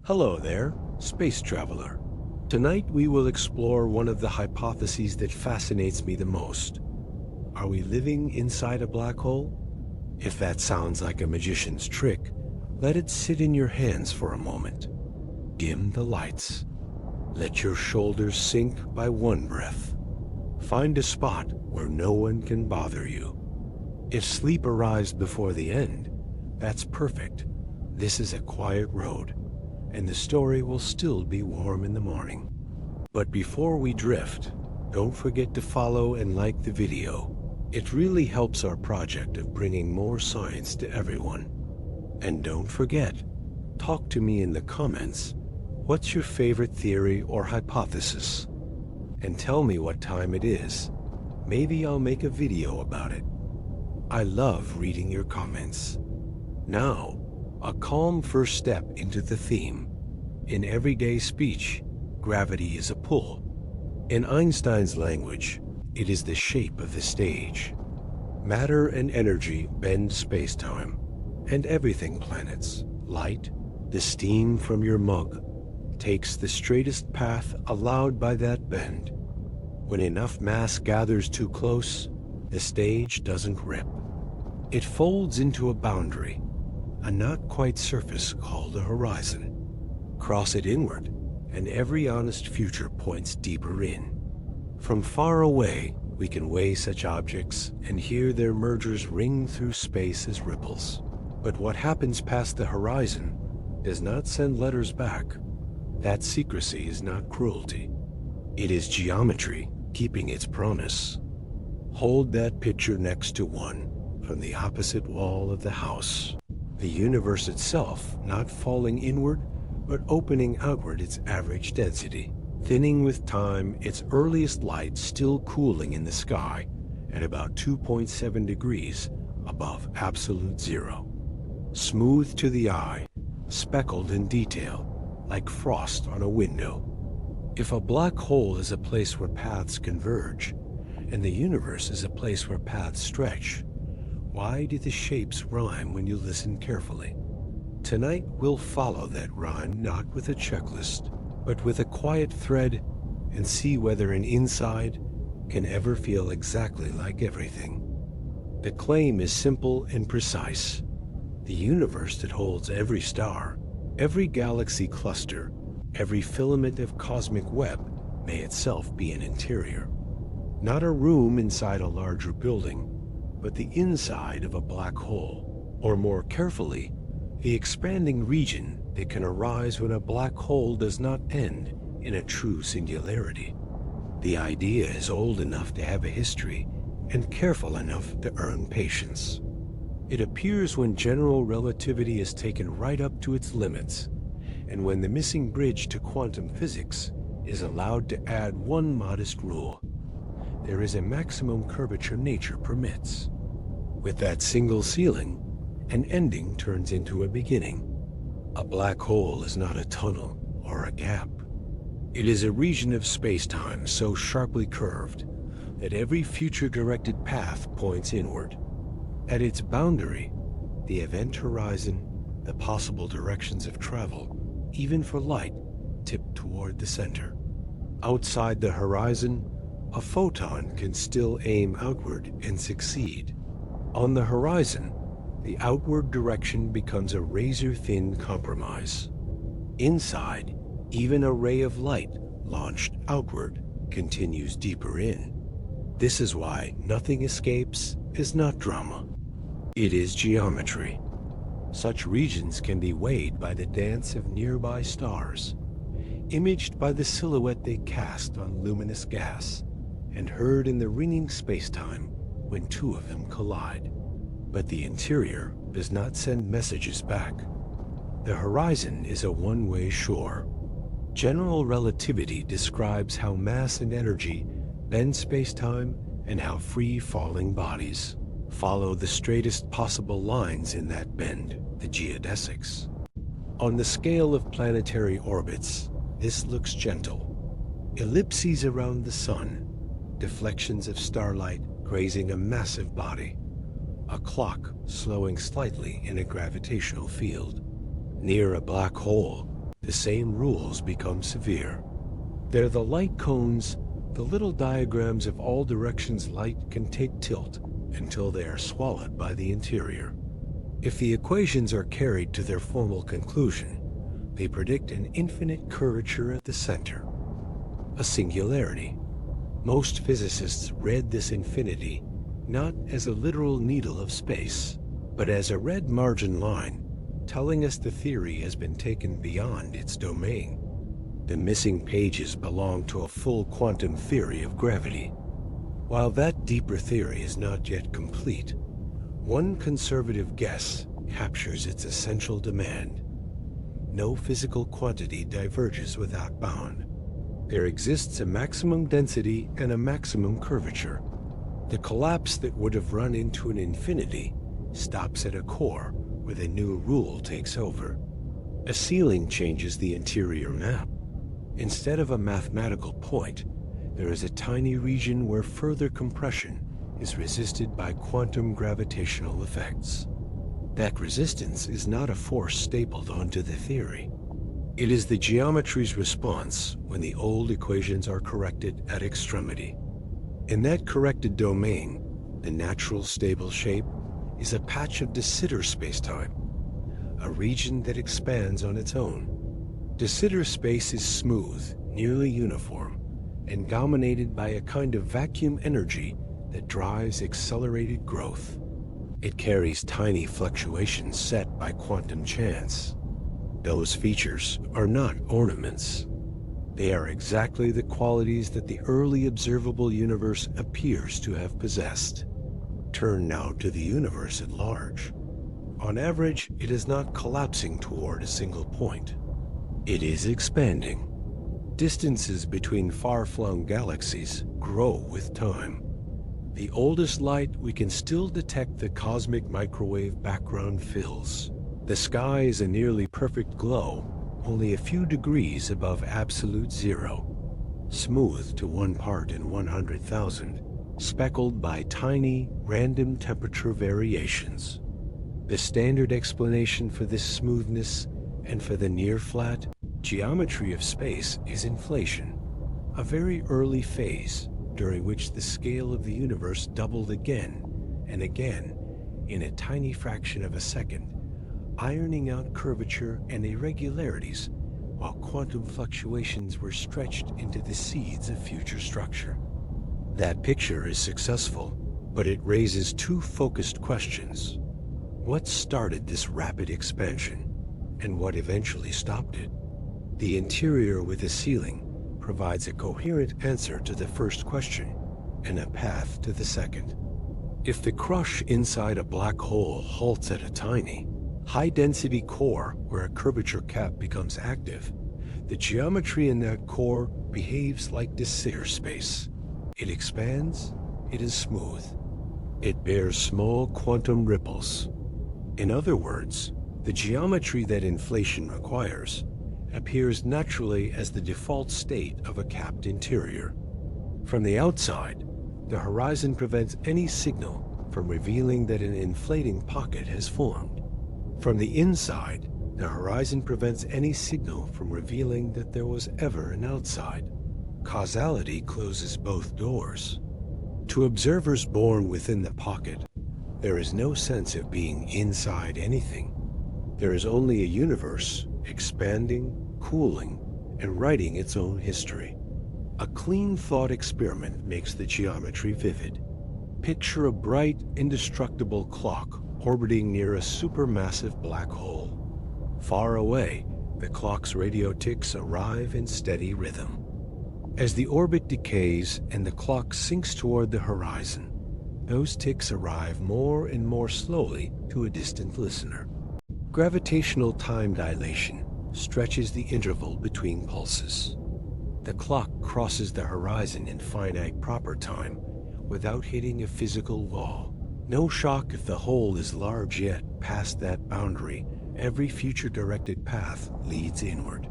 Hello there, space traveler. Tonight we will explore one of the hypotheses that fascinates me the most. Are we living inside a black hole? If that sounds like a magician's trick, let it sit in your hands for a moment. Dim the lights. Let your shoulders sink by one breath. Find a spot where no one can bother you. If sleep arrives before the end, that's perfect. This is a quiet road, and the story will still be warm in the morning. But before we drift, don't forget to follow and like the video. It really helps our project of bringing more science to everyone. And don't forget, talk to me in the comments. What's your favorite theory or hypothesis? And tell me what time it is. Maybe I'll make a video about it. I love reading your comments. Now, a calm first step into the theme. In everyday speech, gravity is a pull. In Einstein's language, it is the shape of the stage. Matter and energy bend spacetime, and everything planets, light, the steam from your mug, takes the straightest path allowed by that bend. When enough mass gathers too close, the stage doesn't rip. It folds into a boundary, a not-quite surface called a horizon. Cross it inward, and every honest future points deeper in. From far away, we can weigh such objects and hear their mergers ring through space as ripples. But what happens past the horizon does not send letters back. That secrecy is not cruelty. It is geometry keeping its promise. Hold that picture next to one from the opposite wall of the house. The universe itself not falling inward, but opening outward its average density, thinning with time, its earliest light still cooling in the sky at about 2.7 degrees above absolute zero. Smooth to the eye, speckled in detail, like frost on a window. If a black hole is a place where paths converge, and the universe is a place where paths stretch, why do the shapes rhyme when you listen carefully? Tonight we'll follow that rhyme not with a checklist, but with a quiet thread, and see whether an inside can ever feel exactly like everything. The claim is simple and precise. The universe that holds every star, every galaxy cluster, every filament of cosmic web may itself be an interior. Not a room inside a larger building, but the inside of a black hole, or more carefully, the expanding region that can arise when a black hole does not end in a true singularity. The idea is old enough to have a history and careful enough to earn patience. It appears when general relativity is taken right up to its limits, and when the missing bridge to quantum physics is allowed to add one modest rule. There is a maximum curvature nature permits. With that single ceiling, an ending turns into a beginning. A black hole is not a tunnel or a gap. It is a region of space-time so sharply curved that every future-directed path points inward. At its boundary, the event horizon, the possible directions of travel, even for light, tip toward the center. Outside the horizon, a photon can still aim outward and succeed. On the horizon, the outward direction becomes a razor-thin compromise. Inside, even a ray of light launched outward continues deeper in. This is why nothing escapes is not drama. It is geometry. Such regions can be weighed by the dance of nearby stars, imaged by the silhouette they cast on luminous gas, and heard in the ringing spacetime when two of them collide. But the interior does not send messages back. The horizon is a one-way shore. General relativity describes how mass and energy bend spacetime and how free-falling bodies follow the straightest possible lines in that bend, the geodesics. On the scale of planetary orbits, this looks gentle. Ellipses around the sun, deflections of starlight grazing a massive body, a clock slowing slightly in a gravitational field. Near a black hole, the same rules become severe. They're the light cones, the little diagrams of all directions light can take tilt until they are swallowed by the interior. If the equations are carried to their formal conclusion, they predict an infinite curvature at the center, a singularity. Most physicists read this infinity not as a literal needle of space, but as a red margin line telling us the theory has been taken beyond its domain. The missing pages belong to a full quantum theory of gravity. While that deeper theory is not yet complete, one conservative guess captures its essential demand. No physical quantity diverges without bound. There exists a maximum density and a maximum curvature. The collapse that would have run into an infinity stops at a core where the new rule takes over. A ceiling changes the interior map. Instead of a mathematical point, there is a tiny region where further compression is resisted by quantum gravitational effects. That resistance is not a force stapled onto the theory. It is the geometry's response when the old equations are corrected at extremity. In that corrected domain, the natural stable shape is a patch of de Sitter spacetime, a region that expands on its own. De Sitter space is smooth, nearly uniform, and dominated by a kind of vacuum energy that drives accelerated growth. It carries tiny fluctuations set by quantum chance. Those features are not ornaments. They are exactly the qualities that the early observable universe appears to have possessed. Turn now to the universe at large. On average, it is not collapsing toward a single point. It is expanding. Distances between far-flung galaxies grow with time. The oldest light we can still detect the cosmic microwave background fills. The sky is a nearly perfect glow, only a few degrees above absolute zero. Smooth to 1 part in 100,000, speckled by tiny, random temperature variations. The standard explanation for this smoothness and for the near-flat geometry of space is inflation, a very early phase during which the scale of the universe doubled again and again in a tiny fraction of a second, ironing out curvature and irregularities while quantum fluctuations were stretched into the seeds of future structure. That picture is successful, but it raises two focused questions. What started this rapid expansion, and what eventually stopped it? The interior with a ceiling provides a coherent answer to the first question and a path to the second. If the crush inside a black hole halts at a tiny, high-density core where a curvature cap becomes active, the geometry in that core behaves like de Sitter space. It expands, it is smooth. It bears small quantum ripples. In other words, the geometry that inflation requires appears naturally as the default state of a capped interior. From the outside, the horizon prevents any signal from revealing that an inflating pocket has formed. From the inside, the horizon prevents any signal from revealing that there was ever an outside. Causality closes both doors. To observers born within the pocket, there is no sense of being inside anything. There is only a universe expanding, cooling, and writing its own history. A clean thought experiment makes the geometry vivid. Picture a bright, indestructible clock orbiting near a supermassive black hole. Far away, the clock's radio ticks arrive in steady rhythm. As the orbit decays and the clock sinks toward the horizon, those ticks arrive more and more slowly to a distant listener. Gravitational time dilation stretches the interval between pulses. The clock crosses the horizon in finite proper time without hitting a physical wall. No shock if the hole is large yet past that boundary. Every future-directed path leads inward.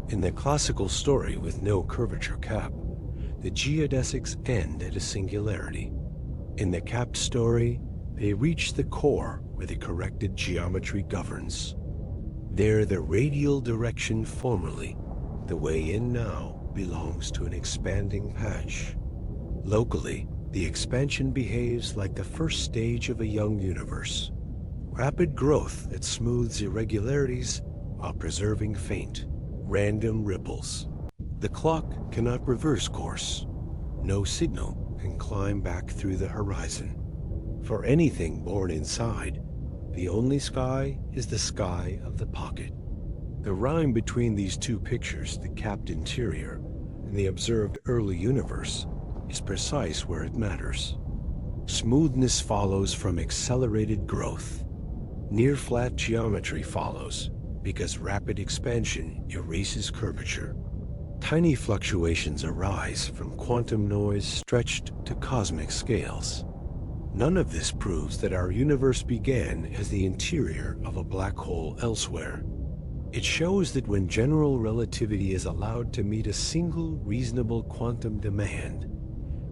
In the classical story with no curvature cap, the geodesics end at a singularity. In the capped story, they reach the core where the corrected geometry governs. There, the radial direction formerly, the way in now, belongs to an expanding patch. Locally, the expansion behaves like the first stage of a young universe. Rapid growth that smooths irregularities while preserving faint, random ripples. The clock cannot reverse course. No signal can climb back through the horizon. For anything born inside, the only sky is the sky of the pocket. The rhyme between these two pictures, the capped interior and the observed early universe, is precise where it matters. Smoothness follows from accelerated growth. Near-flat geometry follows because rapid expansion erases curvature. Tiny fluctuations arise from quantum noise stretched to cosmic scales. None of this proves that our universe began as the interior of a black hole elsewhere. It shows that when general relativity is allowed to meet a single reasonable quantum demand,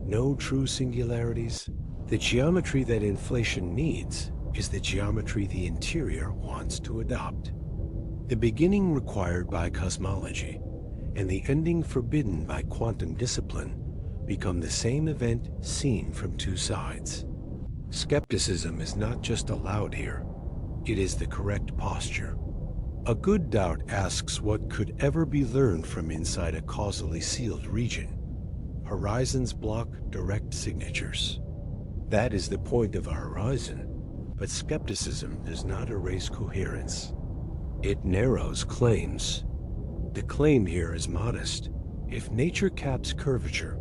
no true singularities, the geometry that inflation needs is the geometry the interior wants to adopt. The beginning required by cosmology and the ending forbidden by quantum discipline become the same event seen from two sides. Skepticism is not just allowed here, it is the correct posture. A good doubt asks what could ever be learned from inside a causally sealed region. Horizons block direct signatures. That is the point of a horizon, but skepticism does not erase coherence. It narrows claims. The claim here is modest. If nature caps curvature,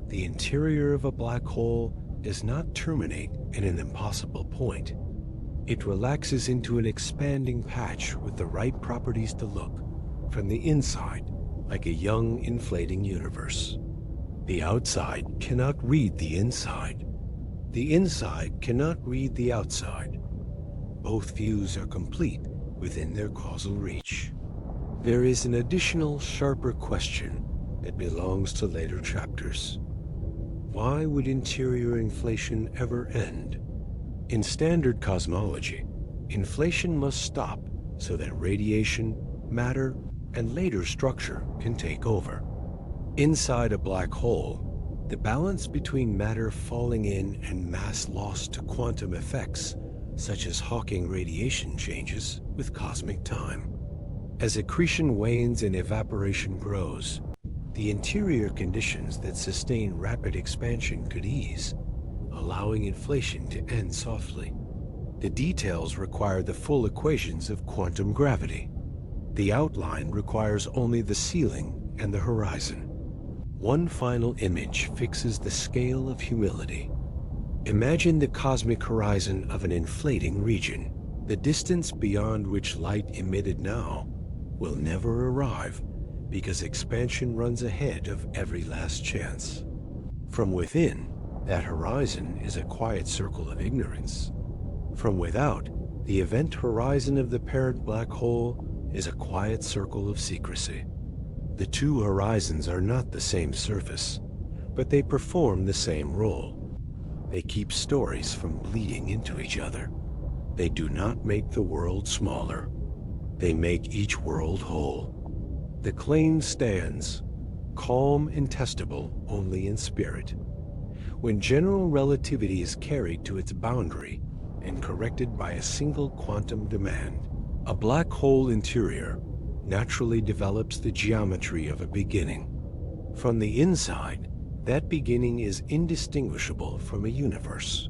the interior of a black hole does not terminate at an impossible point. It relaxes into an expanding patch with the right properties to look from the inside, like a young inflating universe. The outside cannot read the inside. The inside cannot read the outside. Both views are complete within their causal reach. There is an additional, sharper question that belongs to later chapters. Why would interior inflation ever end? In standard cosmology, inflation must stop so that radiation, matter, and later structure can take over. Inside a black hole, the balance between matter falling in and mass lost to quantum effects, such as Hawking radiation, changes with cosmic time. As accretion wanes and evaporation grows, the interior conditions that sustain rapid expansion could ease, allowing inflation to end softly. The details require the full equations of quantum gravity. The outline requires only the ceiling and the horizon. One final image fixes the scale of humility. Imagine the cosmic horizon of an inflating region, the distance beyond which light emitted now will never arrive because expansion runs ahead of every last chance. From within, that horizon is a quiet circle of ignorance. From without, the event horizon of the parent black hole is a quiet circle of secrecy. The two horizons are not the same surface, but they perform the same role. They keep stories from bleeding into each other. They do not make the world smaller. They make each world whole. The claim stands, calm and testable only in spirit. When general relativity is carried to its boundary and corrected by a single quantum demand, a black hole interior naturally develops the geometry of a beginning. From the inside, that beginning is indistinguishable from a universe.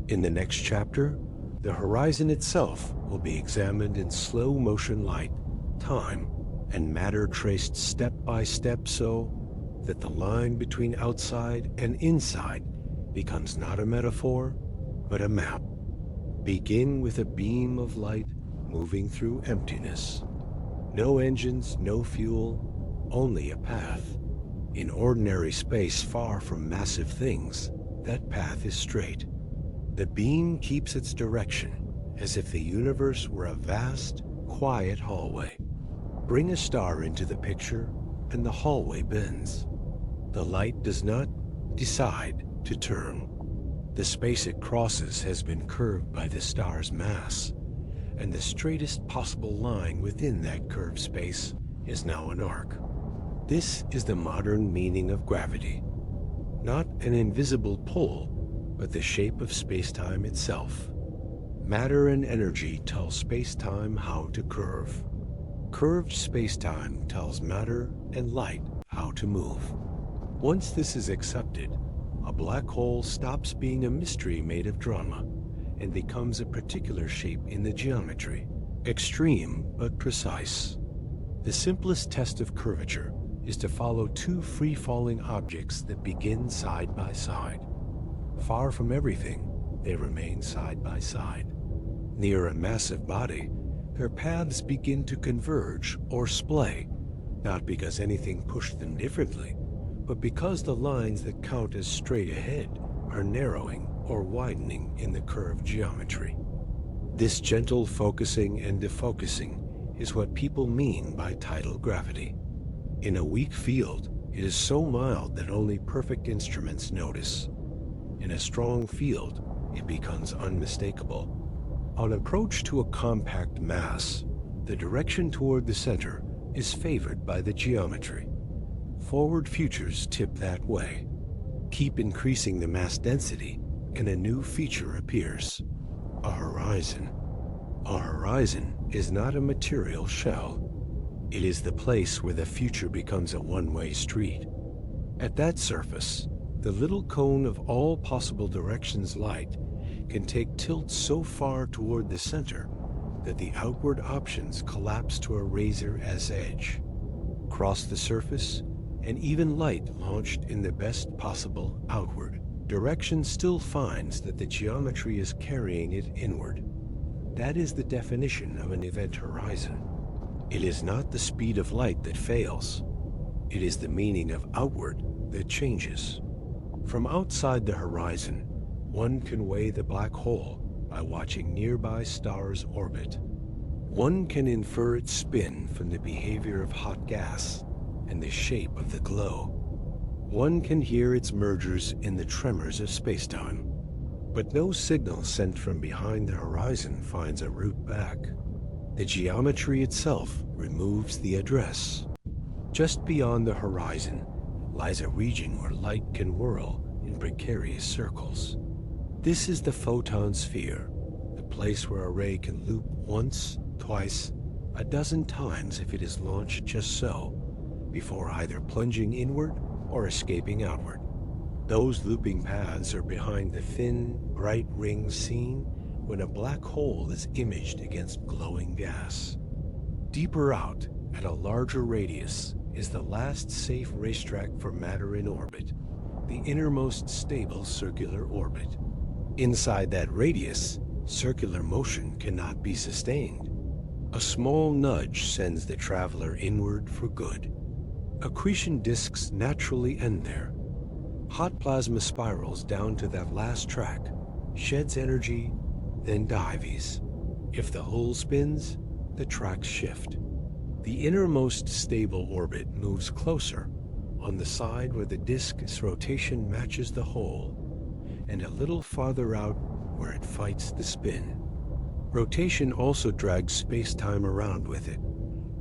In the next chapter, the horizon itself will be examined in slow motion light, time, and matter traced step by step so that the line between outside and inside becomes not a metaphor, but a map. Begin with a beam of light moving through emptiness. No engines, no fuel, only a path. In ordinary space far from massive things, that path is straight. The beam keeps its direction as if the universe were a vast, quiet hallway. Bring a star into the picture and the hallway bends. The light does not decide to turn. The space it crosses has been curved by the star's mass, and the straightest possible line within that curved space is now an arc. This is the modern meaning of gravity. Not an invisible pull, but the shape of spacetime itself. Matter and energy tell spacetime how to curve. Curved spacetime tells matter and light how to move. Once this is accepted, a black hole stops being a mystery made of drama and becomes a particular shape in the geometry, extreme but precise. The simplest test of curvature is to follow two free-falling objects that begin side by side. Far from everything, they remain side by side. Near a massive body, their paths begin to converge or splay, not because anything pushed them differently, but because the lines that count as straight ahead are narrowing or widening in the curved geometry. This gentle focusing and defocusing is what people mean by tidal gravity. In a weak field, it is so mild that only perfect instruments notice. In a strong field, it becomes unmistakable. On approach to a compact mass, the direction toward the center is favored by the geometry. Forward futures tip that way. Keep increasing the mass density, and a new feature appears: a horizon. A horizon is not a material shell. It is the place where the future becomes a one-way street. At that surface, the little cone of all possible directions light can take tilt so far toward the center that the outward options collapse to a razor-edge edge. Cross the surface, and even light launched in the best possible outward direction still finds that the geometry is carrying it inward. That is the definition of an event horizon. It is not the speed of light that fails. It is the meaning of outward that changes. From outside the horizon, one can weigh the black hole by watching nearby stars orbit. One can infer its spin from the behavior of hot gas and the shape of the glow. One can hear its mergers in the tremors of spacetime. But no signal sent from behind the horizon finds a route back. The geometry itself removes the address. Just beyond the horizon lies a region where light can whirl in precarious circles. This is the photon sphere, the place where a ray can loop once, twice, a dozen times if it is launched just so, before either plunging inward or escaping outward. Those looping paths are behind the thin, bright rings seen when a black hole is imaged against glowing gas. Deeper out, at a larger radius, is the last safe racetrack for matter in orbit, the innermost stable circular orbit. Inside that radius, circular motion cannot be sustained. A small nudge sends the traveler inward for good. Accretion disks naturally end there. Hot plasma spirals down to that last track, sheds energy, then dives. If the hull spins, the tracks shift. The innermost stable orbit moves closer, on the side where the disk's rotation matches the hole, and a little farther out where it fights the spin. Rotation also drags spacetime around with it,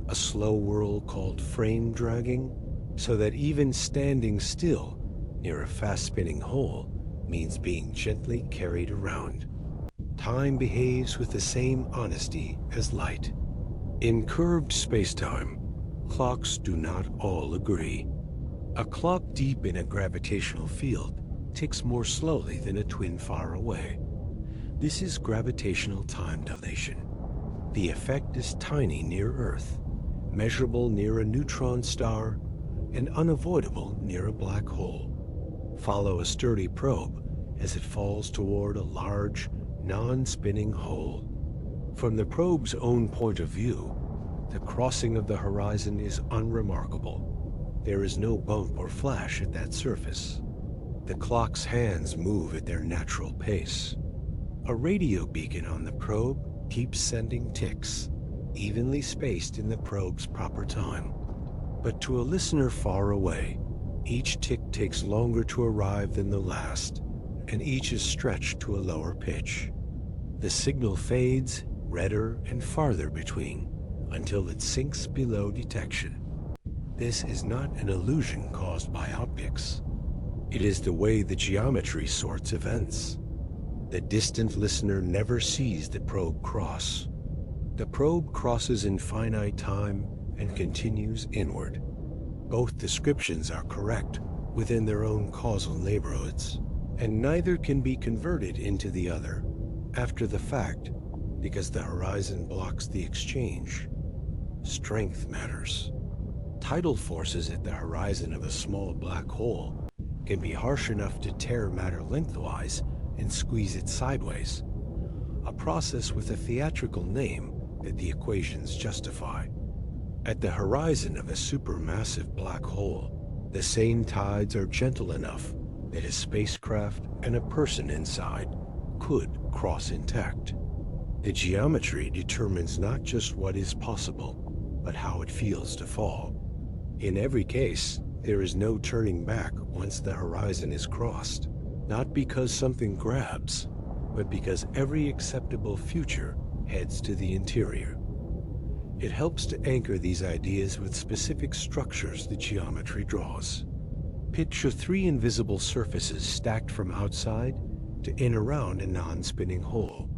a slow whirl called frame dragging, so that even standing still near a fast-spinning hole means being gently carried around. Time behaves with the same honesty as light. In curved spacetime, clocks do not all agree. A clock deep in a gravitational field ticks more slowly than a twin far away. This is gravitational time dilation. The effect is tiny near Earth, measurable near a neutron star, and unavoidable near a black hole. Follow a sturdy probe as it falls toward a large, non-spinning hole. From the probe's own point of view, the crossing of the horizon is unremarkable. There is no bump or flash at that surface. The clock's hands move at their natural pace. A radio beacon on the probe keeps sending ticks, evenly spaced in the probe's proper time. But to a listener far away, each tick takes longer to arrive than the last, and each is stretched to a lower pitch. The signal fades, redder and farther between, until it sinks below detection. This is not an illusion caused by optics. It is the way the geometry sorts events. The distant listener never sees the probe cross. The probe crosses in finite time and continues inward. Both descriptions are correct within their own causal neighborhoods, and neither can be converted into the other after the fact because the horizon blocks the exchange. Strength matters. Tidal forces at the horizon of a small black hole can be harsh enough to tear matter lengthwise and squeeze it sideways, a process with a theatrical name that the equations justify. At the horizon of a supermassive black hole, the same tides are gentle enough that a spacecraft and a person inside could cross intact. The geometry determines not just what is possible, but how it feels to fall. In every case, there is no turning back once the horizon is crossed, not because something grabs, but because every acceptable future heads to the interior. It helps to anchor these ideas with specific structures the geometry draws. Picture three invisible surfaces stacked from outside to in around a non-spinning hole.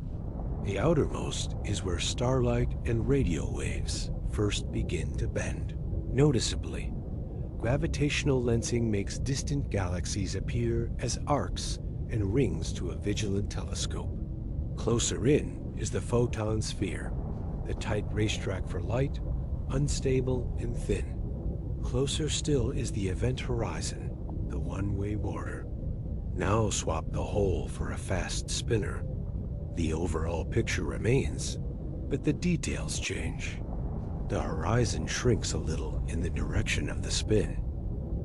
The outermost is where starlight and radio waves first begin to bend. Noticeably, gravitational lensing makes distant galaxies appear as arcs and rings to a vigilant telescope. Closer in is the photon sphere, the tight racetrack for light, unstable and thin. Closer still is the event horizon, the one-way border. Now swap the hole for a fast spinner. The overall picture remains, but the details change. The horizon shrinks a little in the direction of the spin.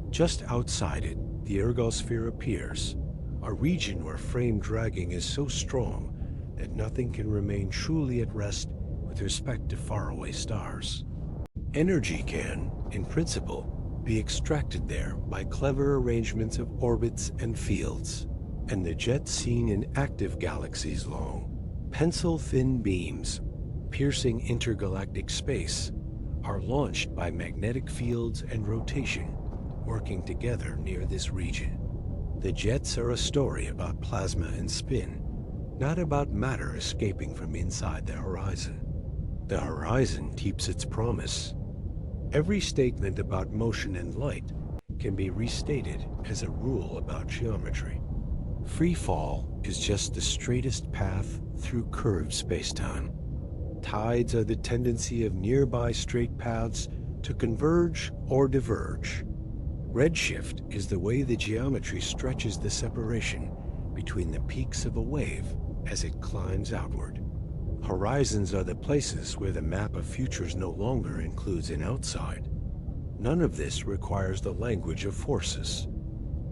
Just outside it, the ergosphere appears, a region where frame dragging is so strong that nothing can remain truly at rest with respect to faraway stars. Energy can, in principle, be extracted there by clever arrangements of orbits and fields, and the jets seen in active galaxies long, pencil-thin beams piercing intergalactic space are launched by magnetic fields and rotation working together near this region. The jets are a story about plasma and spin, not about matter escaping from inside the horizon. The horizon keeps its promise. Every statement about motion and light can be restated as a rule about geometry. Free fall is just the straightest path through curved spacetime. Tides are the tendency of nearby straight paths to converge or diverge. Redshift is the way the geometry stretches the separation between the peaks of a wave as it climbs outward. Horizons are the places where the map of futures no longer includes an outside. None of this requires the language of forces.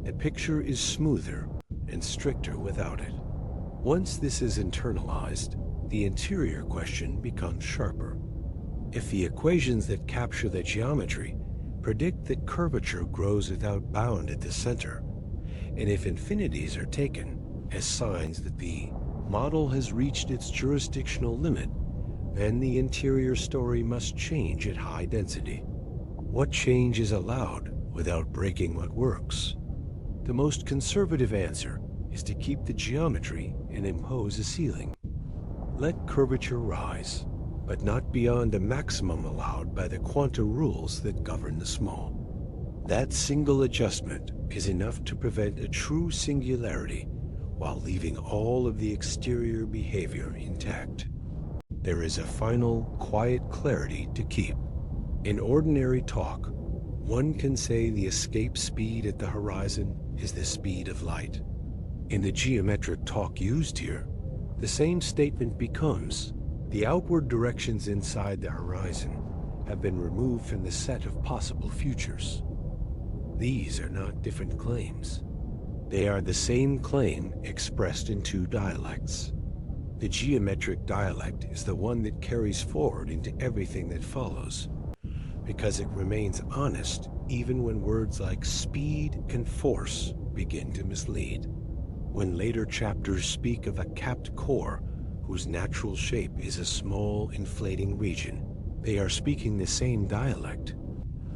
The picture is smoother and stricter without it. Once this is internalized, the interior question becomes sharper. If the equations that capture the geometry predict that curvature grows without bound at the center, and if infinities are taken as signs that the model has reached its jurisdictional limit, then the interior story must change at high density. What change is allowed without breaking what works? The most conservative answer is to keep the geometry and impose a ceiling. Let curvature rise, but not beyond a maximum allowed by the quantum rules that govern the small. That single adjustment is enough to prevent a true singularity while leaving all of the exterior behavior intact. There is a final, quiet clarity to keep. In ordinary talk, one can say the escape speed at the horizon is the speed of light. In the geometric talk used here, the same statement becomes: the outward directions inside the horizon have been removed from the set of possible futures. These are not different claims. They are the same claim expressed in two dialects. The geometric dialect is the one that carries forward into everything that follows, because it remains honest even when words like speed and force begin to mislead. When later chapters speak of a capped core whose natural shape is a small, inflating region. They are speaking the same dialect,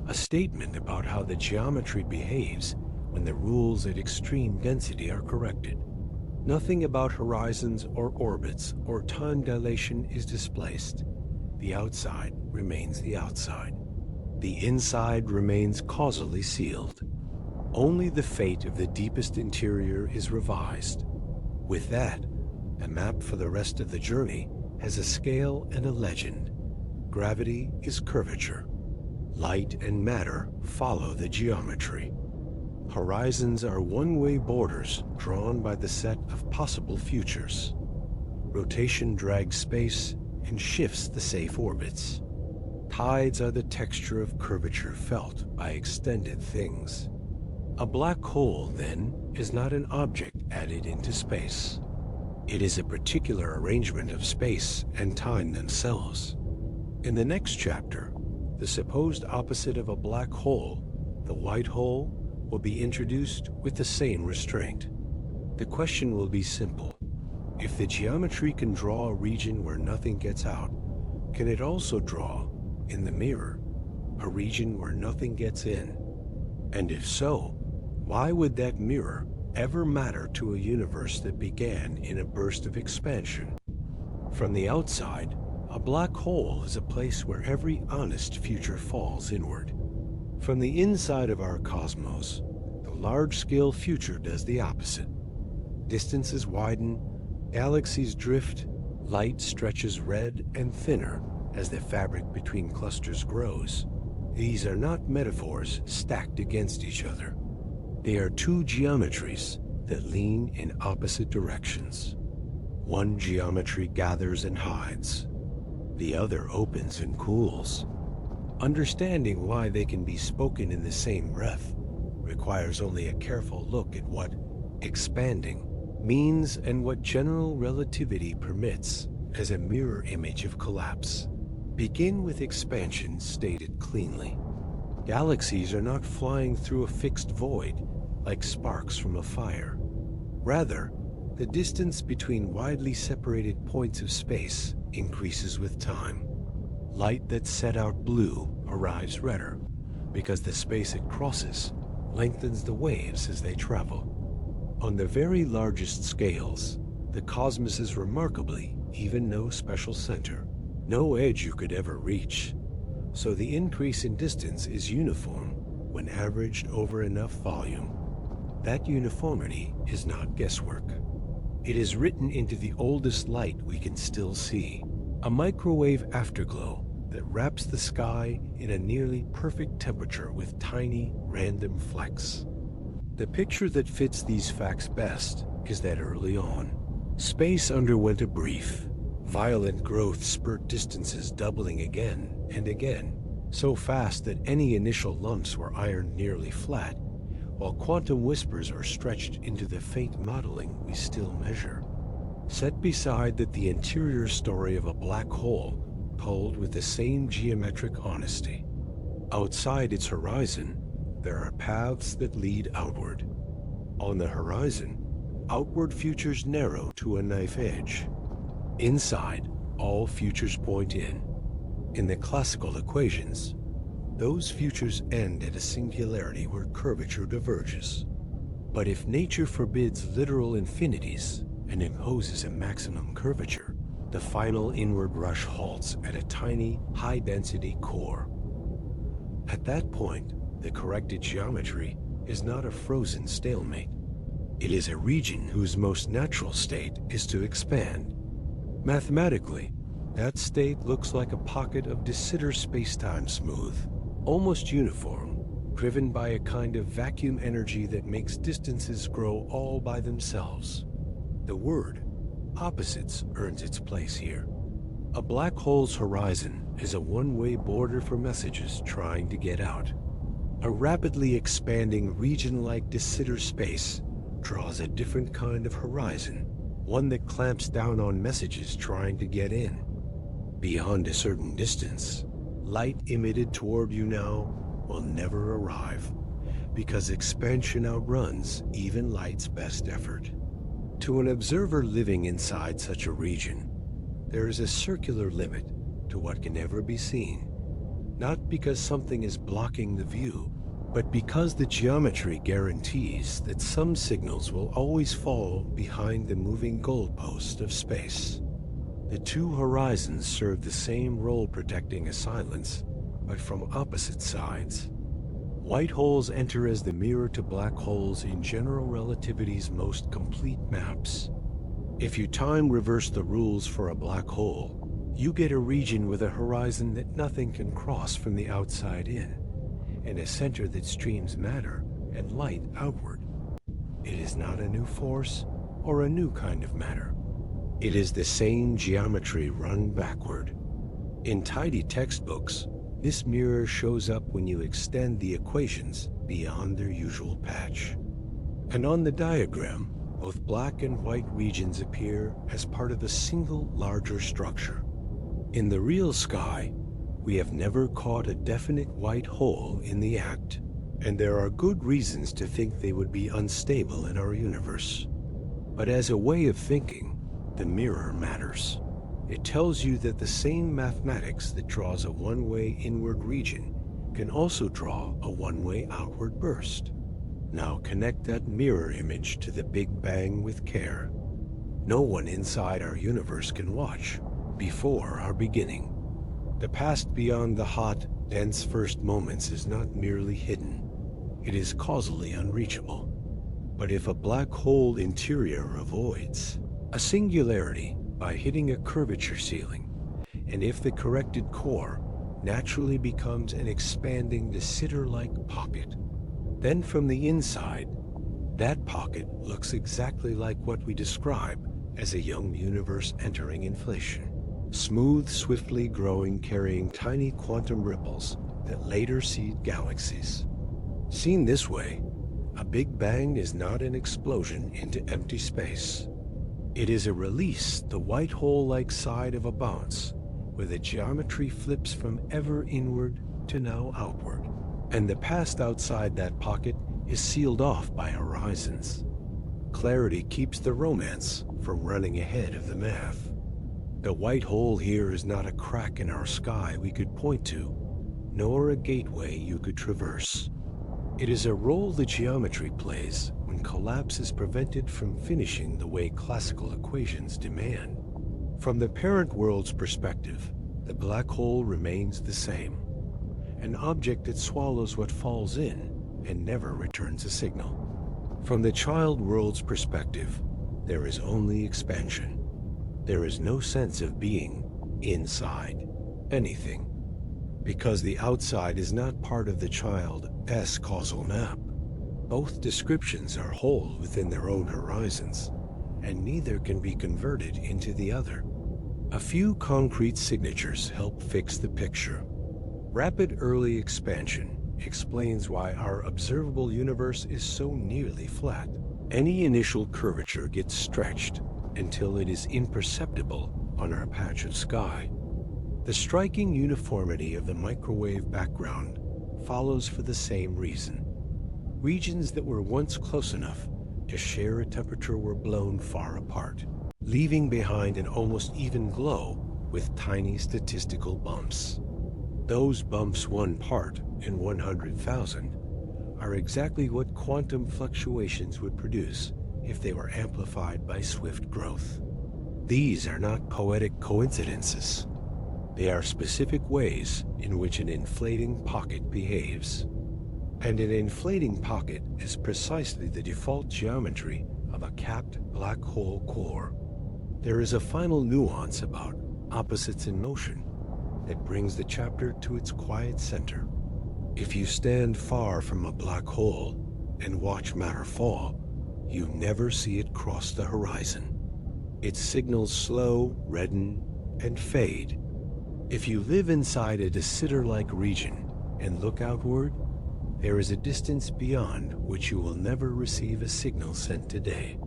a statement about how the geometry behaves when the rules at extreme density are corrected. Nothing about horizons or orbits or time dilation is displaced. The outside remains the outside. The inside remains causally sealed. Only the fate of the deepest interior is revised. With that, a map for the rest of the journey has a scale and a legend. Gravity is curvature. Light and matter follow the geometry. Horizons are one-way borders drawn by the set of possible futures. Rotation drags space and shifts the safe orbits. Tides are the texture of curvature felt by extended things. A black hole, then, is not an object added into space. It is a particular arrangement of space and time themselves. In the next chapter, the supposed opposite of a black hole, the white hole, will be introduced with the same restraint. The question will be simple. If the geometry can draw a region where nothing gets out, can it also draw, in the mirror, a region where nothing gets in? And if so, why would that mirror ever matter to a universe that began in a burst of expansion? From the outside, a black hole is a place where every honest future falls inward. From the inside of our cosmos, the large-scale future does the opposite. Distances widen, galaxies drift, light stretches red and thinner as the fabric between clusters grows. These are not metaphors stacked against each other. They are two geometries that lean in opposite directions. One geometry gathers and hides. The other opens and cools. Understanding why they can be spoken in the same breath requires only a careful look at what expanding means and what general relativity permits as a mirror image of collapse. Begin with expansion stated cleanly. Galaxies are not flying through a fixed void like sparks from a fire. Rather, the distance between widely separated points of space increases with time. Light that set out blue arrives redder because the space it crosses lengthens the waves as they travel. On the very largest scales, the cosmos is remarkably even no special center, no edge you could ever reach. So the increase in distance is uniform when averaged over enough volume. That uniformity is not guesswork. It is written into the oldest light we can still see, a microwave afterglow that wraps the sky in a nearly perfect temperature with tiny, random flecks. The picture that fits these facts best is that early on, space underwent a brief, violent growth spurt distances doubling again and again, so fast that any initial lumps were ironed nearly flat, while quantum whispers are stretched into the faint modeling we still measure. Set beside that the interior story of a black hole told with the same geometric honesty. Outside its horizon, there are paths that lead outward. On the horizon, outward futures narrow to a knife edge. Inside, all futures point in. In the classical equations, those futures end at a singularity where curvature diverges. But if nature forbids literal infinities and imposes a maximum curvature, the final inward rush halts at a tiny, high-density core. At that point, the corrected geometry is not a frozen stalemate. It is a region whose most natural state is to expand. Mathematically, that state looks like a pocket of de Sitter spacetime smooth, almost uniform, driven by a kind of vacuum energy that makes distances grow all by themselves. The word opposites earns its place here. A black hole's horizon is a one-way border for messages trying to get out. A rapidly expanding region like de Sitter space draws a different kind of horizon, one that clamps down on messages trying to get in. Beyond a certain distance, light emitted toward you now will never arrive, because expansion outruns even light's best effort. To an observer living inside such a region, There is a circular limit to what can ever be seen, not because something is blocking the view, but because the geometry guarantees that some signals will always fall behind the moving goalpost of space. The two horizons serve the same role protecting a silence, but from opposite sides. White holes enter as the mirror to black holes in general relativity's most complete maps. If you time reverse the rules for a black hole, you get a region with a horizon that nothing can cross from the outside in, and a center that streams matter and light outward. It is not a new force or a new kind of matter. It is the same geometry run backward. In tidy textbooks, this mirror shows up when you extend the equations beyond their usual patch. And on the diagram, both black and white regions appear as part of a single larger structure. In the real sky, we have never caught a definite white hole in the act, and there are good reasons to think they would be unstable in our universe. But as a way of thinking, the mirror matters. It tells you that the same mathematics that draws a one-way inward region can also draw a one-way outward burst. Now connect that mirror image to the Big Bang with care. No one inside our universe can watch before our beginning. The past beyond the hot, dense first moments is not merely hidden. It is causally unreachable. But if a black hole interior avoids a singularity by hitting a curvature ceiling, and if the corrected core naturally becomes an expanding de Sitter-like pocket, then from the inside, that pocket looks exactly like what we describe as a young universe entering inflation. Smooth, swiftly growing, carrying tiny quantum ripples that later seed galaxies. Seen this way, a Big Bang is not an explosion into empty space. It is a release, the white hole-like side of a bounce, where the geometry flips from ever inward to now outward, and the past outside that pocket is sealed off by horizons. Clarity keeps the romance from running ahead of the math. The white hole here is not a crack in our sky we could point to, nor a gateway you could traverse. It is a role the geometry plays when collapse is prevented from finishing the way classical equations demand. From the parent world's perspective, the black hole remains the same. An object that swallows what falls in and never returns a signal. From the child world's perspective, there is only expansion. There is no sense of being inside anything, because the outside is not part of the child's causal map. Both descriptions are whole within their own horizons, and neither can be converted into the other. A few concrete signatures help fix the picture. Rapid early expansion explains why our observable universe is so nearly flat. Any initial curvature gets stretched until it is imperceptible on our patch of sky. The striking uniformity of the microwave background follows for the same reason. Regions that were once close enough to share a temperature were blown far apart, leaving behind an almost even glow with tiny statistical bumps. Those bumps, one part in 100,000, are exactly what quantum fluctuations would produce if they were amplified by swift growth. These are not poetic coincidences. They are specific ways in which an inflating pocket behaves. And an inflating pocket is precisely the default geometry of a capped black hole core. There is a final nuance about opposites in motion that brings the chapter to its quiet center. If you stand far from a black hole and watch matter fall, you never see it cross the horizon. Its signals slow, redden, and fade. If you live inside a de Sitter-like region and look outward, there is a distance beyond which you will never receive a signal sent today.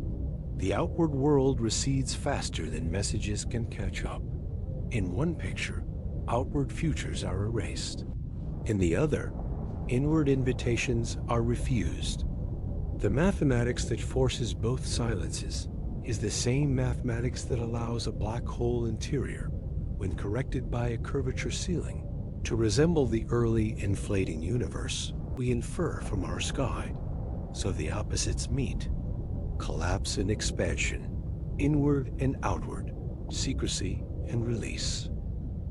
The outward world recedes faster than messages can catch up. In one picture, outward futures are erased. In the other, inward invitations are refused. The mathematics that forces both silences is the same mathematics that allows a black hole interior, when corrected by a curvature ceiling, to resemble the early inflating universe we infer from our sky. So the opposites meet: collapse and expansion, inward and outward, secrecy and release.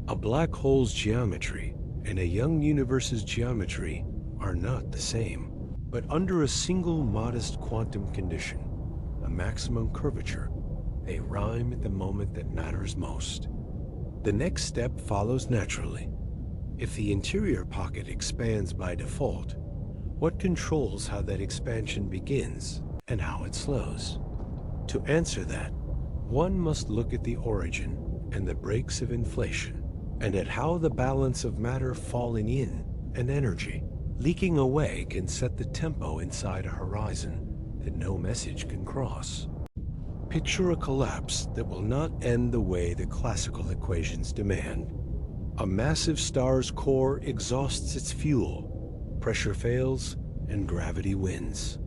A black hole's geometry and a young universe's geometry are not the same, but under a single modest quantum condition, a maximum curvature, they rhyme at the moment that matters most. The next step follows naturally. If the interior pocket expands by default, what controls how that expansion begins and how it slows? To answer that, one must look at the origin and the breaks of inflation, and at how the balance of matter falling in and energy leaking away can set the tempo inside a horizon that no message can cross. Picture a collapse that will not end the way the classical equations demand. A massive star's core exhausts its fuel, pressure fails, and gravity wins.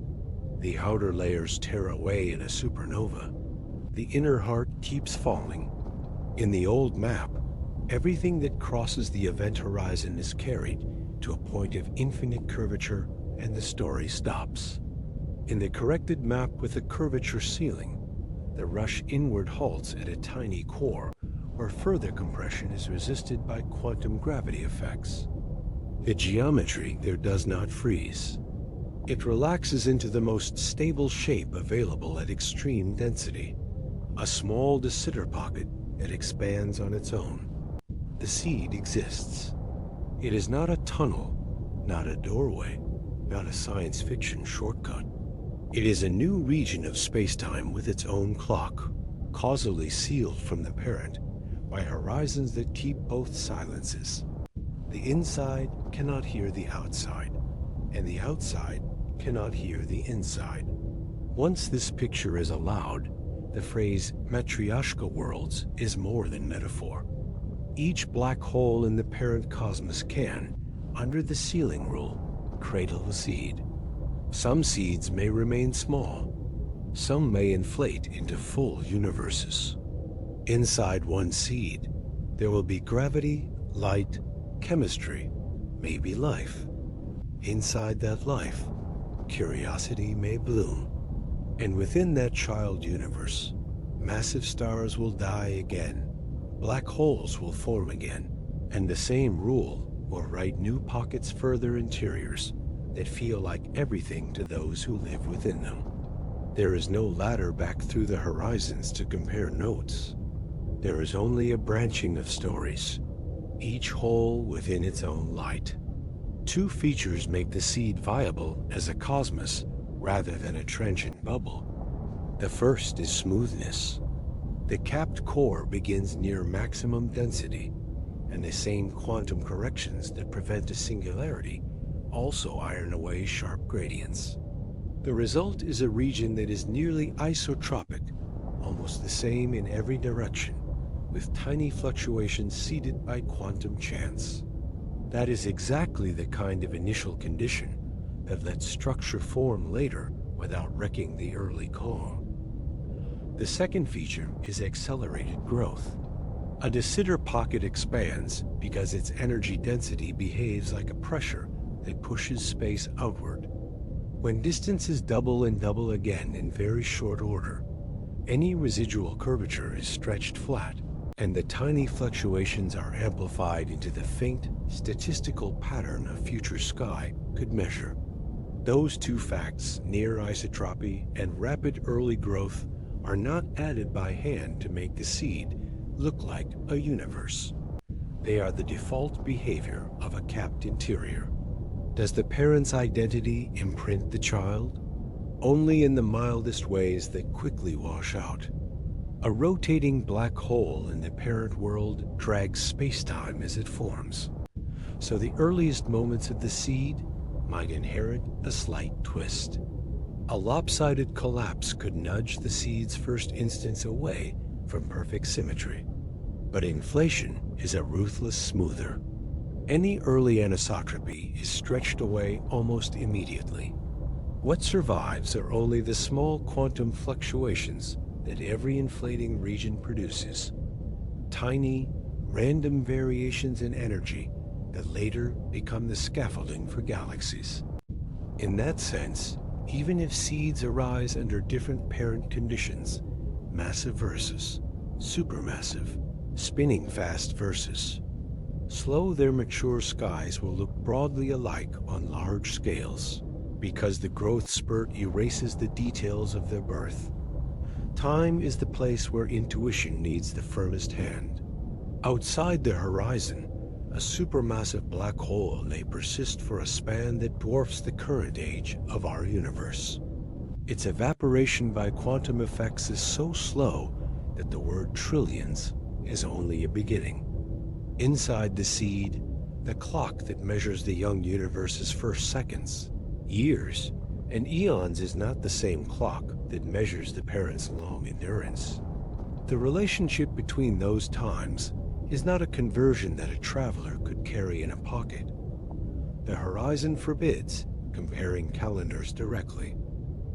The outer layers tear away in a supernova. The inner heart keeps falling. In the old map, everything that crosses the event horizon is carried to a point of infinite curvature, and the story stops. In the corrected map with a curvature ceiling, the rush inward halts at a tiny core where further compression is resisted by quantum gravity effects. The geometry there does not freeze. It relaxes into the most stable shape available at extreme density, a small de Sitter pocket that expands on its own. The seed exists. It is not a tunnel, not a doorway, not a science fiction shortcut. It is a new region of spacetime with its own clock, causally sealed from the parent by horizons that keep both silences. The inside cannot hear the outside, and the outside cannot hear the inside. Once this picture is allowed, the phrase matryoshka worlds is more than metaphor. Each black hole in the parent cosmos can, under the ceiling rule, cradle a seed. Some seeds may remain small. Some may inflate into full universes. Inside one seed, there will be gravity, light, chemistry, maybe life. Inside that life, curiosity may bloom. And within that child universe, massive stars will die again. Black holes will form again, and the same rule will write new pockets further interiors that feel like everything to those who live within them. There is no ladder back through the horizons to compare notes. There is only a branching of stories, each hole within its own light. Two features make the seed viable as a cosmos rather than a transient bubble. The first is smoothness. The capped core begins near maximum density, and the same quantum corrections that prevent a singularity also iron away sharp gradients. The result is a region that is nearly isotropic, almost the same in every direction, with tiny fluctuations seeded by quantum chance. That is exactly the kind of initial condition that lets structure form later without wrecking the early core. The second feature is accelerated growth. A de Sitter pocket expands because its energy density behaves like a pressure that pushes space outward. When distances double and double again in very short order, any residual curvature is stretched flat, and the tiny fluctuations are amplified into the faint, statistical pattern a future sky could measure. Those two facts, near isotropy and rapid early growth, are not added by hand to make the seed look like a universe. They are the default behavior of a capped interior. Does the parent's identity imprint the child? Only in the mildest ways that quickly wash out. A rotating black hole in the parent world drags space-time as it forms. So the earliest moments of the seed might inherit a slight twist. A lopsided collapse could nudge the seed's first instance away from perfect symmetry. But inflation is a ruthless smoother. Any early anisotropy is stretched away almost immediately. What survives are only the small quantum fluctuations that every inflating region produces. Tiny, random variations in energy that later become the scaffolding for galaxies. In that sense, even if seeds arise under different parent conditions, massive versus supermassive, spinning fast versus slow, their mature skies will look broadly alike on large scales, because the growth spurt erases the details of their birth. Time is the place where intuition needs the firmest hand. Outside the horizon, a supermassive black hole may persist for a span that dwarfs the current age of our universe. Its evaporation by quantum effects is so slow that the word trillions is only a beginning. Inside the seed, the clock that measures the young universe's first seconds, years, and eons is not the same clock that measures the parent's long endurance. The relationship between those times is not a conversion that a traveler could carry in a pocket. The horizon forbids comparing calendars directly.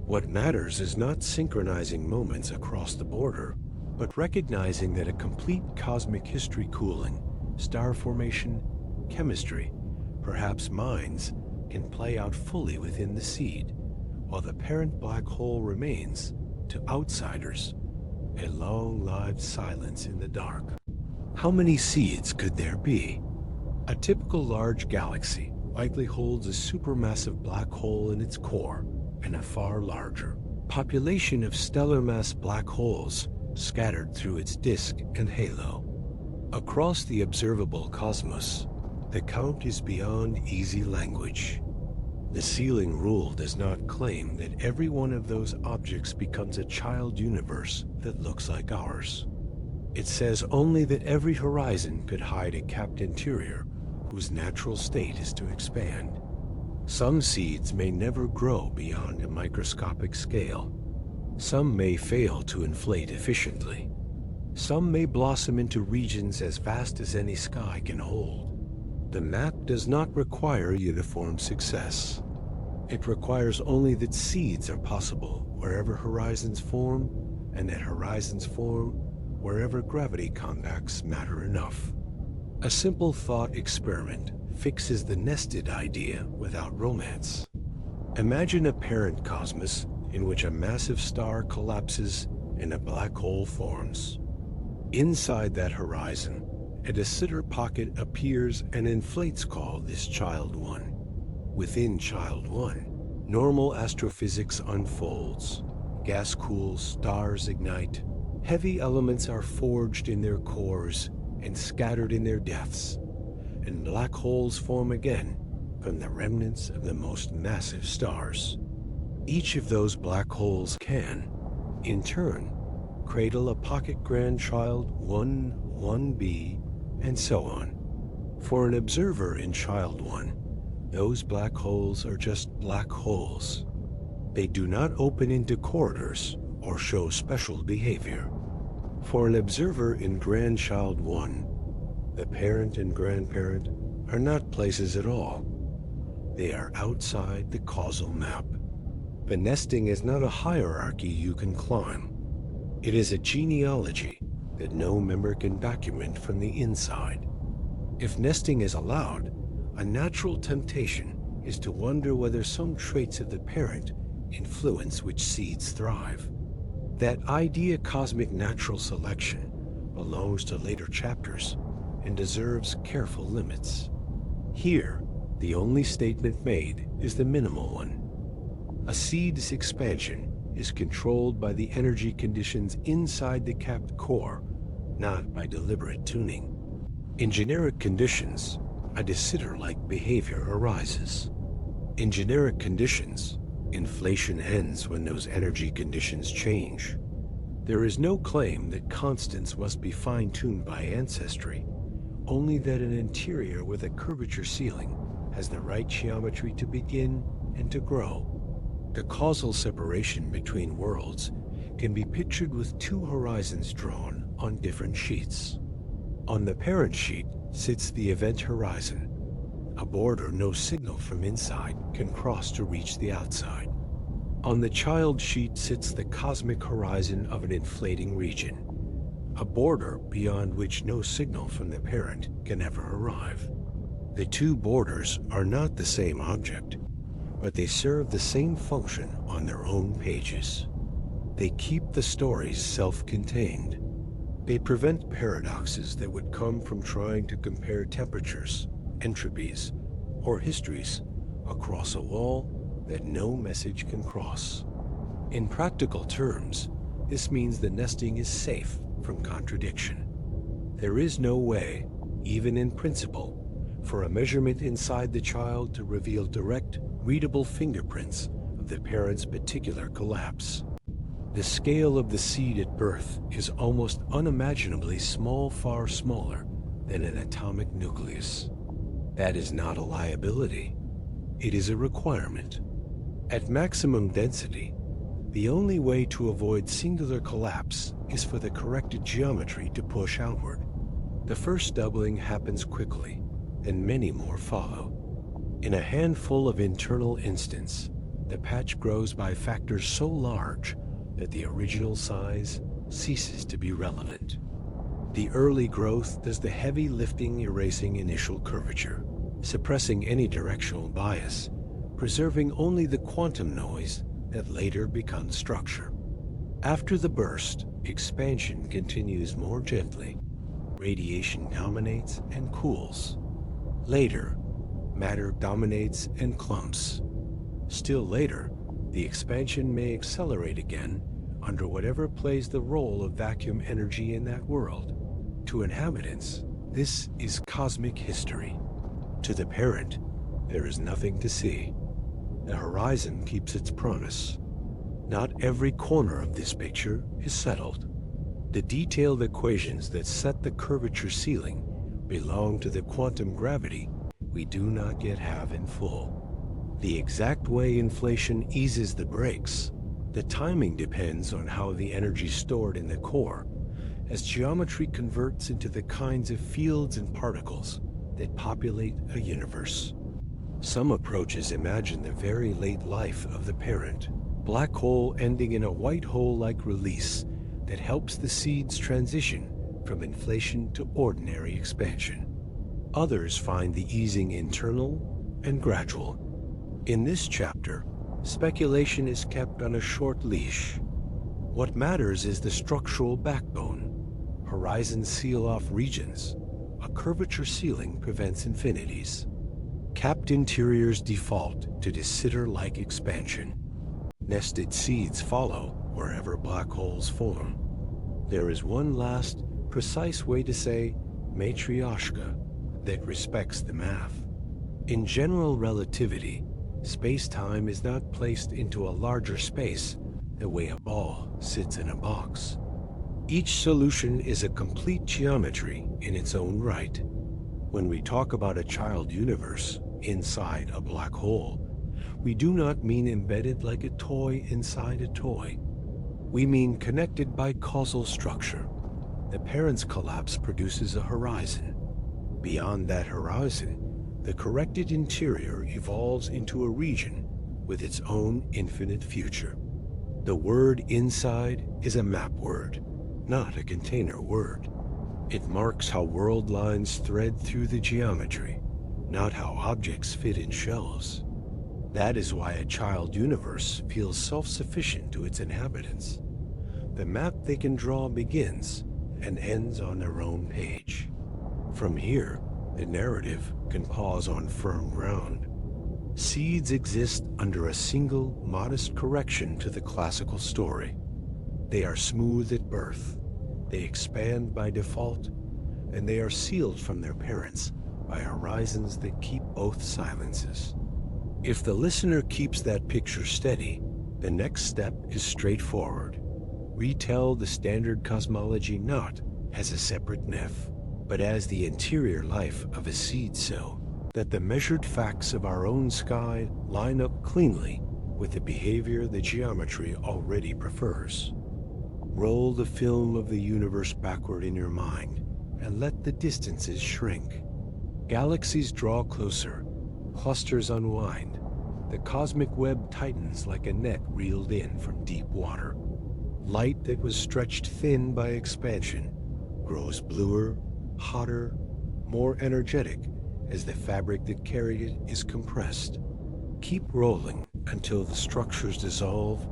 What matters is not synchronizing moments across the border, but recognizing that a complete cosmic history cooling, star formation, chemistry, perhaps minds, can play out fully within the seed, while the parent black hole remains, to outsiders, a long-lived silence in the dark. How many seeds could there be? A typical large galaxy likely holds a supermassive black hole in its core and a far larger population of stellar mass black holes scattered through its disk and halo. Across the observable cosmos, the count is beyond easy language. The ceiling rule does not claim that every one of those objects becomes a child universe that looks like ours. It says only that every horizon could hide a capped interior whose natural state is to expand. Some seeds may never grow beyond a microscopic scale. Some may fail to inflate efficiently. Some may blossom into regions as vast as any sky can hold. The map does not require uniform success. It requires only that seeds are possible wherever horizons form, and that horizons form wherever gravity compacts matter enough. A simple thought experiment fixes the nested idea without romance. Imagine a parent cosmos in which a massive star collapses and a black hole forms. Inside that horizon, a de Sitter pocket appears and inflates, called this child one. Within child one, normal astrophysics unfolds. Gas cools, stars ignite, heavy elements are forged in their cores and scattered in their depths, and black holes form again from the remnants of the most massive stars. Each of those black holes can, in turn, cradle a pocket grandchild 1, 1b, and so on. For an observer in child 1, those black holes are just black holes. They do not open into corridors or show special behavior. For an observer in grandchild 1, the parent and grandparent are not places at all. They are outside the causal map. The nesting is not a hierarchy you can climb. It is a genealogy that no member can document from the inside. If nesting is allowed, a natural temptation is to wonder whether some traits of the parent influence which seeds thrive. That idea, cosmic natural selection, belongs to later chapters and deserves careful limits. Here, the only statement made is the minimal one. A seed's expansion is controlled by the energy conditions inside the capped core, not by deliberate tuning. In generic conditions, a de Sitter-like behavior arises. In generic conditions, inflation ends when those energy conditions change. There is no claim that constants must be fine-tuned by ancestry, only that an interior with a curvature ceiling has the right geometry to begin and to grow. The causal separation between worlds can be pictured with two horizons drawn on different sheets. On the parent sheet sits the event horizon, a border no signal from inside can cross to reach the outside. On the child sheet sits the cosmic horizon of an inflating region, a border beyond which no signal from the parent can ever arrive. The two borders are not the same object, but they serve the same function on their own pages. They keep the stories self-contained. They prevent paradoxes that would come from trying to compare temperatures, entropies, or histories across a wall that no message can cross. In practical terms, this means the nesting is safe from contradiction. There is no way, even in principle, for a measurement inside the child to reveal direct, readable fingerprints of the parent's particular collapse. The scale of the seed at birth is almost unimaginably small, far smaller than an atomic nucleus. That is not a liability. It is a requirement. At maximum density, the only way to avoid singular collapse is for the corrected geometry to push outward. The first doubling happens quickly, and many more follow. In a handful of internal instants, the patch grows by factors so large that the original size ceases to be relevant. The early growth does the heavy lifting, erasing initial curvature, suppressing any directional bias, preserving only the quantum noise that later becomes structure. After the burst, expansion continues more gently. Radiation dominates and cools. Later, matter dominates and clumps. Still later, the expansion may accelerate again under whatever plays the role of vacuum energy in that world. To inhabitants, this is cosmic history. To the parent, there is nothing to see. The horizon keeps its promise. Not every corner of this picture is settled. The detailed equations that set the curvature ceiling belong to the quantum gravity we do not yet have in full. The exact way inflation eases the brakes, the timing depends on how the energy stored in the core, as geometry converts into the kinds of fields and particles that populate a universe. Some approaches imagine the very late life of the parent, black hole ending in a white hole-like release that helps the seeds transition from inflation to ordinary expansion. Others find the easing internal and gradual. In this chapter, speculation is kept on a short leash. What matters is the structural backbone. Horizons seal off regions. A curvature ceiling prevents infinities. Capped interiors default to de Sitter-like expansion. Nested seeds follow wherever black holes form. There is one last, precise way to say matryoshka that respects the math. In general relativity, space-time is not placed into a larger space the way a ball sits in a box. Each solution is a complete geometry in its own right. When we talk about a child universe inside a black hole, we do not mean embedded like a toy inside a toy. We mean connected by causal structure. The parent's collapse produces a horizon. Beyond that horizon, the corrected interior evolves into a region with its own infinite future. The word inside is a map word, not a container word. It marks how world lines thread through the geometry, not how objects fit in shelves. That is why a child universe feels self-sufficient to its inhabitants. The map they can draw begins and ends on their own page. From here, the narrative can pause on firm ground. Seeds exist under a single, modest correction to the classical story. They are smooth at birth, they expand by default, and they are sealed from their parents by horizons that keep both silences. If the listener keeps that picture steady, the next step is straightforward. Retell the standard cosmology not as a separate myth, but as the interior life of a seed cell, that the measured facts of our own sky line up cleanly with the behavior the geometry already prefers. Roll the film of the universe backward in your mind and let the distances shrink. Galaxies draw closer, clusters unwind, the cosmic web tightens like a net reeled in from deep water. Light that was stretched thin by expansion grows bluer, hotter, more energetic as the fabric that carried it is compressed. Keep rolling until the structures dissolve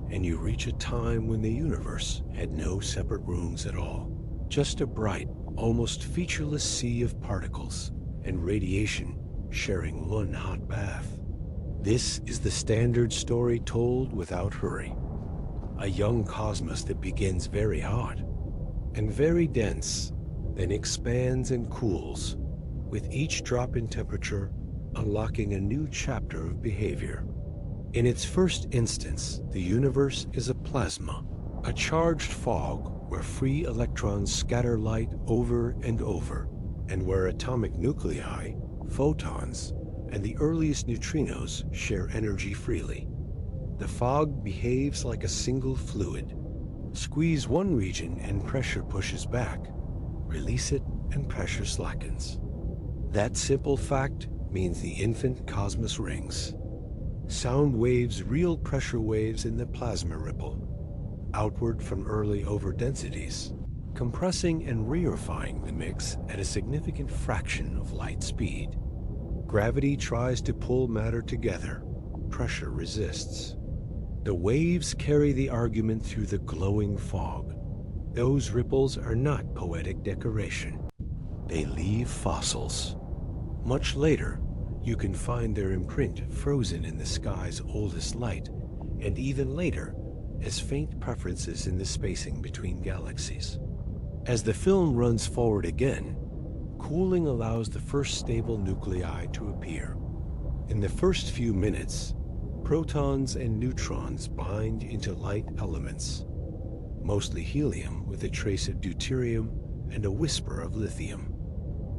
and you reach a time when the universe had no separate rooms at all. Just a bright, almost featureless sea of particles and radiation sharing one hot bath. This is the standard story told without hurry. A young cosmos that begins very hot and very dense, then expands and cools, with each drop in temperature unlocking a new chapter of behavior. In its first instance, the universe is a plasma, a charged fog where free electrons scatter light over and over, and where atomic nuclei, photons, and the earliest neutrinos share energy freely. The fog behaves like a single fluid. Squeeze one region and pressure pushes back. Release it and pressure slackens. That simple fact means the infant cosmos rings. Sound waves, real pressure waves in the plasma ripple, outward from early overdensities, compressing and reifying the mix at a significant fraction of light speed. Gravity tries to pull matter together. Pressure resists. The waves carry the argument through the glowing fog. Those ripples are not poetic decoration. They leave fossils. Much later, you can find their imprint frozen in the sky's oldest light, and even later, as faint preferences in the spacing between galaxies. As the film runs forward again, cooling allows the first stable nuclei to appear. In the first few minutes, protons and neutrons bind into light elements, mostly helium with a trace of deuterium and a whisper of lithium.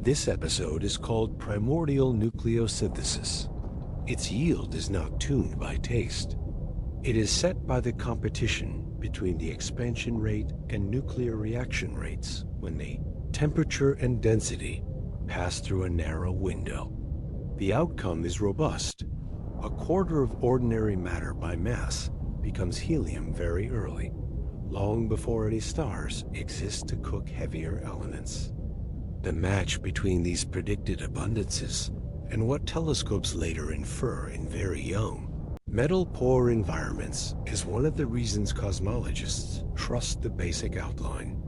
This episode is called primordial nucleosynthesis. Its yield is not tuned by taste. It is set by the competition between the expansion rate and nuclear reaction rates when the temperature and density pass through a narrow window. The outcome is robust. A quarter of ordinary matter by mass becomes helium very early, long before any stars exist to cook heavier elements. The match between these predicted abundances and what telescopes later infer in very young, metal-poor environments is one of the reasons cosmologists trust the basic outline.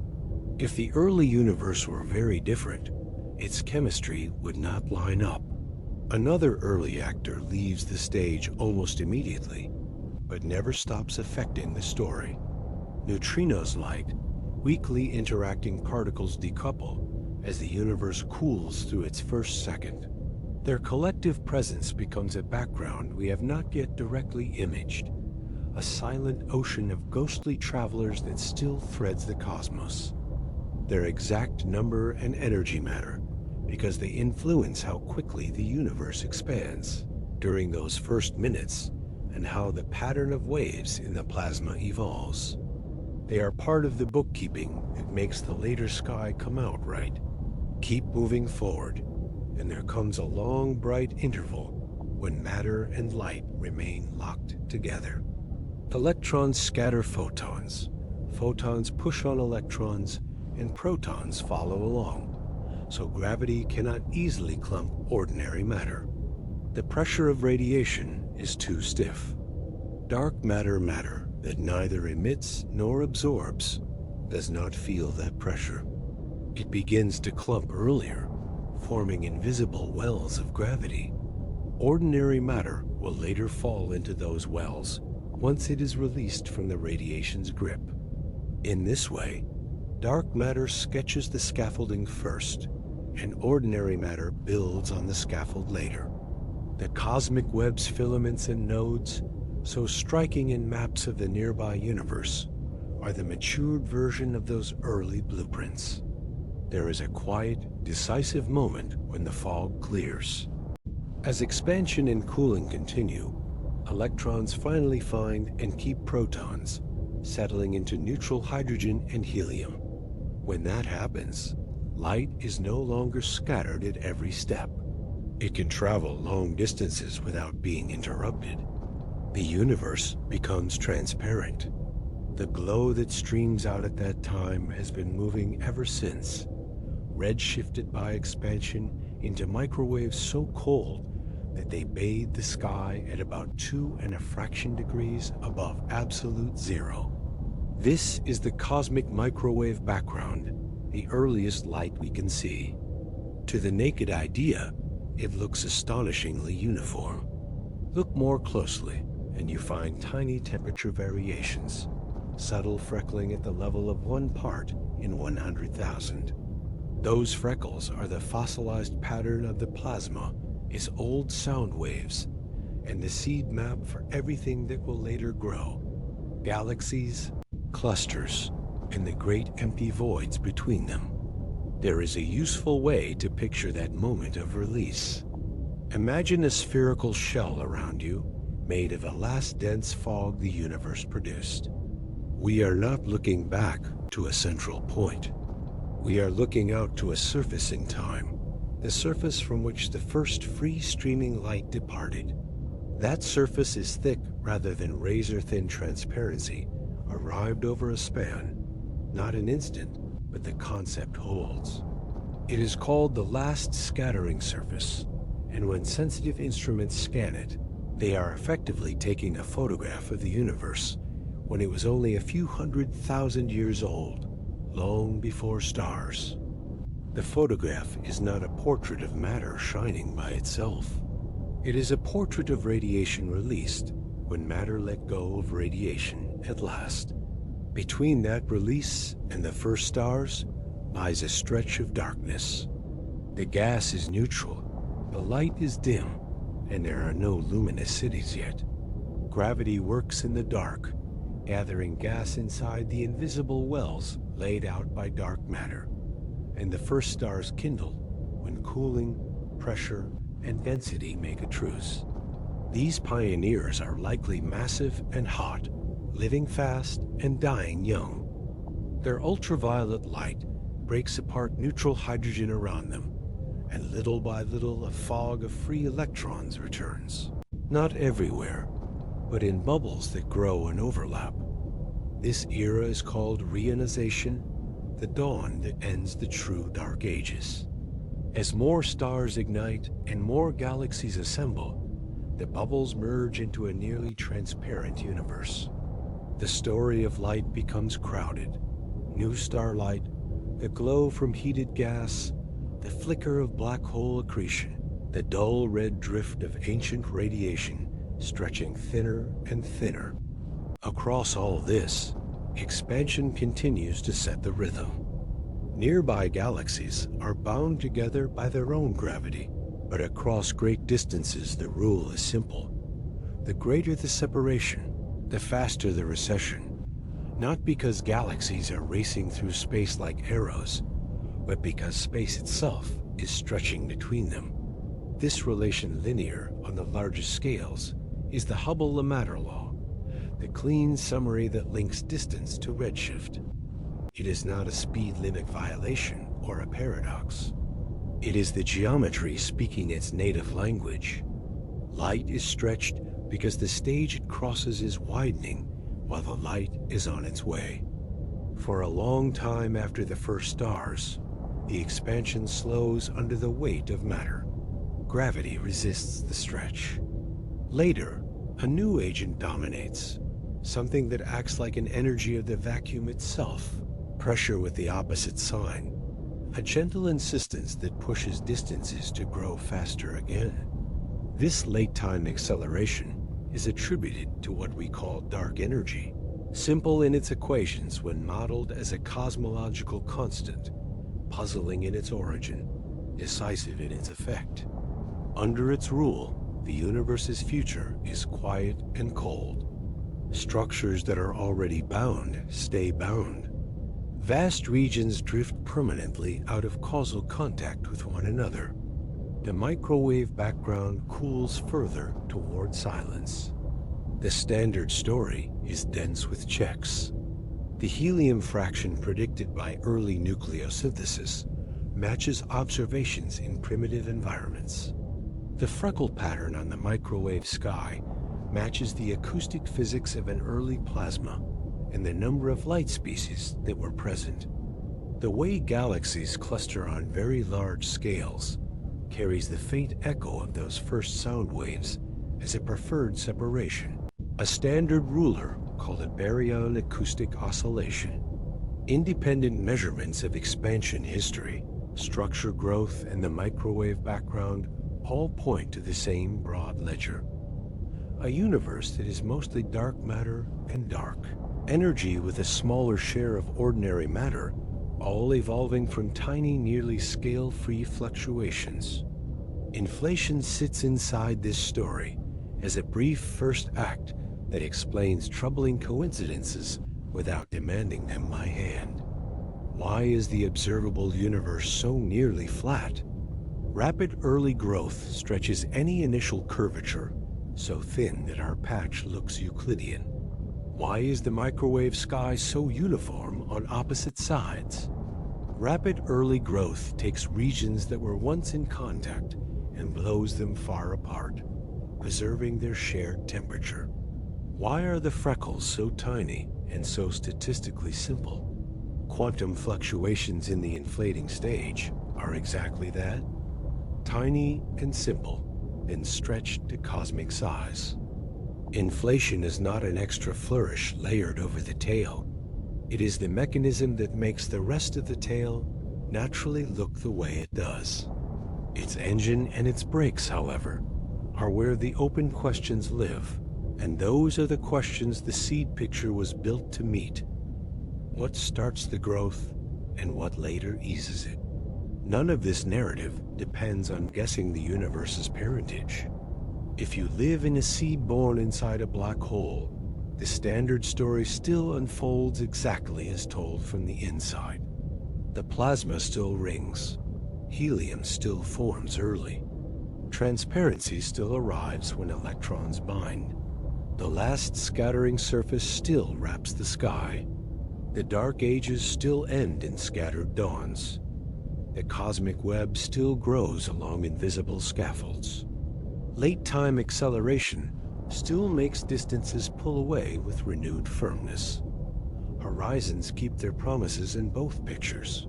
If the early universe were very different, its chemistry would not line up. Another early actor leaves the stage almost immediately, but never stops affecting the story. Neutrinos light, weakly interacting particles decouple as the universe cools through its first second. Their collective presence becomes a background we have not yet directly imaged, a silent ocean of ghostly travelers that still threads the cosmos. Their exact number and energy matter because they influence how quickly the universe expands during those first minutes and how the pattern of waves in the plasma evolves. They are part of the bookkeeping that makes the later sky come out right. Keep moving forward, and there comes a long, bright interval when matter and light remain locked together. Electrons scatter photons. Photons push on electrons, and protons follow along, so gravity cannot easily clump ordinary matter. The pressure of radiation is too stiff. Dark matter that neither emits nor absorbs does not feel that pressure. It begins to clump earlier, forming invisible wells of gravity. Ordinary matter will later fall into those wells once it is released from the radiation's grip. In this way, dark matter sketches the scaffolding first, and ordinary matter builds on the scaffold later. The cosmic web's filaments and nodes, so striking in maps of the nearby universe, are the matured version of those early blueprints. There is a quiet, decisive moment when the fog clears. As expansion and cooling continue, electrons finally find and keep protons, settling into neutral hydrogen and helium. When that happens, light is no longer scattered at every step. It can travel long distances without being interrupted. The universe becomes transparent. The glow that streams out at that time has been moving ever since, redshifted by expansion into microwaves so cold that they bathe the sky at about 2 degrees above absolute zero. This is the cosmic microwave background, the earliest light we can see. To the naked idea, it looks astonishingly uniform. Look more closely, and you find tiny temperature variations, subtle freckling at the level of 1 part in 100,000. Those freckles are the fossilized pattern of the plasma, its old sound waves, and the seed map for everything that will later grow. Galaxies, clusters, and the great empty voids between them. There is a useful way to picture that moment of release. Imagine a spherical shell around you, made of the last dense fog the universe produced. We are not looking back to a central point. We are looking out to a surface in time, the surface from which the first free streaming light departed. That surface is thick rather than razor-thin transparency, arrived over a span, not an instant, but the concept holds. It is called the last scattering surface, and when sensitive instruments scan it, they are effectively taking a photograph of the universe when it was only a few 100,000 years old, long before stars. The photograph is not a portrait of matter shining by itself. It is a portrait of radiation released when matter let go of radiation at last. Between that release and the first stars lies a stretch of darkness. The gas is neutral, the light is dim, and there are no luminous cities yet. Gravity works in the dark, gathering gas inside the invisible wells laid out by dark matter, and the first stars kindle when cooling, pressure, and density make a truce. These pioneers are likely massive and hot, living fast and dying young. Their ultraviolet light breaks apart neutral hydrogen around them, and little by little a fog of free electrons returns. Not everywhere, but in bubbles that grow and overlap. This era is called reionization, the dawn that ends the true dark ages. As more stars ignite and more galaxies assemble, the bubbles merge into a nearly transparent universe. The story of light becomes crowded. New starlight, the glow from heated gas, the flicker of black hole accretion, the dull red drift of ancient radiation stretching thinner and thinner. Across all this, expansion continues to set the rhythm. Nearby galaxies are bound together by their own gravity, but across great distances the rule is simple. The greater the separation, the faster the recession, not because galaxies are racing through space like arrows, but because space itself is stretching between them. This relation linear on the largest scales is the Hubble-Lemaître law, the clean summary that links distance to redshift. It is not a speed limit violation or a paradox. It is the geometry speaking its native language. Light is stretched because the stage it crosses is widening while the light is on its way. For a long time after the first stars, the expansion slows under the weight of matter. Gravity resists the stretch. Later, a new agent dominates, something that acts like an energy of the vacuum itself, pressure with the opposite sign, a gentle insistence that pushes distances to grow faster again. This late-time acceleration is attributed to what we call dark energy, simple in its equations when modeled as a cosmological constant, puzzling in its origin, decisive in its effect. Under its rule, the universe's future is quiet and cold. Structures that are already bound stay bound. Vast regions drift permanently out of causal contact with one another. The microwave background cools further toward silence. The standard story is dense with checks. The helium fraction predicted by early nucleosynthesis matches observations in primitive environments. The freckle pattern on the microwave sky matches the acoustic physics of an early plasma and the number of light species that were present. The way galaxies cluster on very large scales carries the faint echo of those first sound waves as a preferred separation, a standard ruler called a baryon acoustic oscillation. Independent measurements of expansion history, structure growth, and the microwave background all point to the same broad ledger. A universe that is mostly dark matter and dark energy with a smaller share of ordinary matter, all evolving from tiny, nearly scale-free fluctuations. Inflation sits inside this story as a brief first act that explains troubling coincidences without demanding them by hand. Why is the observable universe so nearly flat? Rapid early growth stretches any initial curvature so thin that our patch looks Euclidean. Why is the microwave sky so uniform on opposite sides? Rapid early growth takes regions that were once in contact and blows them far apart, preserving their shared temperature. Why are the freckles so tiny and so statistically simple? Quantum fluctuations in the inflating stage are exactly that: tiny and simple, and stretched to cosmic size. Inflation is not an extra flourish layered over the tail. It is the mechanism that makes the rest of the tail naturally look the way it does. Its engine and its brakes, however, are where the open questions live, and those are the questions the seed picture was built to meet. What starts the growth, and what later eases it? None of this narrative depends on guessing the universe's parentage. If you live in a seed born inside a black hole, the standard story still unfolds exactly as told from the inside. The plasma still rings. Helium still forms early. Transparency still arrives when electrons bind. The last scattering surface still wraps the sky. The dark ages still end in scattered dawns. The cosmic web still grows along invisible scaffolds. Late-time acceleration still makes distances pull away with renewed firmness. Horizons keep their promises in both pictures.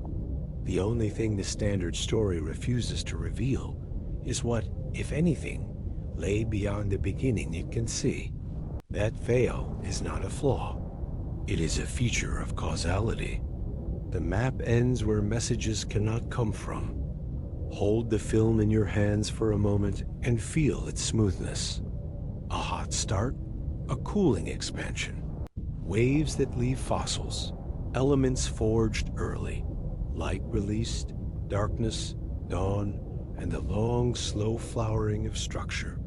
The only thing the standard story refuses to reveal is what, if anything, lay beyond the beginning it can see. That veil is not a flaw. It is a feature of causality. The map ends where messages cannot come from. Hold the film in your hands for a moment and feel its smoothness. A hot start, a cooling expansion. Waves that leave fossils, elements forged early. Light released, darkness, dawn, and the long, slow flowering of structure.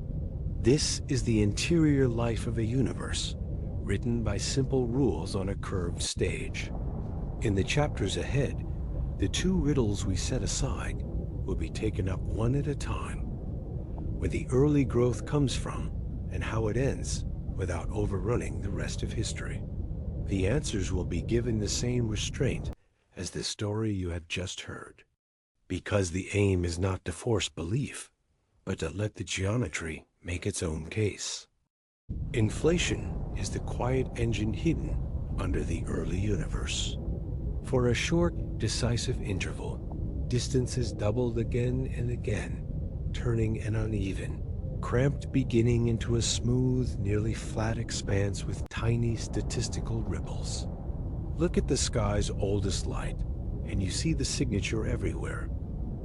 This is the interior life of a universe, written by simple rules on a curved stage. In the chapters ahead, the two riddles we set aside will be taken up one at a time. Where the early growth comes from and how it ends without overrunning the rest of history. The answers will be given the same restraint as the story you have just heard. Because the aim is not to force belief, but to let the geometry make its own case. Inflation is the quiet engine hidden under the early universe. For a short, decisive interval, distances doubled again and again, turning an uneven, cramped beginning into a smooth, nearly flat expanse with tiny statistical ripples. Look at the sky's oldest light, and you see the signature everywhere.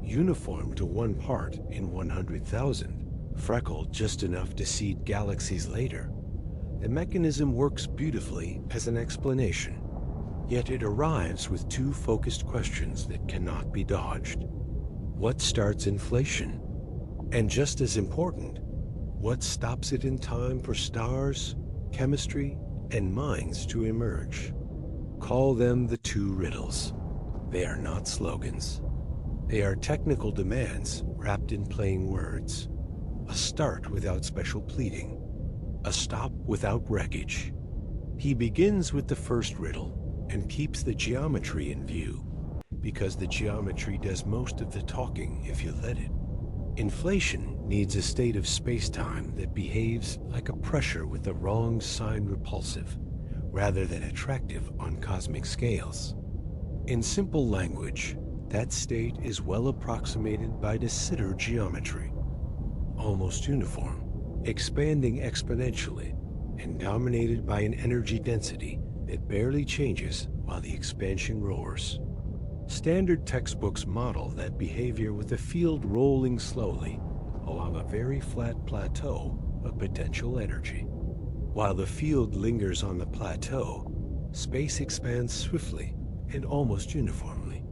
Uniform to 1 part in 100,000, freckled just enough to seed galaxies later. The mechanism works beautifully as an explanation, yet it arrives with two focused questions that cannot be dodged. What starts inflation? And just as important, what stops it in time for stars, chemistry, and minds to emerge? Call them the two riddles. They are not slogans. They are technical demands wrapped in plain words. A start without special pleading. A stop without wreckage. He begins with the first riddle and keeps the geometry in view, because the geometry does most of the talking if you let it. Inflation needs a state of spacetime that behaves like a pressure with the wrong sign repulsive, rather than attractive on cosmic scales. In simple language, that state is well approximated by de Sitter geometry, almost uniform, expanding exponentially, and dominated by an energy density that barely changes while the expansion roars. Standard textbooks model that behavior with the field rolling slowly along a very flat plateau of potential energy. While the field lingers on the plateau, space expands swiftly and almost uniformly.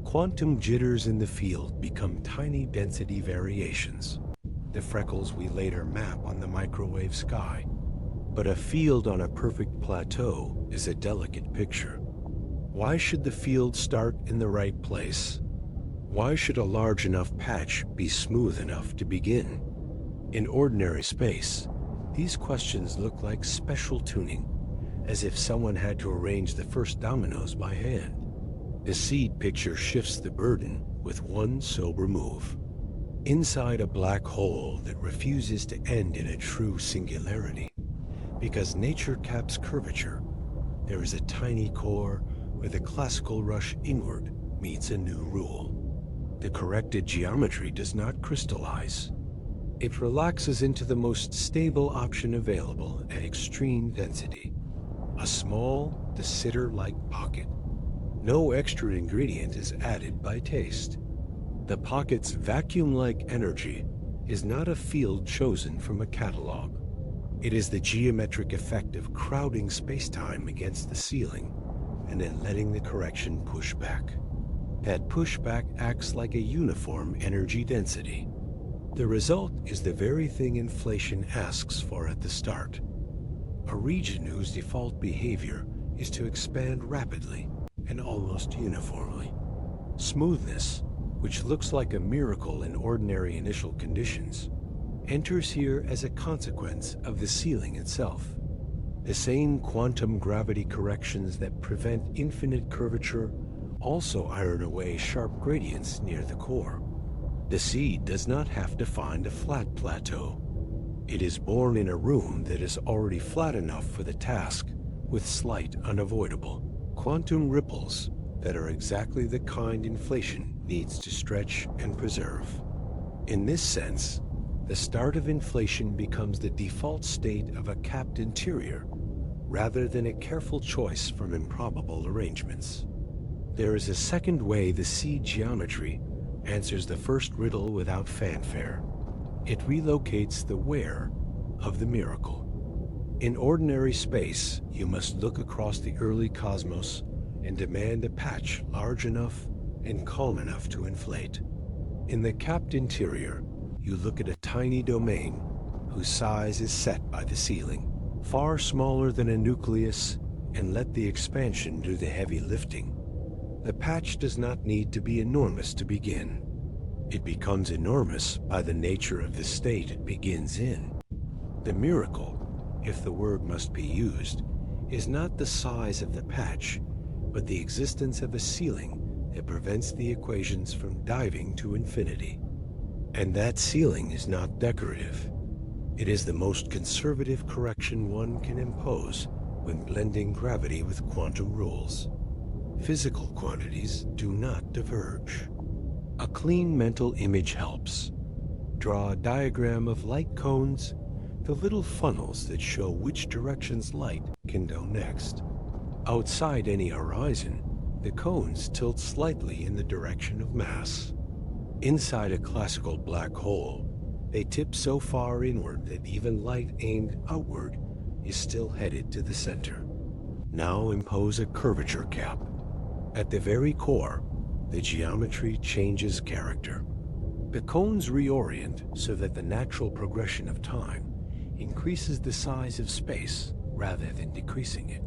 Quantum jitters in the field become tiny density variations, the freckles we later map on the microwave sky. But a field on a perfect plateau is a delicate picture. Why should the field start in the right place? Why should a large enough patch be smooth enough to begin? In ordinary space, these questions look like special tuning, as if someone had to arrange the first dominoes by hand. The seed picture shifts the burden with one sober move. Inside a black hole that refuses to end in a true singularity, because nature caps curvature, there is a tiny core where the classical rush inward meets a new rule. The corrected geometry does not crystallize. It relaxes into the most stable option available at extreme density, a small, de Sitter-like pocket. No extra ingredient is added by taste. The pocket's vacuum-like energy is not a field chosen from a catalog. It is the geometric effect of crowding spacetime against the ceiling and then letting the correction push back. That pushback acts like a uniform energy density. The result is the very thing inflation asks for at the start. A region whose default behavior is to expand rapidly and almost uniformly. Smoothness, which looks like a miracle in ordinary initial conditions, enters here as a consequence of the ceiling itself. The same quantum gravity corrections that prevent infinite curvature also iron away sharp gradients near the core. The seed does not have to find a flat plateau. It is born in a room that is already flat enough for the task, with slight unavoidable quantum ripples that are exactly the kind inflation needs to stretch and preserve. In this sense, the start of inflation becomes the default state of a capped interior, rather than a careful choice from improbable arrangements. There is a second way the seed geometry answers the first riddle without fanfare. It relocates the where of the miracle. In ordinary space, you must look across the early cosmos and demand a patch large enough and calm enough to inflate. In the capped interior, you look at a tiny domain whose size is set by the ceiling, far smaller than a nucleus, and let the expansion do the heavy lifting. The patch does not need to be enormous to begin. It becomes enormous by the nature of the state it begins in. The miracle, if the word must be used, is not the size of the patch, but the existence of a ceiling that prevents the equations from diving to infinity. And that ceiling is not decorative. It is the most conservative correction one can impose when blending gravity with quantum rules. Physical quantities do not diverge. A clean mental image helps. Draw a diagram of light cones, the little funnels that show which directions light can go next. Outside any horizon, the cones tilt slightly in the direction of mass. Inside a classical black hole, they tip so far inward that even light aimed outward is still headed to the center. Now impose a curvature cap. At the very core, the geometry changes character. The cones reorient so that the natural progression of time increases the size of space rather than decreasing it.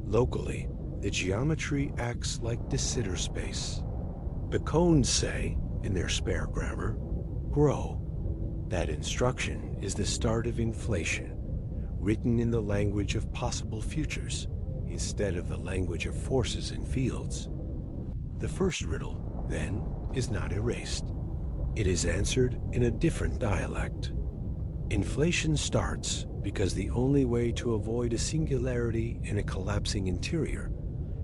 Locally, the geometry acts like de Sitter space. The cones say, in their spare grammar, grow. That instruction is the start of inflation, written in the language of possible futures instead of the language of forces and fields. The first riddle, then, is not erased. It is answered in a different dialect. Inflation starts because the only way to avoid a singularity in a collapsing interior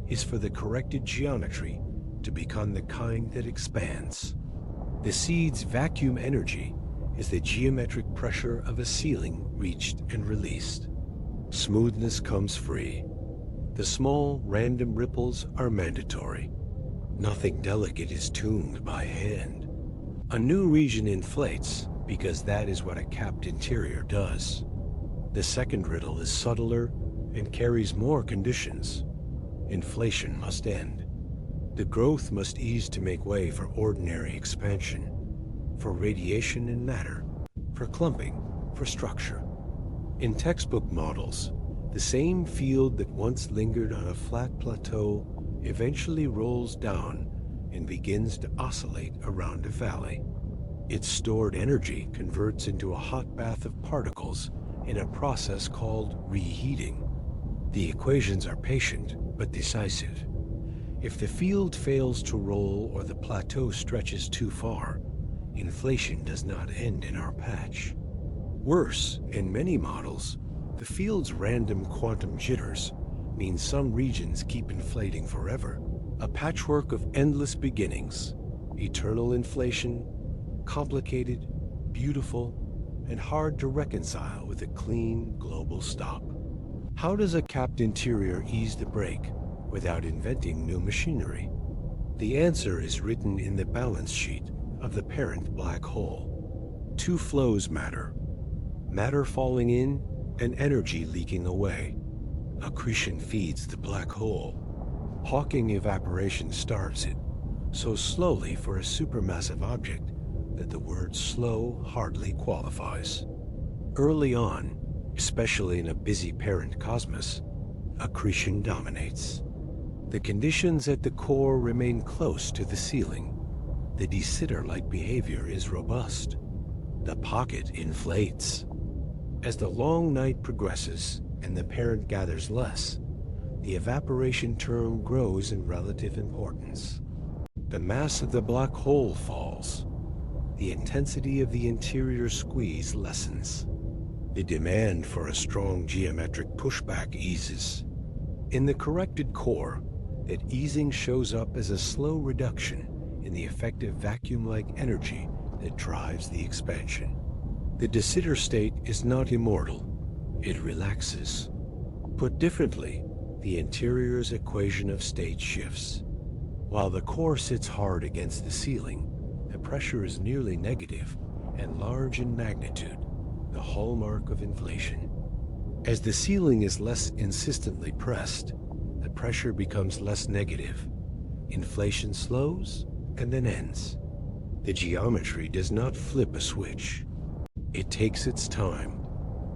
is for the corrected geometry to become the kind that expands. The seed's vacuum energy is the geometric pressure of a ceiling reached and released. Smoothness comes free. The small, random ripples are mandatory. Nothing delicate is tuned by hand. A new region inflates because that is what a capped interior does. The second riddle is subtler and carries more conditions. Inflation must end. The growth must ease to make way for ordinary expansion, for radiation and matter, for clumping, for structure. In textbook models, the same field that once lingered on a flat plateau eventually rolls down and begins to oscillate around a valley. Its stored energy converts into a hot bath of particles in a process called reheating. The equations are patient but decisive. If the field fails to roll or the plateau stretches too far, inflation does not end in our patch. Worse, in many models, the field's random quantum jitters mean some regions keep inflating forever. A patchwork of endless beginnings, eternal inflation, complicated, beautiful, and hard to reconcile with a clean global stop. How does a capped interior ease the break without inventing new machinery? The answer is written in the balance sheet of the parent black hole. Two flows matter: matter falling in and energy leaking away. Accretion feeds the black hole. Hawking evaporation starves it, so slowly for a supermassive object that the word slow hardly qualifies. Early on, especially in a busy parent cosmos, accretion dominates. The conditions at the core remain close to the ceiling. The de Sitter-like behavior is robust. The pocket inflates. As the long night progresses and the parent gathers less, the evaporation term grows in relative importance. The mass of the black hole falls. The intensity of the interior squeeze lessens. The demand for a strong geometric pushback eases. In the corrected core, that easing shows up as a slow reduction in the effective vacuum-like energy that drives the expansion. The de Sitter state is not immortal. It relaxes. Put differently, the interior's equation of state shifts. While the core sits hard against the ceiling, the pressure is nearly negative and large in magnitude, the hallmark of inflation. As the ceiling is less insistently pressed, the pressure becomes less negative. Inflation slows and then ends. The geometry does not flip a switch. It takes its time,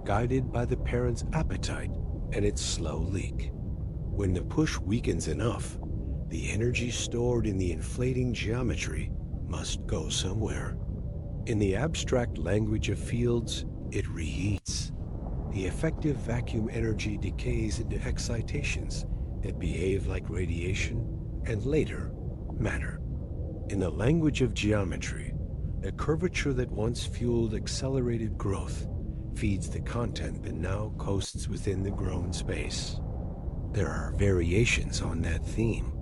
guided by the parent's appetite and its slow leak. When the push weakens enough, the energy stored in the inflating geometry must go somewhere. In the abstract language of fields, it reheats. The effective vacuum energy decays into excitations that behave like radiation and later, matter. In the language of geometry, the curvature that once fueled accelerated growth feeds the content that now coasts within the grown space. There are variations on that theme.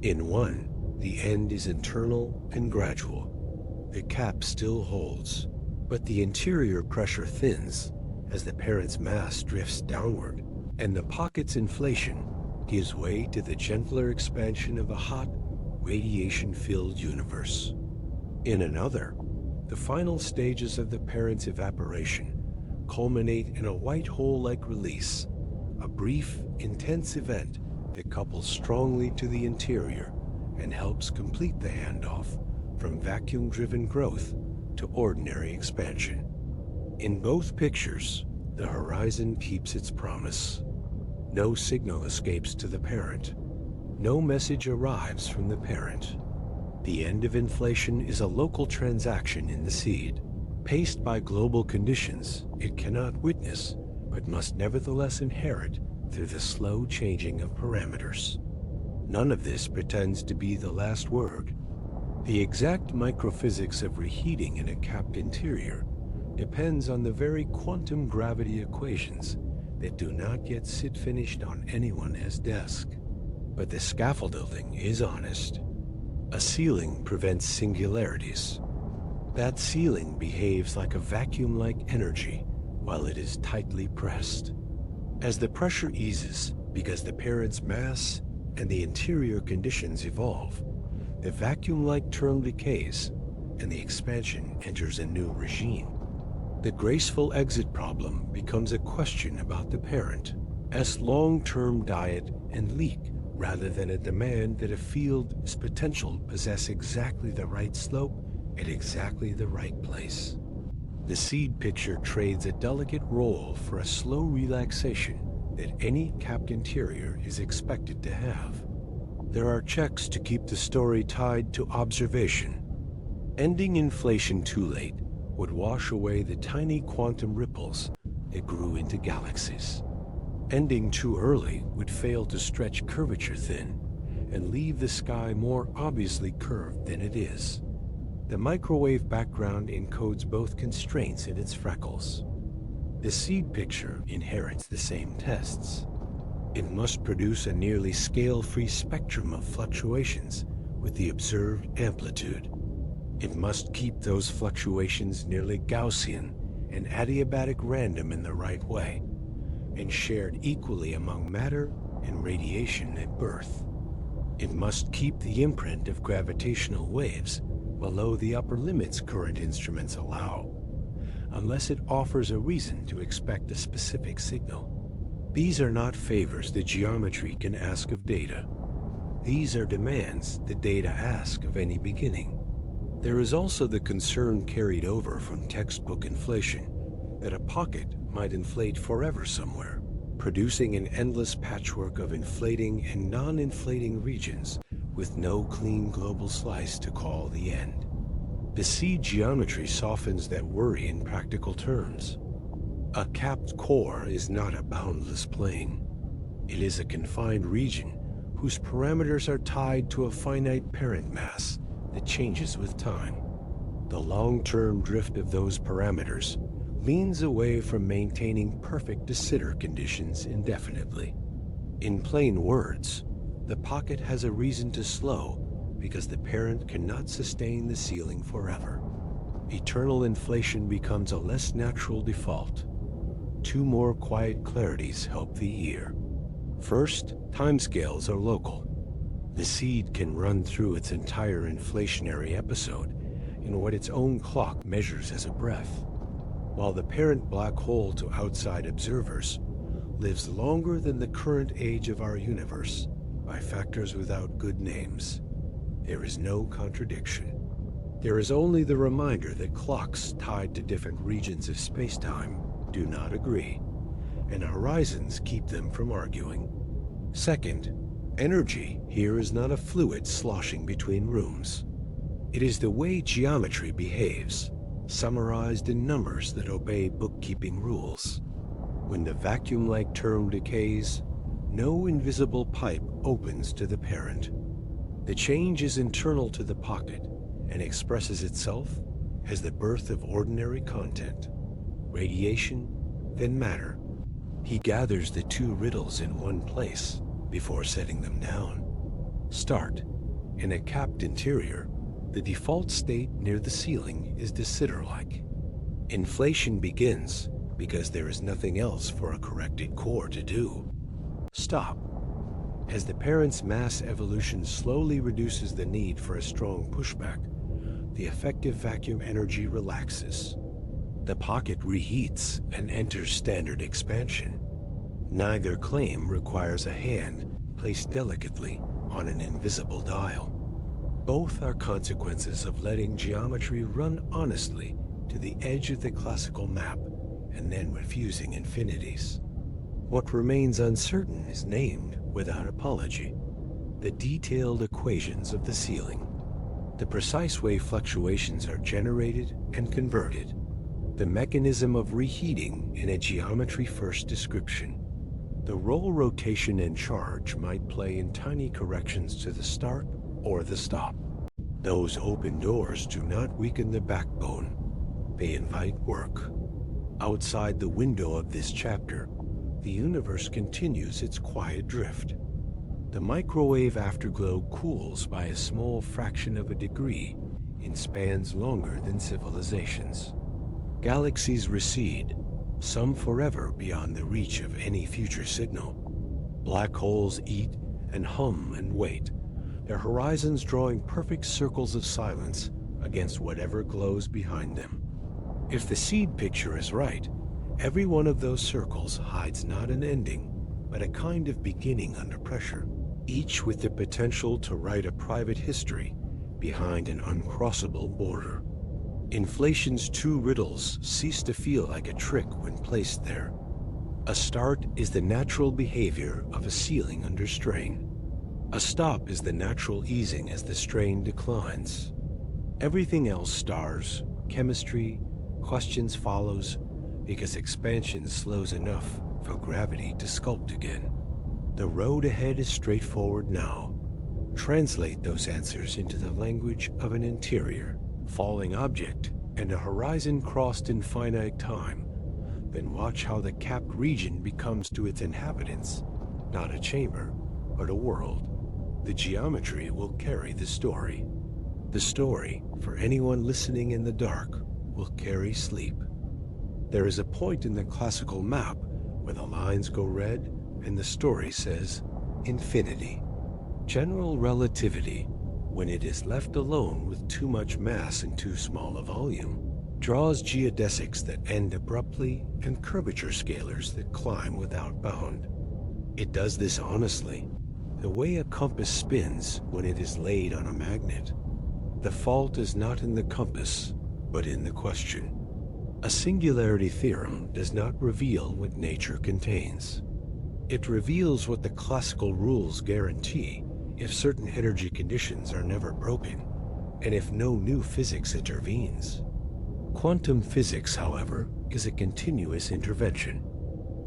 In one, the end is internal and gradual. The cap still holds, but the interior pressure thins as the parent's mass drifts downward, and the pocket's inflation gives way to the gentler expansion of a hot, radiation-filled universe. In another, the final stages of the parent's evaporation culminate in a white hole-like release, a brief, intense event that couples strongly to the interior and helps complete the handoff from vacuum-driven growth to ordinary expansion. In both pictures, the horizon keeps its promise. No signal escapes to the parent. No message arrives from the parent. The end of inflation is a local transaction in the seed. Paced by global conditions, it cannot witness, but must nevertheless inherit through the slow changing of parameters. None of this pretends to be the last word. The exact microphysics of reheating in a capped interior depends on the very quantum gravity equations that do not yet sit finished on anyone's desk. But the scaffolding is honest. A ceiling prevents singularities. That ceiling behaves like a vacuum-like energy while it is tightly pressed. As the pressure eases, because the parent's mass and the interior conditions evolve, the vacuum-like term decays and the expansion enters a new regime. The graceful exit problem becomes a question about the parent's long-term diet and leak, rather than a demand that a field's potential possess exactly the right slope at exactly the right place. The seed picture trades a delicate roll for a slow relaxation that any capped interior is expected to have. There are checks to keep the story tied to observation. Ending inflation too late would wash away the tiny quantum ripples that grew into galaxies. Ending too early would fail to stretch curvature thin and leave the sky more obviously curved than it is. The microwave background encodes both constraints in its freckles. The seed picture inherits the same tests. It must produce a nearly scale-free spectrum of fluctuations with the observed amplitude. It must keep those fluctuations nearly Gaussian and adiabatic random in the right way, and shared equally among matter and radiation at birth. It must keep the imprint of gravitational waves below the upper limits current instruments allow, unless it offers a reason to expect a specific signal. These are not favors the geometry can ask of data. These are demands the data ask of any beginning. There is also the concern carried over from textbook inflation that a pocket might inflate forever somewhere, producing an endless patchwork of inflating and non-inflating regions with no clean global slice to call the end. The seed geometry softens that worry in practical terms. A capped core is not a boundless plane. It is a confined region whose parameters are tied to a finite parent mass that changes with time. The long-term drift of those parameters leans away from maintaining perfect de Sitter conditions indefinitely. In plain words, the pocket has a reason to slow because the parent cannot sustain the ceiling forever. Eternal inflation becomes a less natural default. Two more quiet clarities help the ear. First, timescales are local. The seed can run through its entire inflationary episode in what its own clock measures as a breath, while the parent black hole to outside observers lives longer than the current age of our universe by factors without good names. There is no contradiction. There is only the reminder that clocks tied to different regions of spacetime do not agree, and horizons keep them from arguing. Second, energy here is not a fluid sloshing between rooms. It is the way geometry behaves, summarized in numbers that obey bookkeeping rules. When the vacuum-like term decays, no invisible pipe opens to the parent. The change is internal to the pocket and expresses itself as the birth of ordinary content, radiation, then matter. He gathers the two riddles in one place before setting them down. Start. In a capped interior, the default state near the ceiling is de Sitter-like. Inflation begins because there is nothing else for a corrected core to do. Stop. As the parent's mass evolution slowly reduces the need for a strong pushback, the effective vacuum energy relaxes. The pocket reheats and enters standard expansion. Neither claim requires a hand placed delicately on an invisible dial. Both are consequences of letting geometry run honestly to the edge of the classical map and then refusing infinities. What remains uncertain is named without apology: the detailed equations of the ceiling. The precise way fluctuations are generated and converted. The mechanism of reheating in a geometry-first description. The role rotation and charge might play in tiny corrections to the start or the stop. Those open doors do not weaken the backbone. They invite work. Outside the window of this chapter, the universe continues its quiet drift. The microwave afterglow cools by a small fraction of a degree in spans longer than civilizations. Galaxies recede, some forever beyond the reach of any future signal. Black holes eat and hum and wait, their horizons drawing perfect circles of silence against whatever glows behind them. If the seed picture is right, every one of those circles hides not an ending, but a kind of beginning under pressure, each with the potential to write a private history behind an uncrossable border. Inflation's two riddles cease to feel like a trick when placed there. A start is the natural behavior of a ceiling under strain. A stop is the natural easing as the strain declines. Everything else stars, chemistry, questions follows, because expansion slows enough for gravity to sculpt again. The road ahead is straightforward now. Translate those answers into the language of an interior, falling object, and a horizon crossed in finite time. Then watch how the capped region becomes to its inhabitants, not a chamber, but a world. The geometry will carry the story. The story, for anyone listening in the dark, will carry sleep. There is a point in the classical map where the lines go red and the story says infinity. General relativity, when it is left alone with too much mass and too small a volume, draws geodesics that end abruptly and curvature scalars that climb without bound. It does this honestly, the way a compass spins when it is laid on a magnet. The fault is not in the compass, but in the question. A singularity theorem does not reveal what nature contains. It reveals what the classical rules guarantee if certain energy conditions are never broken, and if no new physics intervenes. Quantum physics, however, is a continuous intervention.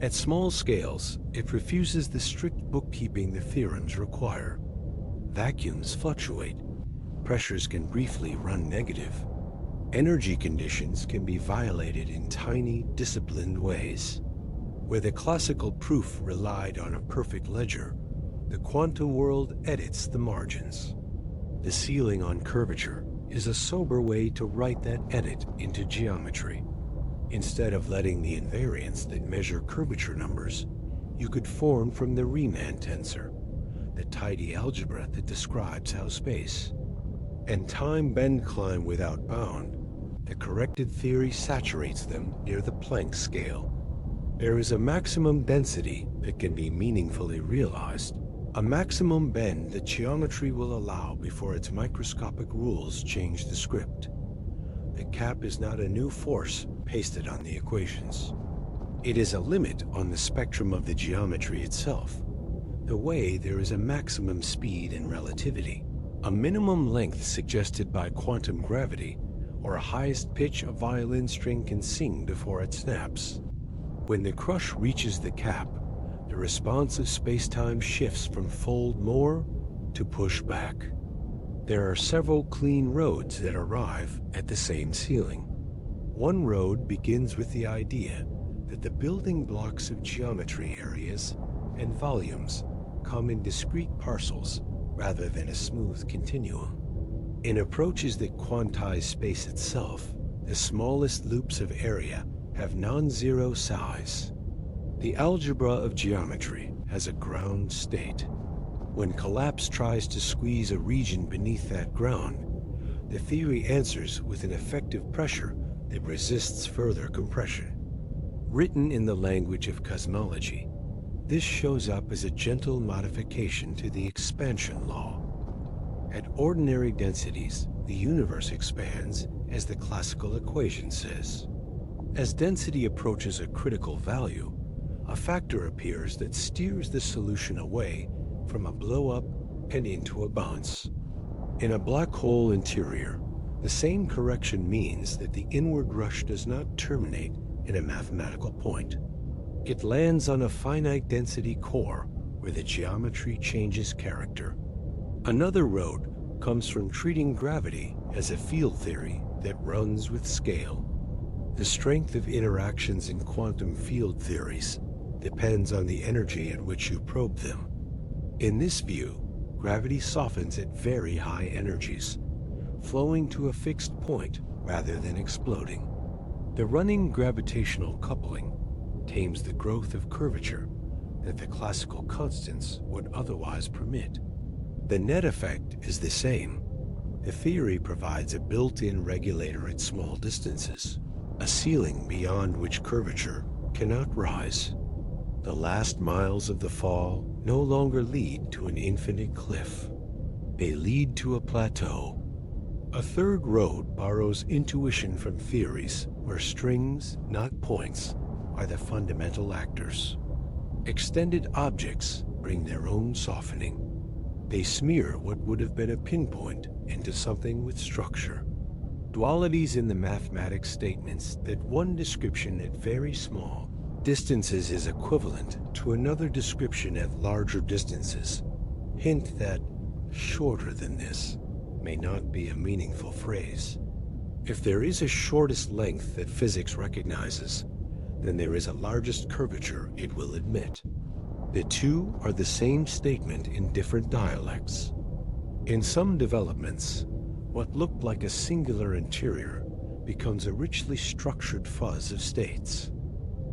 At small scales, it refuses the strict bookkeeping the theorems require. Vacuums fluctuate. Pressures can briefly run negative. Energy conditions can be violated in tiny, disciplined ways. Where the classical proof relied on a perfect ledger, the quantum world edits the margins. The ceiling on curvature is a sober way to write that edit into geometry. Instead of letting the invariants that measure curvature numbers, you could form from the Riemann tensor, the tidy algebra that describes how space and time bend climb without bound. The corrected theory saturates them near the Planck scale. There is a maximum density that can be meaningfully realized, a maximum bend that geometry will allow before its microscopic rules change the script. The cap is not a new force pasted on the equations. It is a limit on the spectrum of the geometry itself, the way there is a maximum speed in relativity, a minimum length suggested by quantum gravity, or a highest pitch a violin string can sing before it snaps. When the crush reaches the cap, the response of spacetime shifts from fold more to push back. There are several clean roads that arrive at the same ceiling. One road begins with the idea that the building blocks of geometry areas and volumes come in discrete parcels rather than a smooth continuum. In approaches that quantize space itself, the smallest loops of area have non-zero size. The algebra of geometry has a ground state. When collapse tries to squeeze a region beneath that ground, the theory answers with an effective pressure that resists further compression. Written in the language of cosmology, this shows up as a gentle modification to the expansion law. At ordinary densities, the universe expands as the classical equation says. As density approaches a critical value, a factor appears that steers the solution away from a blow-up and into a bounce. In a black hole interior, the same correction means that the inward rush does not terminate in a mathematical point. It lands on a finite density core where the geometry changes character. Another road comes from treating gravity as a field theory that runs with scale. The strength of interactions in quantum field theories depends on the energy at which you probe them. In this view, gravity softens at very high energies, flowing to a fixed point rather than exploding. The running gravitational coupling tames the growth of curvature that the classical constants would otherwise permit. The net effect is the same. The theory provides a built-in regulator at small distances, a ceiling beyond which curvature cannot rise. The last miles of the fall no longer lead to an infinite cliff. They lead to a plateau. A third road borrows intuition from theories where strings, not points, are the fundamental actors. Extended objects bring their own softening. They smear what would have been a pinpoint into something with structure. Dualities in the mathematics statements that one description at very small distances is equivalent to another description at larger distances hint that shorter than this may not be a meaningful phrase. If there is a shortest length that physics recognizes, then there is a largest curvature it will admit. The two are the same statement in different dialects. In some developments, what looked like a singular interior becomes a richly structured fuzz of states.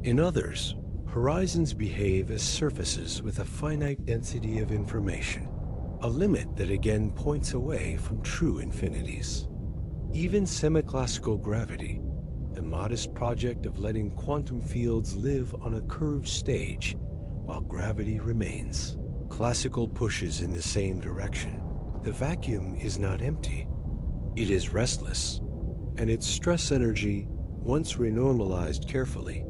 In others, horizons behave as surfaces with a finite density of information, a limit that again points away from true infinities. Even semiclassical gravity, the modest project of letting quantum fields live on a curved stage while gravity remains, classical pushes in the same direction. The vacuum is not empty. It is restless, and its stress energy, once renormalized carefully,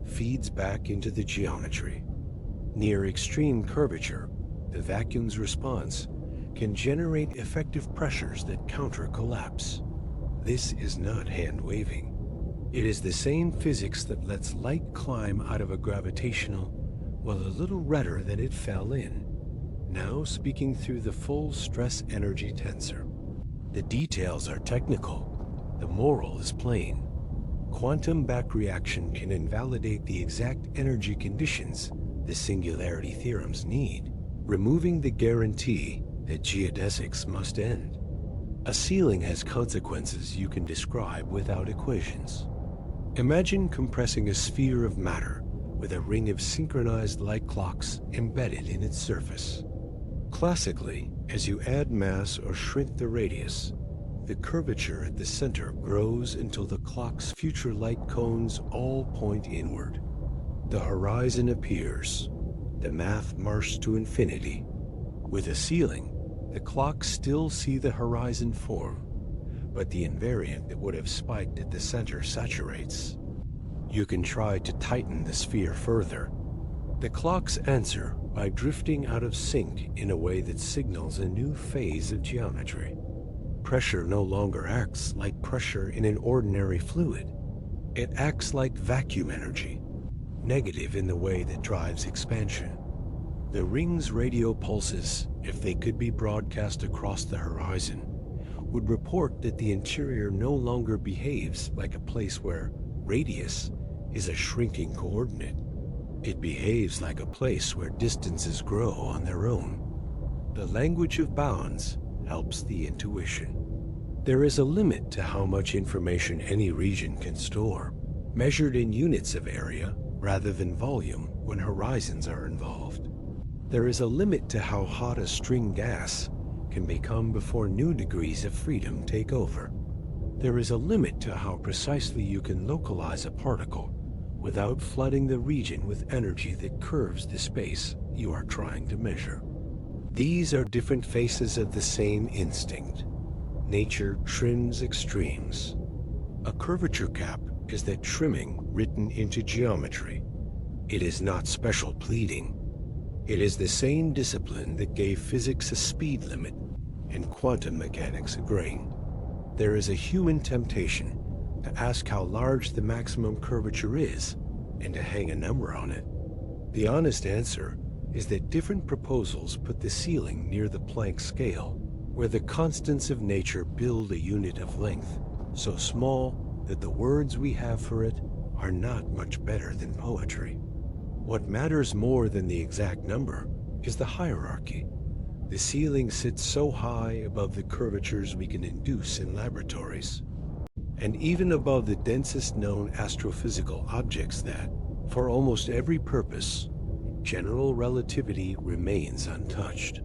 feeds back into the geometry. Near extreme curvature, the vacuum's response can generate effective pressures that counter collapse. This is not hand-waving. It is the same physics that lets light climb out of a gravitational well a little redder than it fell in, now speaking through the full stress energy tensor. The details are technical. The moral is plain. Quantum back reaction can invalidate the exact energy conditions the singularity theorems need, removing the guarantee that geodesics must end. A ceiling has consequences you can describe without equations. Imagine compressing a sphere of matter with a ring of synchronized light clocks embedded in its surface. Classically, as you add mass or shrink the radius, the curvature at the center grows until the clock's future light cones all point inward. The horizon appears. The math marches to infinity. With a ceiling, the clocks still see the horizon form, but the invariant that would have spiked at the center saturates. You can try to tighten the sphere further. The clocks answer by drifting out of sync in a way that signals a new phase of geometry. Pressure no longer acts like pressure in an ordinary fluid. It acts like vacuum energy, negative in the way that drives expansion. The ring's radio pulses, if they could be broadcast across the horizon, would report that the interior no longer behaves like a place where radius is a shrinking coordinate. It behaves like a place where distances grow on their own. The language of bounds helps the intuition. There is a limit to how much information any region can store, measured in units of area rather than volume when horizons are involved. There is a limit to how hot a string gas can become before new degrees of freedom take over. There is a limit to how precisely you can localize a particle without flooding the region with energy that curves the space you are trying to measure. These are different faces of the same instinct. Nature trims extremes. A curvature cap is that trimming written into geometry. It is not special pleading. It is the same discipline that gave physics a speed limit and quantum mechanics a grain. There is a human temptation to ask how large the maximum curvature is and to hang a number on it. The honest answer is that different proposals put the ceiling near the Planck scale, where the constants of nature build a unit of length so small that the words we have for it are not much better than poetry. What matters more than the exact number is the hierarchy. The ceiling sits so high above the curvatures we can induce in laboratories, and even above the densest known astrophysical objects that, for almost every purpose, general relativity remains untouched.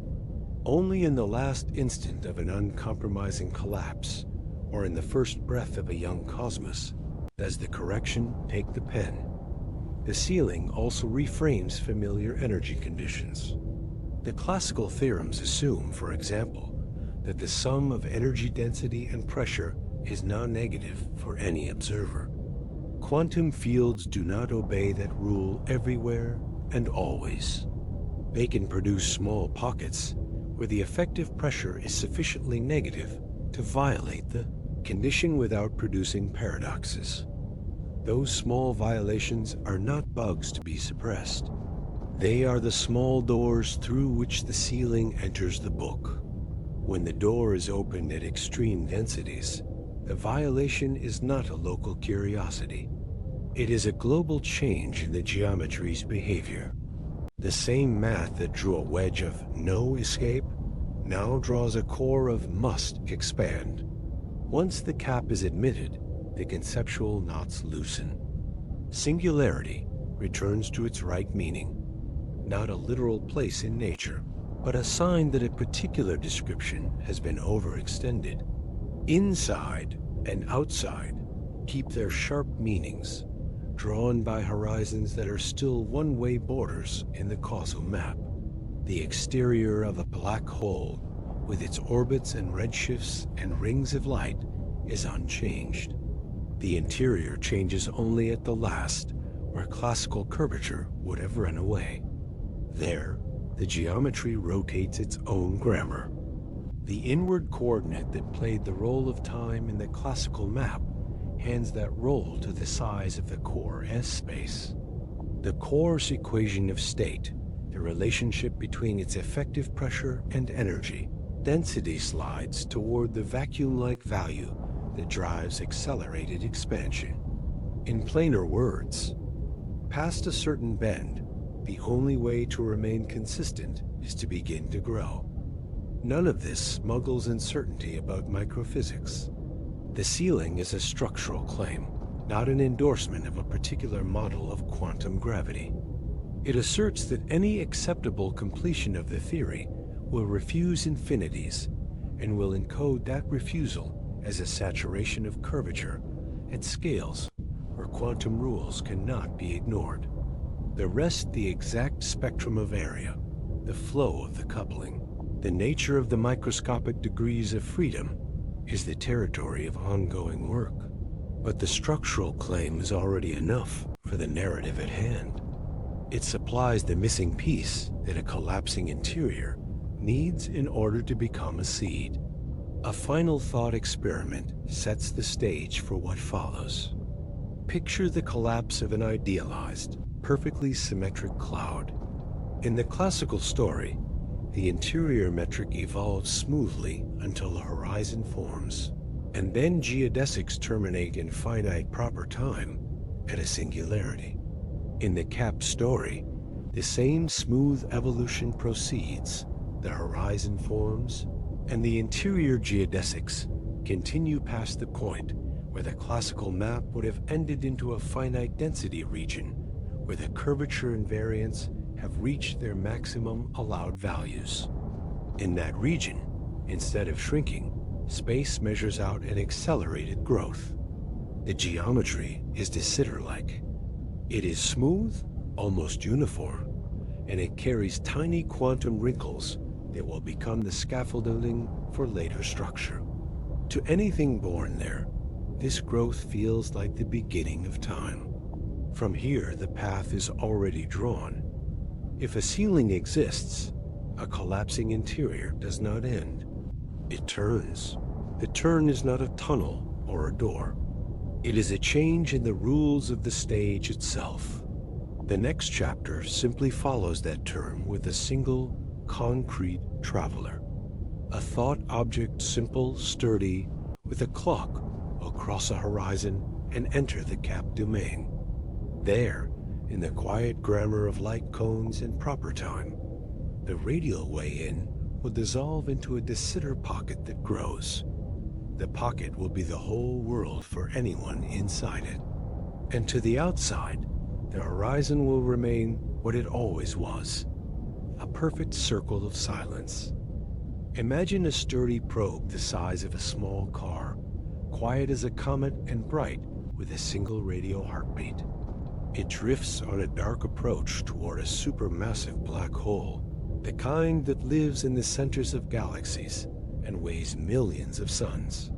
Only in the last instant of an uncompromising collapse, or in the first breath of a young cosmos, does the correction take the pen. The ceiling also reframes familiar energy conditions. The classical theorems assume, for example, that the sum of energy density and pressure is non-negative for any observer. Quantum fields do not obey that rule everywhere and always. They can produce small pockets where the effective pressure is sufficiently negative to violate the condition without producing paradoxes. Those small violations are not bugs to be suppressed. They are the small doors through which the ceiling enters the book. When the door is opened at extreme densities, the violation is not a local curiosity. It is a global change in the geometry's behavior. The same math that drew a wedge of no escape now draws a core of must expand. Once the cap is admitted, the conceptual knots loosen. Singularity returns to its right meaning, not a literal place in nature, but a sign that a particular description has been overextended. Inside and outside keep their sharp meanings, drawn by horizons that are still one-way borders in the causal map. The exterior of a black hole, with its orbits and redshifts and rings of light, is unchanged. The interior changes only at the last, where classical curvature would have run away. There, the geometry rotates its own grammar. The inward coordinate that played the role of time in the classical map hands that role to the size of the core S space. The core's equation of state, the relationship between its effective pressure and energy, density slides toward the vacuum-like value that drives accelerated expansion. In plainer words, past a certain bend, the only way to remain consistent is to begin to grow. None of this smuggles uncertainty about microphysics. The ceiling is a structural claim, not an endorsement of a particular model of quantum gravity. It asserts that any acceptable completion of the theory will refuse infinities and will encode that refusal as a saturation of curvature at scales where quantum rules cannot be ignored. The rest the exact spectrum of area, the flow of the coupling, the nature of the microscopic degrees of freedom is the territory of ongoing work. But the structural claim is already enough for the narrative at hand. It supplies the missing piece that a collapsing interior needs in order to become a seed. A final thought experiment sets the stage for what follows. Picture the collapse of an idealized, perfectly symmetric cloud. In the classical story, the interior metric evolves smoothly until a horizon forms, and then geodesics terminate in finite proper time at a singularity. In the cap story, the same smooth evolution proceeds, the horizon forms, and the interior geodesics continue past the point where the classical map would have ended into a finite density region where the curvature invariants have reached their maximum allowed values. In that region, instead of shrinking, space measures out an accelerated growth. The geometry is de Sitter-like. It is smooth, almost uniform, and it carries tiny quantum wrinkles that will become the scaffolding for later structure. To anything born there, this growth feels like the beginning of time. From here, the path is already drawn. If a ceiling exists, a collapsing interior does not end. It turns. The turn is not a tunnel or a door. It is a change in the rules of the stage itself. The next chapter simply follows that turn with a single, concrete traveler. A thought object, simple, sturdy, with a clock, will cross a horizon and enter the cap domain. There, in the quiet grammar of light cones and proper time, the radial way in will dissolve into a de Sitter pocket that grows. The pocket will be the whole world for anyone inside it. And to the outside, the horizon will remain what it always was, a perfect circle of silence. Imagine a sturdy probe the size of a small car, quiet as a comet and bright with a single radio heartbeat. It drifts on a dark approach toward a supermassive black hole, the kind that lives in the centers of galaxies and weighs millions of suns.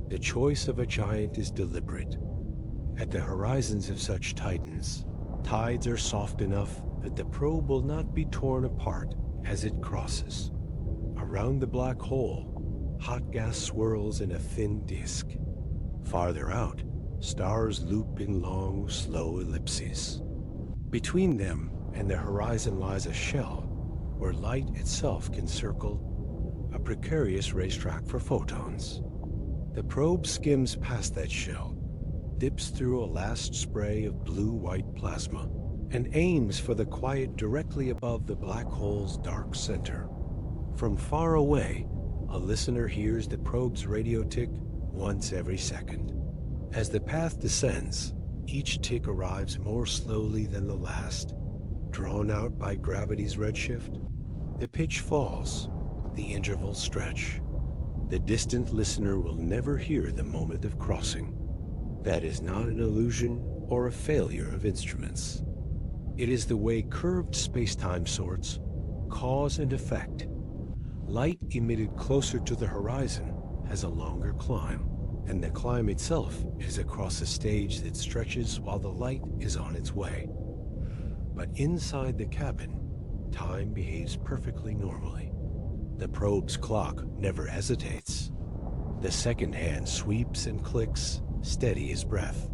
The choice of a giant is deliberate. At the horizons of such titans, tides are soft enough that the probe will not be torn apart as it crosses. Around the black hole, hot gas swirls in a thin disk. Farther out, stars loop in long, slow ellipses. Between them and the horizon lies a shell where light itself can circle, a precarious racetrack for photons. The probe skims past that shell, dips through a last spray of blue-white plasma, and aims for the quiet directly above the black hole's dark center. From far away, a listener hears the probe's radio tick once every second. As the path descends, each tick arrives more slowly than the last. Drawn out by gravity's redshift, the pitch falls, the intervals stretch. The distant listener will never hear the moment of crossing. That is not an illusion or a failure of instruments. It is the way curved spacetime sorts cause and effect. Light emitted closer to the horizon has a longer climb, and the climb itself is across a stage that stretches while the light is on its way. But inside the cabin, time behaves perfectly normally. The probe's clock never hesitates. The second hand sweeps and clicks, steady as breath.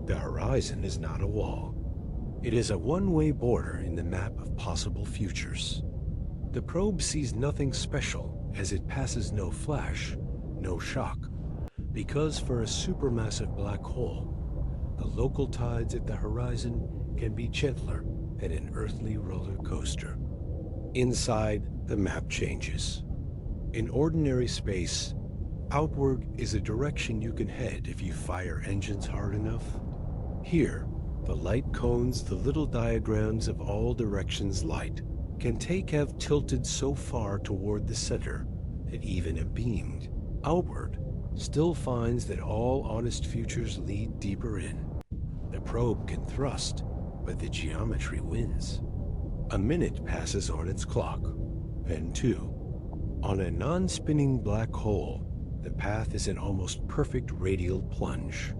The horizon is not a wall. It is a one-way border in the map of possible futures. The probe sees nothing special as it passes no flash, no shock, because for a supermassive black hole, the local tides at the horizon can be gentler than an earthly roller coaster. Inside, the map changes. In ordinary space, outward is a direction you can head if you fire engines hard enough. Here, the light cones, the little diagrams of all directions light, can have tilted so far toward the center that even a beamed outward still finds that all honest futures lead deeper in. The probe can thrust, but the geometry wins. A minute passes on its clock, then two. On a non-spinning black hole, the path is an almost perfect radial plunge.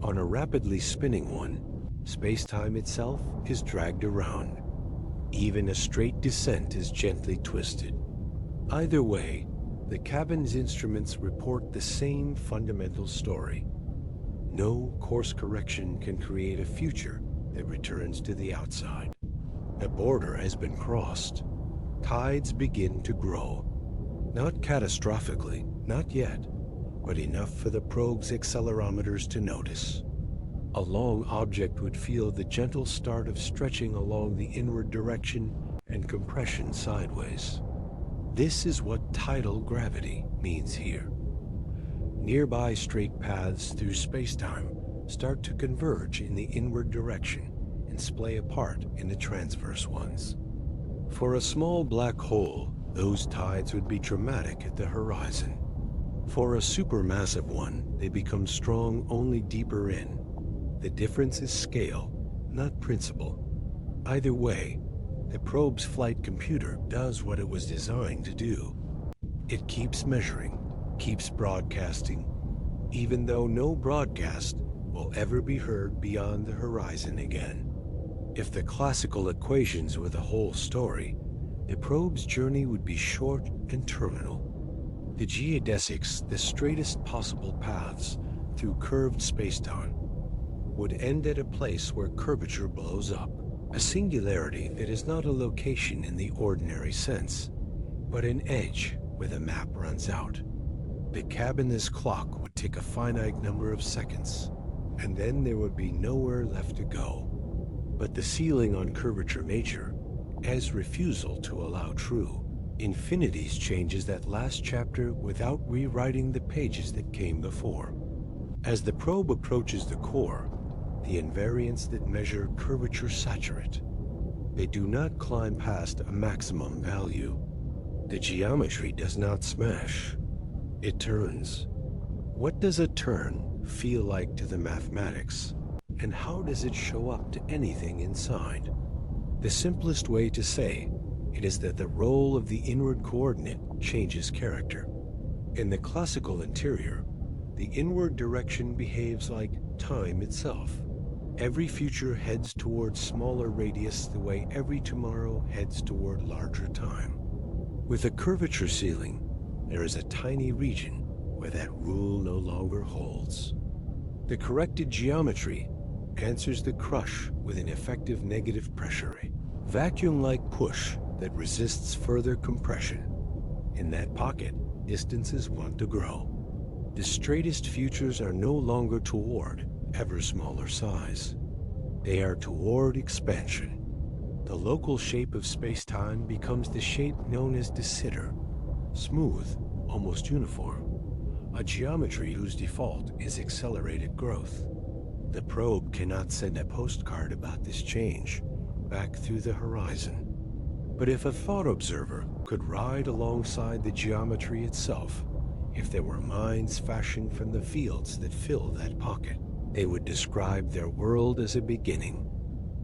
On a rapidly spinning one, space-time itself is dragged around. Even a straight descent is gently twisted. Either way, the cabin's instruments report the same fundamental story. No course correction can create a future that returns to the outside. The border has been crossed. Tides begin to grow. Not catastrophically, not yet, but enough for the probe's accelerometers to notice. A long object would feel the gentle start of stretching along the inward direction and compression sideways. This is what tidal gravity means here. Nearby straight paths through spacetime start to converge in the inward direction and splay apart in the transverse ones. For a small black hole, those tides would be dramatic at the horizon. For a supermassive one, they become strong only deeper in. The difference is scale, not principle. Either way, the probe's flight computer does what it was designed to do. It keeps measuring, keeps broadcasting, even though no broadcast will ever be heard beyond the horizon again. If the classical equations were the whole story, the probe's journey would be short and terminal. The geodesics, the straightest possible paths through curved spacetime, would end at a place where curvature blows up, a singularity that is not a location in the ordinary sense, but an edge where the map runs out. The cabin's clock would tick a finite number of seconds, and then there would be nowhere left to go. But the ceiling on curvature major has refusal to allow true infinities changes that last chapter without rewriting the pages that came before. As the probe approaches the core, the invariants that measure curvature saturate. They do not climb past a maximum value. The geometry does not smash. It turns. What does a turn feel like to the mathematics? And how does it show up to anything inside? The simplest way to say it is that the role of the inward coordinate changes character. In the classical interior, the inward direction behaves like time itself. Every future heads toward smaller radius the way every tomorrow heads toward larger time. With a curvature ceiling, there is a tiny region where that rule no longer holds. The corrected geometry answers the crush with an effective negative pressure, a vacuum-like push that resists further compression. In that pocket, distances want to grow. The straightest futures are no longer toward ever smaller size. They are toward expansion. The local shape of space-time becomes the shape known as de Sitter, smooth, almost uniform, a geometry whose default is accelerated growth. The probe cannot send a postcard about this change back through the horizon. But if a thought observer could ride alongside the geometry itself, if there were minds fashioned from the fields that fill that pocket, they would describe their world as a beginning.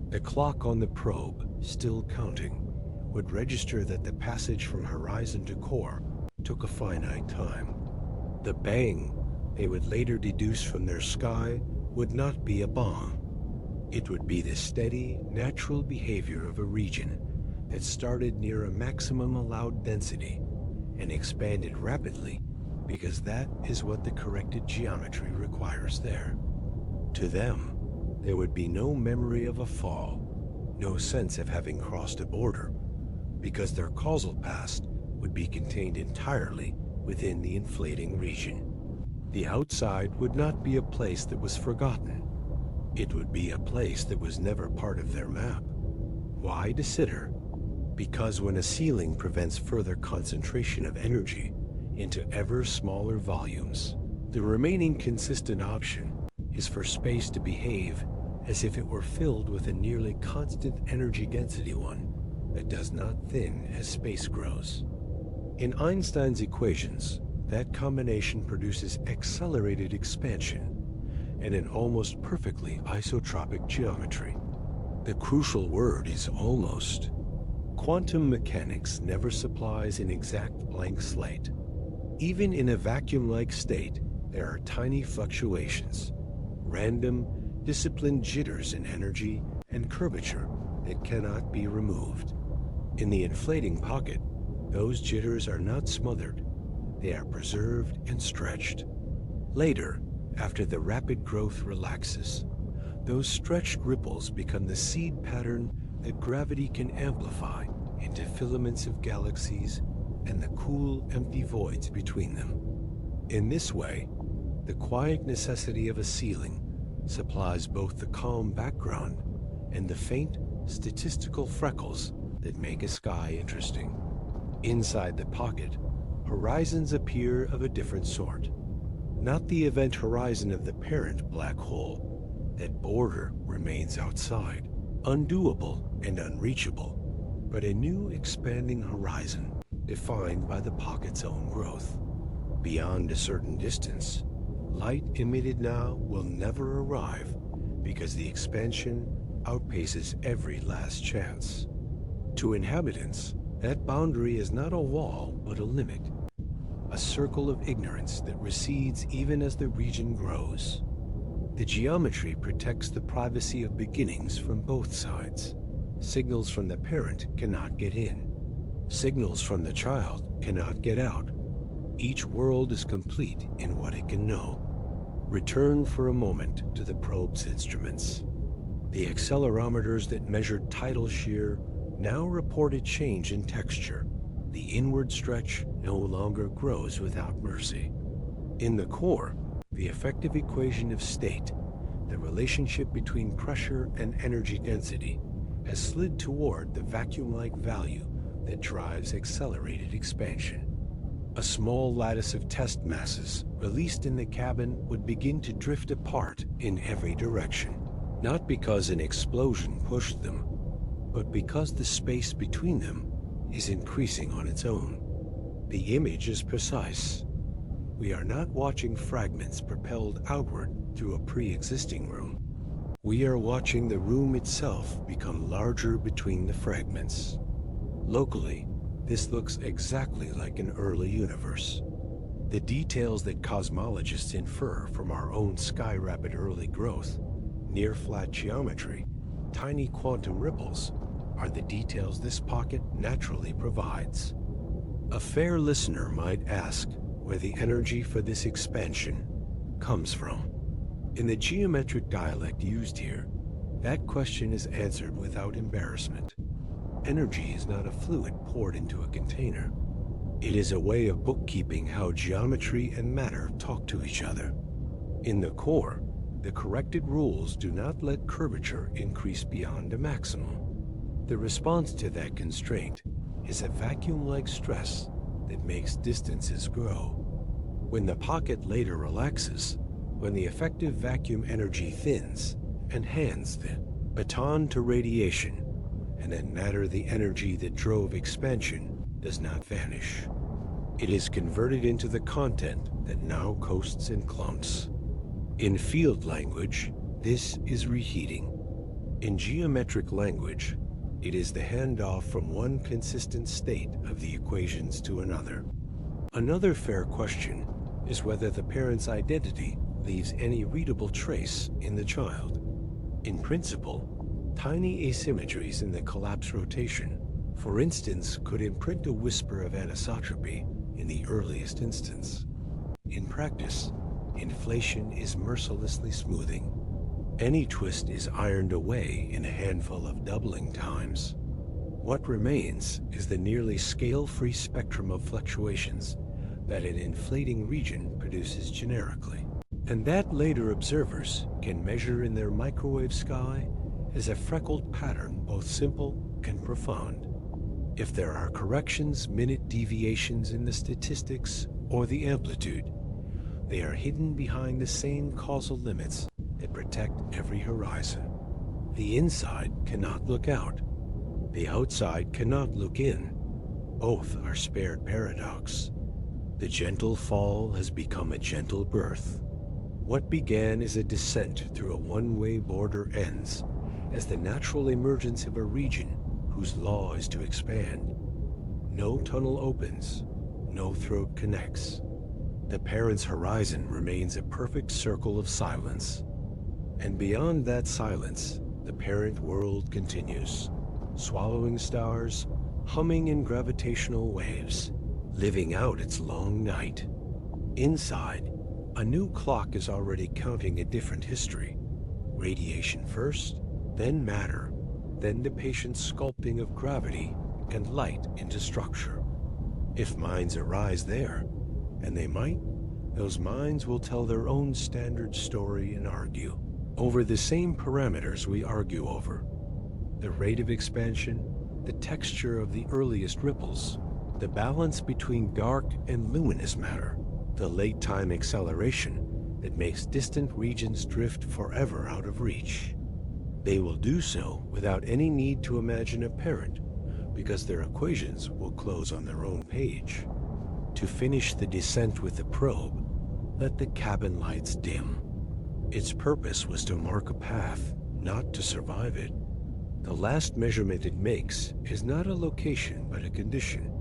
The clock on the probe, still counting, would register that the passage from horizon to core took a finite time. The bang they would later deduce from their sky would not be a bomb. It would be the steady, natural behavior of a region that started near a maximum allowed density and expanded rapidly because that is what the corrected geometry requires there. To them, there would be no memory of a fall, no sense of having crossed a border, because their causal past would be contained entirely within the inflating region. The outside would not be a place that was forgotten. It would be a place that was never part of their map. Why de Sitter? Because when a ceiling prevents further concentration of energy into ever smaller volumes, the remaining consistent option is for space to behave as if it were filled with a nearly constant energy density one that does not thin as space grows. In Einstein's equations, that combination produces accelerated expansion and an almost perfectly isotropic geometry. The crucial word is almost. Quantum mechanics never supplies an exact blank slate. Even in a vacuum-like state, there are tiny fluctuations, random, disciplined jitters in energy and curvature that cannot be removed. In the inflating pocket, those jitters are not smothered. They are preserved and stretched. Later, after the rapid growth relaxes, those stretched ripples become the seed pattern that gravity can amplify into filaments of galaxies and the cool, empty voids between them. In this way, the quiet necessity of a ceiling supplies both the calm background and the faint, statistical freckles that make a sky interesting. Inside the pocket, horizons appear of a different sort. Not the event horizon of the parent black hole. That border remains outside, undoable and unreachable, but a new expanding horizon defined by the pocket's own growth. Beyond a certain distance, light emitted now will never arrive because the expansion outpaces every last chance. To inhabitants, that boundary is not a wall but a limit, a circle of ignorance that recedes even as the region grows. The geometry protects the privacy of beginnings from both sides. Signals from the parent cannot get in. Signals from the child cannot get out. Each world is complete in what it can know. Return for a moment to the probe's instruments. The accelerometers that measured tidal shear now report a change in texture. The inward stretch no longer grows without mercy. In the core, the effective equation of state, the relationship between pressure and energy density, has slid toward the vacuum-like value that drives accelerated expansion. A small lattice of test masses released in the cabin would begin to drift apart in every direction, not because an explosion pushed them, but because the space between them is increasing on its own. The image is precise. We are not watching fragments propelled outward through a pre-existing room. We are watching the room itself become larger between the fragments. Locally, this looks exactly like an early universe. The details that cosmologists infer from our own sky-rapid early growth, near-flat geometry, tiny quantum ripples, are the details this pocket naturally provides. A fair listener might ask where the energy for this expansion comes from. In the geometric dialect used here, that question is answered without embarrassment. Energy is not a fluid poured into a container. It is a way of bookkeeping how geometry and matter talk to each other. In the core, the corrected rules do not let curvature increase beyond a maximum. The response to that constraint is a vacuum-like stress that makes distances grow. When the pocket later relaxes, when the effective vacuum energy thins and hands the baton to radiation, and then matter the energy that drove expansion does not vanish. It is converted into the content that now coasts in clumps. In field language, this is reheating. In geometric language, it is the handoff from one consistent state of the equations to another. Another fair question is whether the parent's identity leaves any readable trace in the child. In principle, tiny asymmetries in the collapse rotation, for instance, could imprint a whisper of anisotropy in the earliest instance. In practice, inflation is mercilessly smoothing. Any twist is ironed away in a handful of doubling times. What remains is the nearly scale-free spectrum of fluctuations that an inflating region produces generically, and that later observers can measure in their microwave sky as a freckled pattern both simple and profound. If there are corrections, minute deviations in the statistics or the amplitude, they are hidden behind the same causal limits that protect every horizon. The inside cannot look out. The outside cannot look in. Both are spared paradox. The gentle fall has become a gentle birth. What began as a descent through a one-way border ends as the natural emergence of a region whose law is to expand. No tunnel opens, no throat connects. The parent's horizon remains a perfect circle of silence. And beyond that silence, the parent world continues, swallowing stars, humming in gravitational waves, living out its long night. Inside, a new clock is already counting a different history. Radiation first, then matter, then the patient sculpting of gravity and light into structure. If minds arise there, and they might, those minds will tell their own standard story and argue over the same parameters we argue over. The rate of expansion, the texture of the earliest ripples, the balance between dark and luminous matter, the late time acceleration that makes distant regions drift forever out of reach. They will do so without any need to imagine a parent, because their equations will close on their own page. To finish the descent with the probe, let the cabin lights dim. Its purpose was to mark a path, not to survive it. The last measurement it makes is not a location but a condition.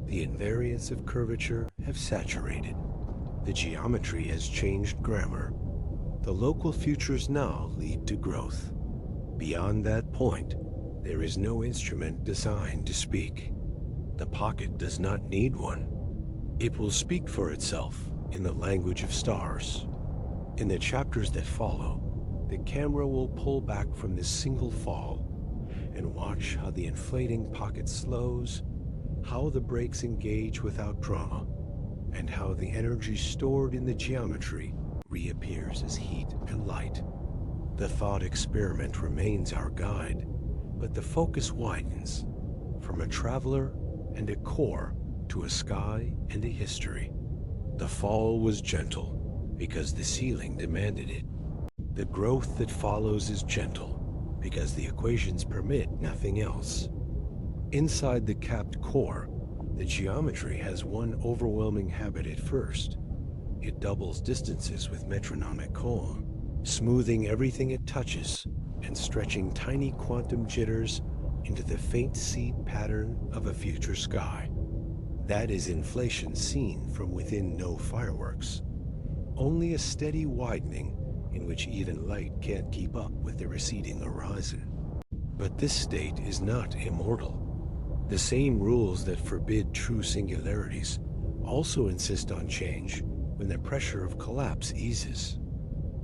The invariants of curvature have saturated. The geometry has changed grammar. The local futures now lead to growth. Beyond that point, there is no instrument designed to speak. The pocket does not need one. It will speak for itself in the language of stars. In the chapters that follow, the camera will pull back from this single fall and watch how the inflating pocket slows, how the brakes engage without drama, and how the energy stored in the geometry reappears as heat and light. The thought experiment remains our guide, but the focus widens from a traveler and a core to a sky and a history. The fall was gentle because the ceiling demanded it. The growth that follows is gentle because the equations permit nothing else. Inside the capped core, the geometry has one overwhelming habit at first. It doubles distances with metronomic calm, smoothing everything it touches and stretching tiny quantum jitters into the faint seed pattern of a future sky. That is inflation seen from within no fireworks. Only a steady widening in which even light can't keep up with the receding horizon. But this state is not immortal. The same rules that forbid true singularities also insist on change when the pressure of collapse eases.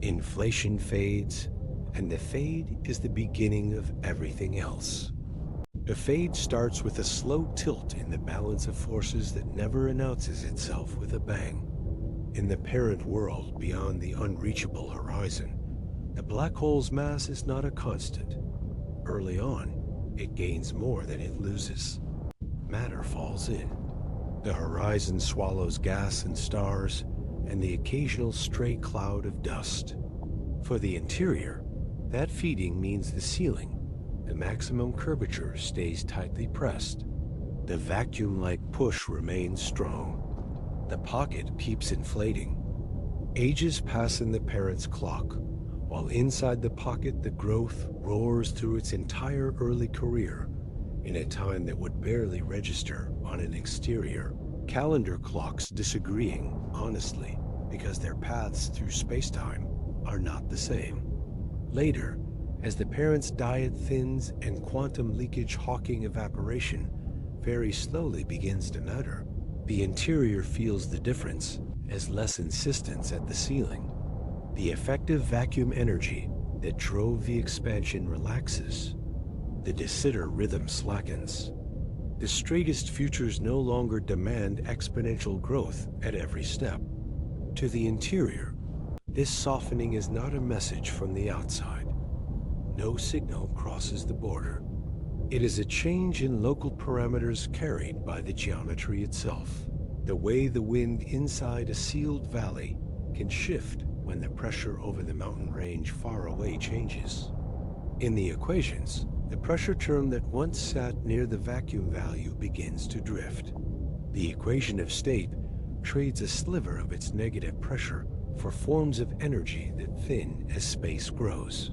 Inflation fades, and the fade is the beginning of everything else. A fade starts with a slow tilt in the balance of forces that never announces itself with a bang. In the parent world beyond the unreachable horizon, the black hole's mass is not a constant. Early on, it gains more than it loses. Matter falls in. The horizon swallows gas and stars, and the occasional stray cloud of dust. For the interior, that feeding means the ceiling, the maximum curvature, stays tightly pressed. The vacuum-like push remains strong. The pocket keeps inflating. Ages pass in the parent's clock, while inside the pocket the growth roars through its entire early career in a time that would barely register on an exterior. Calendar clocks disagreeing, honestly, because their paths through spacetime are not the same. Later, as the parent's diet thins and quantum leakage hawking evaporation very slowly begins to matter, the interior feels the difference as less insistence at the ceiling. The effective vacuum energy that drove the expansion relaxes. The de Sitter rhythm slackens. The straightest futures no longer demand exponential growth at every step. To the interior, this softening is not a message from the outside. No signal crosses the border. It is a change in local parameters carried by the geometry itself. The way the wind inside a sealed valley can shift when the pressure over the mountain range far away changes. In the equations, the pressure term that once sat near the vacuum value begins to drift. The equation of state trades a sliver of its negative pressure for forms of energy that thin as space grows.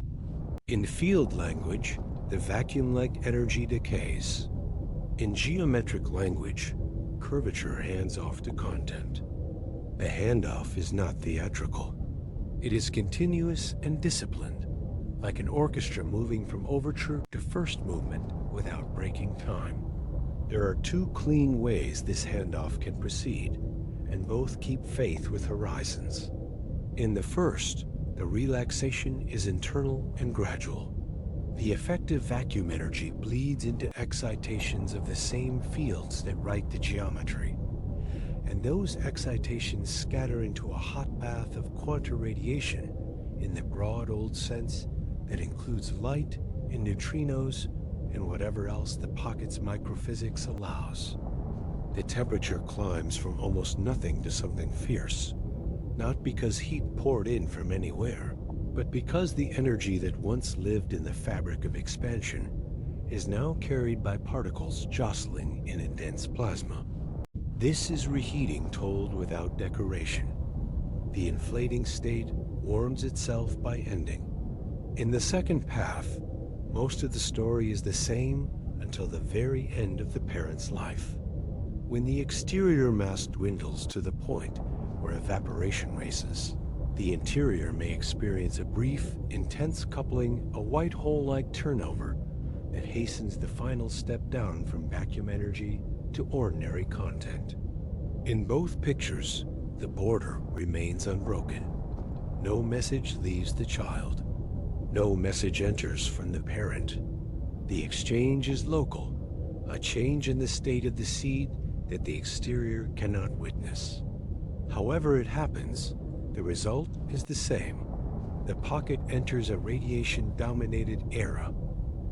In field language, the vacuum-like energy decays. In geometric language, curvature hands off to content. The handoff is not theatrical. It is continuous and disciplined, like an orchestra moving from overture to first movement without breaking time. There are two clean ways this handoff can proceed, and both keep faith with horizons. In the first, the relaxation is internal and gradual. The effective vacuum energy bleeds into excitations of the same fields that write the geometry, and those excitations scatter into a hot bath of quanta radiation in the broad old sense that includes light and neutrinos and whatever else the pocket's microphysics allows. The temperature climbs from almost nothing to something fierce, not because heat poured in from anywhere, but because the energy that once lived in the fabric of expansion is now carried by particles jostling in a dense plasma. This is reheating told without decoration. The inflating state warms itself by ending. In the second path, most of the story is the same until the very end of the parent's life. When the exterior mass dwindles to the point where evaporation races, the interior may experience a brief, intense coupling, a white hole-like turnover that hastens the final step down from vacuum energy to ordinary content. In both pictures, the border remains unbroken. No message leaves the child. No message enters from the parent. The exchange is local, a change in the state of the seed that the exterior cannot witness. However it happens, the result is the same. The pocket enters a radiation-dominated era,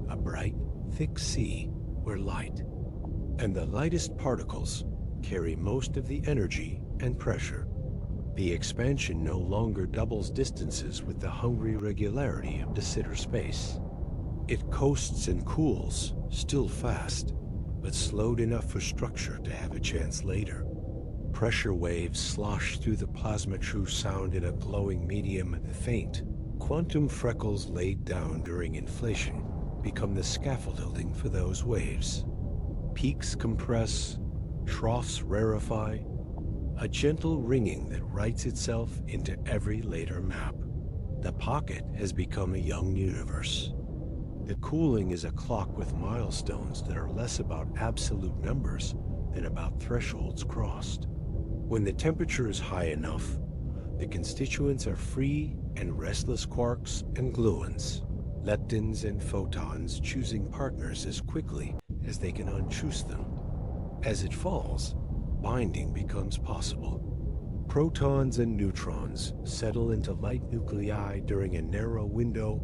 a bright, thick sea where light, and the lightest particles, carry most of the energy and pressure. The expansion no longer doubles distances with the hungry regularity of de Sitter space. It coasts and cools, still fast, but slowed enough for structure to have a chance later. Pressure waves slosh through the plasma through sound in a glowing medium, faint. Quantum freckles laid down during inflation become the scaffolding for those waves. Peaks compress, troughs rarefy, a gentle ringing that writes itself into every later map. The pocket has become a young universe. The cooling is a clock with milestones that are less about absolute numbers than about thresholds crossed. When the temperature is high enough, the constituents are free and restless quarks and gluons, leptons and photons choosing partners as quickly as they can unchoose them. As it falls, binding becomes possible. Protons and neutrons settle into light nuclei during a narrow window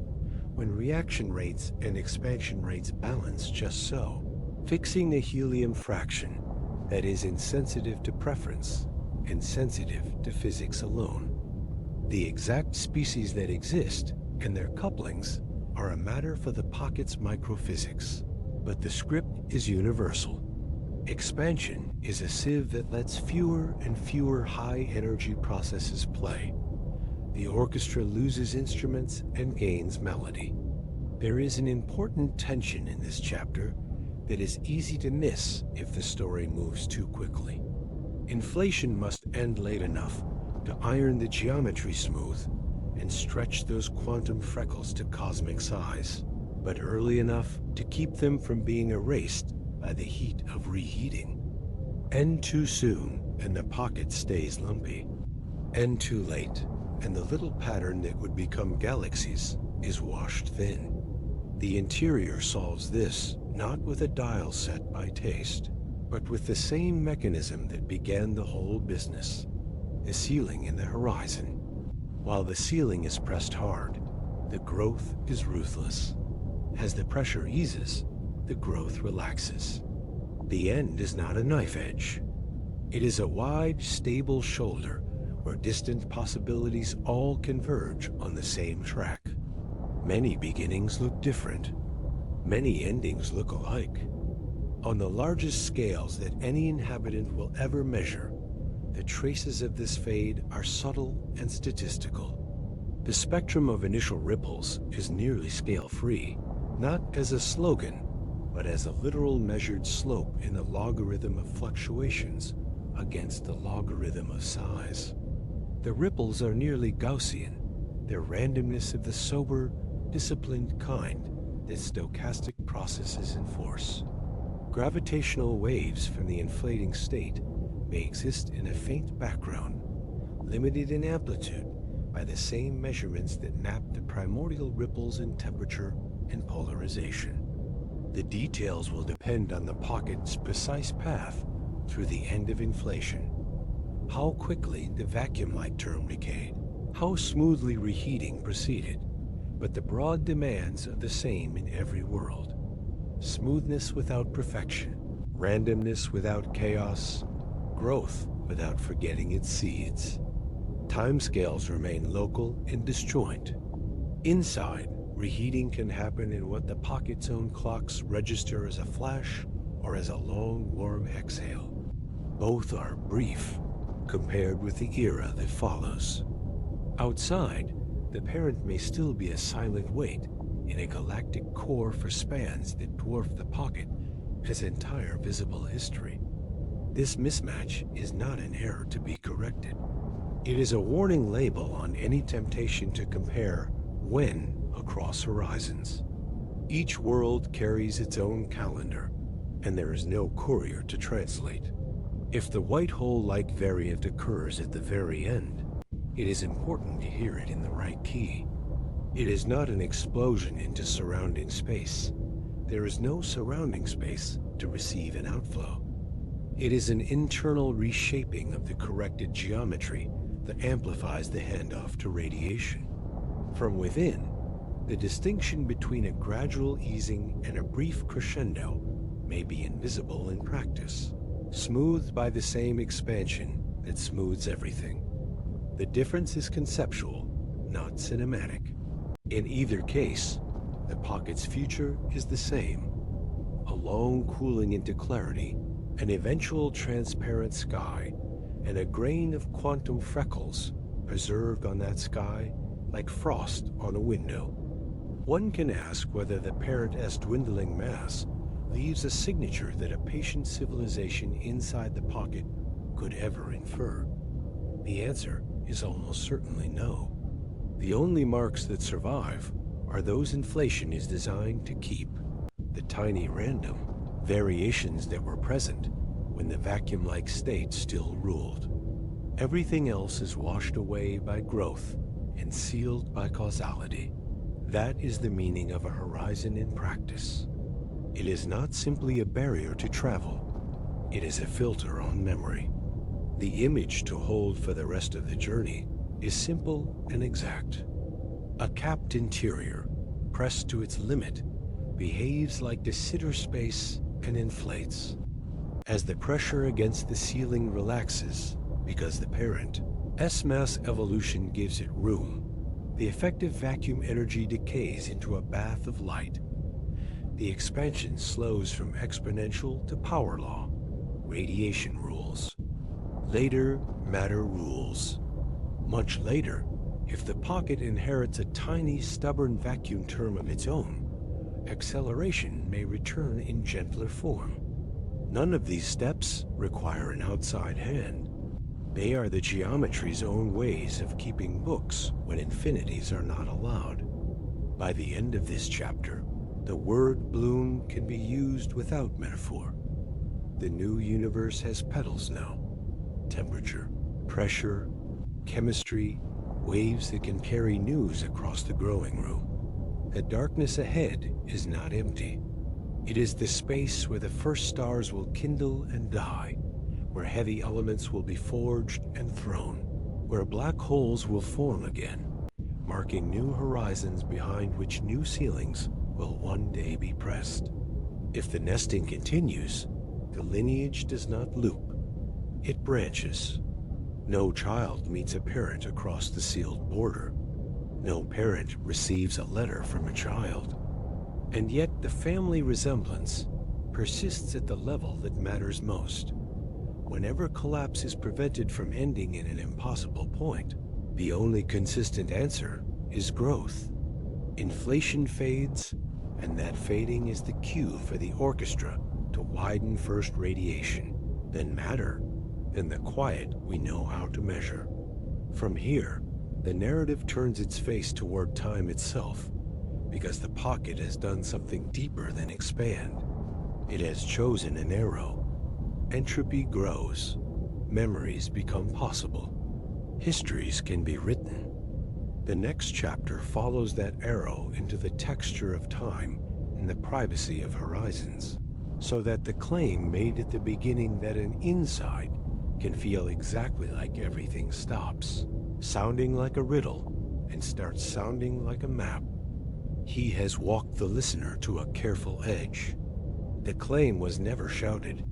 when reaction rates and expansion rates balance just so, fixing the helium fraction that is insensitive to preference and sensitive to physics alone. The exact species that exist and their couplings are a matter for the pocket's microphysics, but the script is universal. Expansion is a sieve that lets fewer and fewer high-energy processes play. The orchestra loses instruments and gains melody. There is an important tension in this chapter that is easy to miss if the story moves too quickly. Inflation must end late enough to iron the geometry smooth and stretch those quantum freckles to cosmic size, but early enough to keep them from being erased by the heat of reheating. End too soon and the pocket stays lumpy. End too late and the little pattern that would become galaxies is washed thin. The interior solves this not with a dial set by taste, but with the same mechanism that began the whole business, a ceiling in the horizon. While the ceiling is pressed hard, the growth is ruthless. As the pressure eases, the growth relaxes. The end is not a knife edge. It is a wide, stable shoulder where distant possibilities all converge on the same track. Many beginnings look different. Many endings look alike. On the largest scales that any inhabitant will ever measure, the traces of this fade are subtle and statistical. The spectrum of initial ripples is nearly scale-free, not as a slogan, but as a literal measured slope in the logarithm of fluctuations against the logarithm of size. The ripples are nearly Gaussian, their randomness of the sober, disciplined kind that stochastic processes enforce. Gravitational waves from the inflating state may exist in a faint background, limited in amplitude by the same measurements that map the primordial ripples in temperature and polarization. The details will depend on the pocket's precise path through the end of inflation. How quickly the vacuum-like term decayed, how smoothly reheating proceeded, but the broad demands are the same in every world. Smoothness without perfection, randomness without chaos, growth without forgetting its seeds. Timescales remain local and disjoint. Inside, reheating can happen in what the pocket's own clocks register as a flash or as a long, warm exhale. Both are brief compared with the era that follows. Outside, the parent may still be a silent weight in a galactic core for spans that dwarf the pocket as entire visible history. This mismatch is not an error to be corrected. It is a warning label on any temptation to compare when across horizons. Each world carries its own calendar, and there is no courier to translate. If the white hole-like variant occurs at the very end, it is important to hear it in the right key. It is not an explosion into surrounding space. There is no surrounding space to receive an outflow. It is an internal reshaping of the corrected geometry that amplifies the handoff to radiation. From within, the distinction between a gradual easing and a brief crescendo may be invisible in practice, smoothed by the same expansion that smooths everything. The difference is conceptual, not cinematic. In either case, the pocket's future is the same: a long cooling into clarity, an eventual transparent sky, and a grain of quantum freckles preserved on that sky like frost on a window. One can ask whether the parent-S dwindling mass leaves a signature that a patient civilization inside the pocket could ever infer. The answer is almost certainly no. The only marks that survive are those inflation is designed to keep, the tiny random variations that were present when the vacuum-like state still ruled. Everything else is washed away by growth and sealed by causality. That is the meaning of a horizon in practice. It is not simply a barrier to travel. It is a filter on memory. The image to hold for the rest of the journey is simple and exact. A capped interior, pressed to its limit, behaves like de Sitter space and inflates. As the pressure against the ceiling relaxes, because the parent S-mass evolution gives it room, the effective vacuum energy decays into a bath of light. The expansion slows from exponential to power law. Radiation rules. Later, matter rules. Much later, if the pocket inherits a tiny, stubborn vacuum term of its own, acceleration may return in gentler form. None of these steps require an outside hand. They are the geometry's own ways of keeping books when infinities are not allowed. By the end of this chapter, the word bloom can be used without metaphor. The new universe has petals now. Temperature, pressure, chemistry, waves that can carry news across the growing room. The darkness ahead is not empty. It is the space where the first stars will kindle and die, where heavy elements will be forged and thrown, where black holes will form again, marking new horizons behind which new ceilings will one day be pressed. If the nesting continues, the lineage does not loop. It branches. No child meets a parent across the sealed border. No parent receives a letter from a child. And yet the family resemblance persists at the level that matters most. Whenever collapse is prevented from ending in an impossible point, the only consistent answer is growth. Inflation fades, and that fading is the cue for the orchestra to widen first radiation, then matter, then the quiet we know how to measure. From here, the narrative turns its face toward time itself, because the pocket has done something deeper than expand. It has chosen an arrow. Entropy grows. Memories become possible. Histories can be written. The next chapter follows that arrow into the texture of time and the privacy of horizons, so that the claim made at the beginning that an inside can feel exactly like everything stops, sounding like a riddle, and starts sounding like a map. He has walked the listener to a careful edge. The claim was never shouted.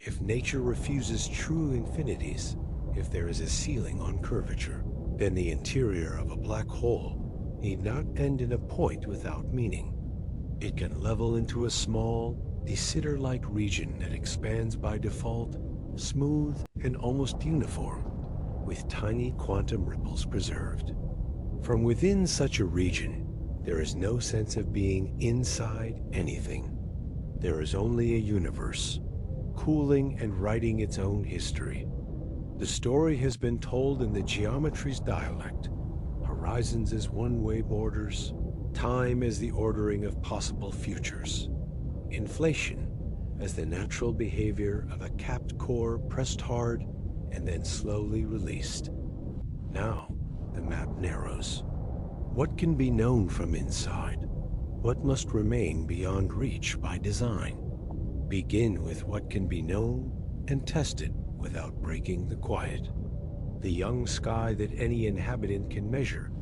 If nature refuses true infinities, if there is a ceiling on curvature, then the interior of a black hole need not end in a point without meaning. It can level into a small, de Sitter-like region that expands by default, smooth and almost uniform, with tiny quantum ripples preserved. From within such a region, there is no sense of being inside anything. There is only a universe, cooling and writing its own history. The story has been told in the geometry's dialect, horizons as one-way borders, time as the ordering of possible futures, inflation as the natural behavior of a capped core pressed hard and then slowly released. Now, the map narrows. What can be known from inside? What must remain beyond reach by design? begin with what can be known and tested without breaking the quiet. The young sky that any inhabitant can measure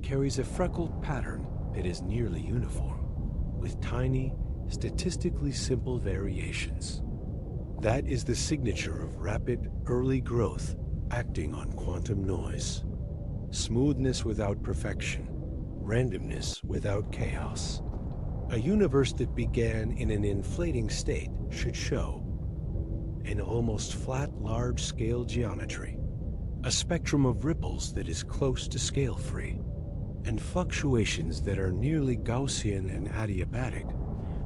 carries a freckled pattern that is nearly uniform, with tiny, statistically simple variations. That is the signature of rapid, early growth acting on quantum noise. Smoothness without perfection, randomness without chaos. A universe that began in an inflating state should show an almost flat, large-scale geometry, a spectrum of ripples that is close to scale-free, and fluctuations that are nearly Gaussian and adiabatic,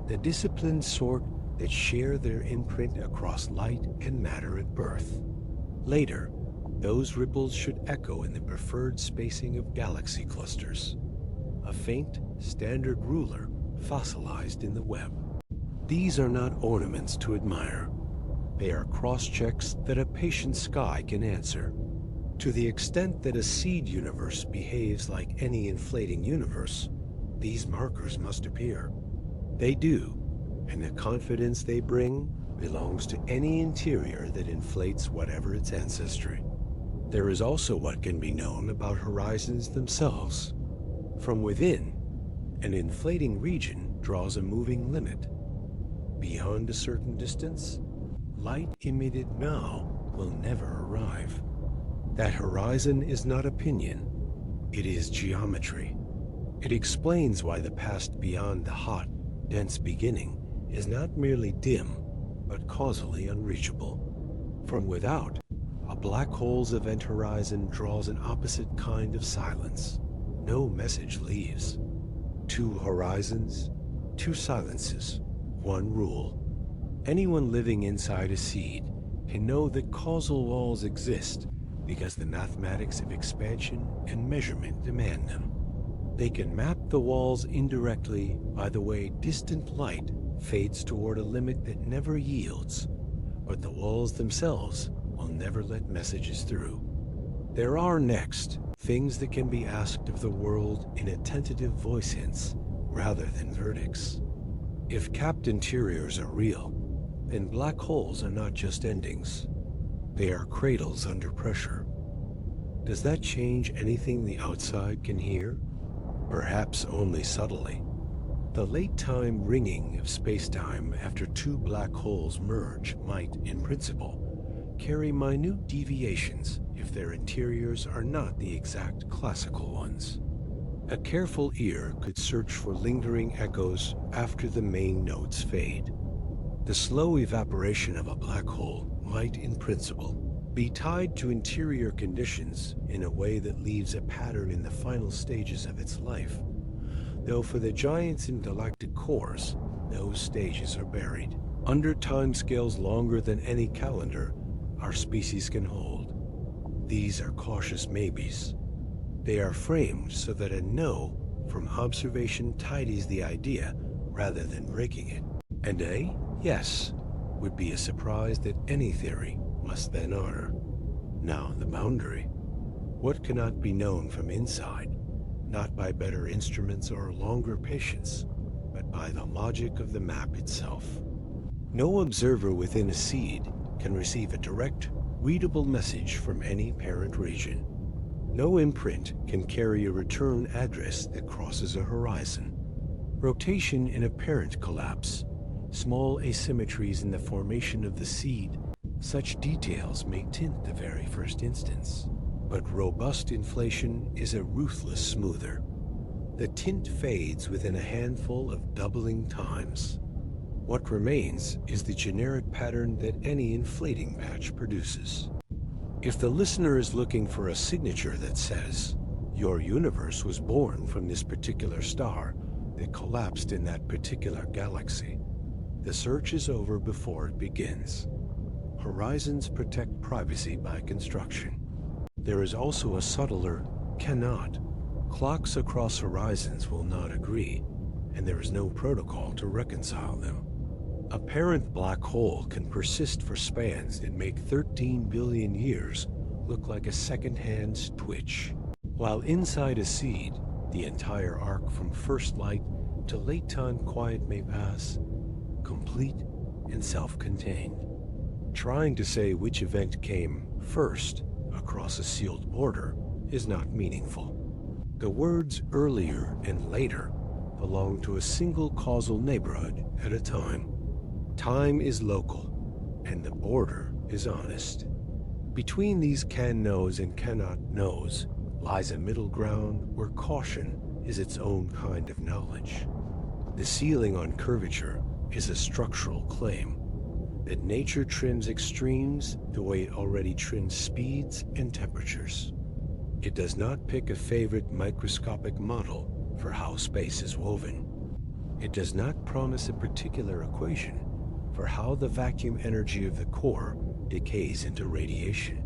the disciplined sort that share their imprint across light and matter at birth. Later, those ripples should echo in the preferred spacing of galaxy clusters, a faint, standard ruler fossilized in the web. These are not ornaments to admire. They are cross-checks that a patient sky can answer. To the extent that a seed universe behaves like any inflating universe, these markers must appear. They do, and the confidence they bring belongs to any interior that inflates whatever its ancestry. There is also what can be known about horizons themselves. From within, an inflating region draws a moving limit. Beyond a certain distance, light emitted now will never arrive. That horizon is not opinion, it is geometry. It explains why the past beyond the hot, dense beginning is not merely dim, but causally unreachable. From without, a black hole's event horizon draws an opposite kind of silence. No message leaves. Two horizons, two silences, one rule. Anyone living inside a seed can know that causal walls exist because the mathematics of expansion and measurement demand them. They can map the walls indirectly by the way distant light fades toward a limit that never yields, but the walls themselves will never let messages through. There are next things that can be asked of the world in a tentative voice hints rather than verdicts. If capped interiors are real, then black holes are not just endings. They are cradles under pressure. Does that change anything the outside can hear? Perhaps only subtly. The late-time ringing of spacetime after two black holes merge might, in principle, carry minute deviations if their interiors are not the exact classical ones. A careful ear could search for lingering echoes after the main notes fade. The slow evaporation of a black hole might, in principle, be tied to interior conditions in a way that leaves a pattern in the final stages of its life, though for the giants in galactic cores, those stages are buried. Under timescales longer than any calendar our species can hold. These are cautious maybes. They are framed so that a no from observation tidies the idea rather than breaking it. And a yes would be a surprise that any theory must then honor. Now the boundary. What cannot be known from inside, not by better instruments or longer patience, but by the logic of the map itself. No observer within a seed can receive a direct, readable message from any parent region. No imprint can carry a return address that crosses a horizon. Rotation in a parent collapse, small asymmetries in the formation of the seed, such details may tint the very first instance. But robust inflation is a ruthless smoother. The tint fades within a handful of doubling times. What remains is the generic pattern that any inflating patch produces. If the listener is looking for a signature that says, "Your universe was born from this particular star that collapsed in that particular galaxy," the search is over before it begins. Horizons protect privacy by construction. There is also a subtler cannot. Clocks across horizons will not agree, and there is no protocol to reconcile them. A parent black hole can persist for spans that make 13 billion years look like a second-hand twitch, while inside a seed, the entire arc from first light to late-time quiet may pass, complete and self-contained. Trying to say which event came first across a sealed border is not meaningful. The words earlier and later belong to a single causal neighborhood at a time. Time is local, and the border is honest. Between these can knows and cannot knows lies a middle ground where caution is its own kind of knowledge. The ceiling on curvature is a structural claim that nature trims extremes the way it already trims speeds and temperatures. It does not pick a favorite microscopic model for how space is woven. It does not promise a particular equation for how the vacuum energy of the core decays into radiation.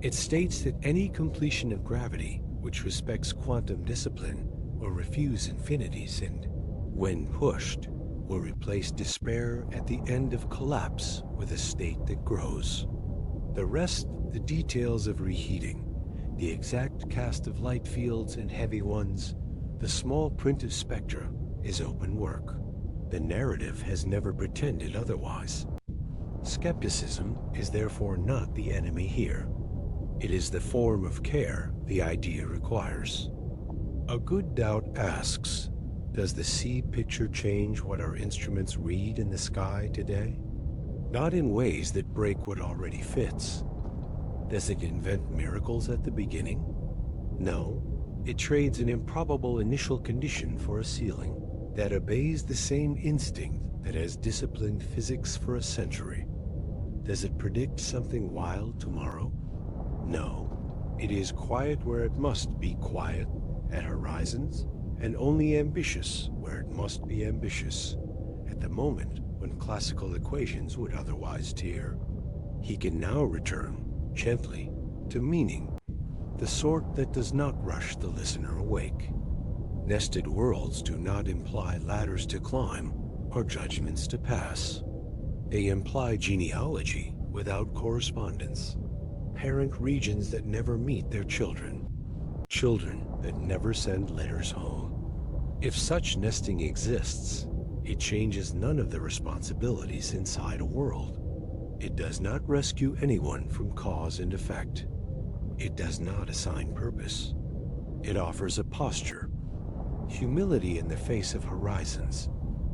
It states that any completion of gravity which respects quantum discipline will refuse infinities and, when pushed, will replace despair at the end of collapse with a state that grows. The rest, the details of reheating, the exact cast of light fields and heavy ones, the small print of spectra, is open work. The narrative has never pretended otherwise. Skepticism is therefore not the enemy here. It is the form of care the idea requires. A good doubt asks, does the sea picture change what our instruments read in the sky today? Not in ways that break what already fits. Does it invent miracles at the beginning? No, it trades an improbable initial condition for a ceiling that obeys the same instinct that has disciplined physics for a century. Does it predict something wild tomorrow? No, it is quiet where it must be quiet at horizons, and only ambitious where it must be ambitious at the moment when classical equations would otherwise tear. He can now return, gently, to meaning, the sort that does not rush the listener awake. Nested worlds do not imply ladders to climb or judgments to pass. They imply genealogy without correspondence, parent regions that never meet their children, children that never send letters home. If such nesting exists, it changes none of the responsibilities inside a world. It does not rescue anyone from cause and effect. It does not assign purpose. It offers a posture, humility in the face of horizons,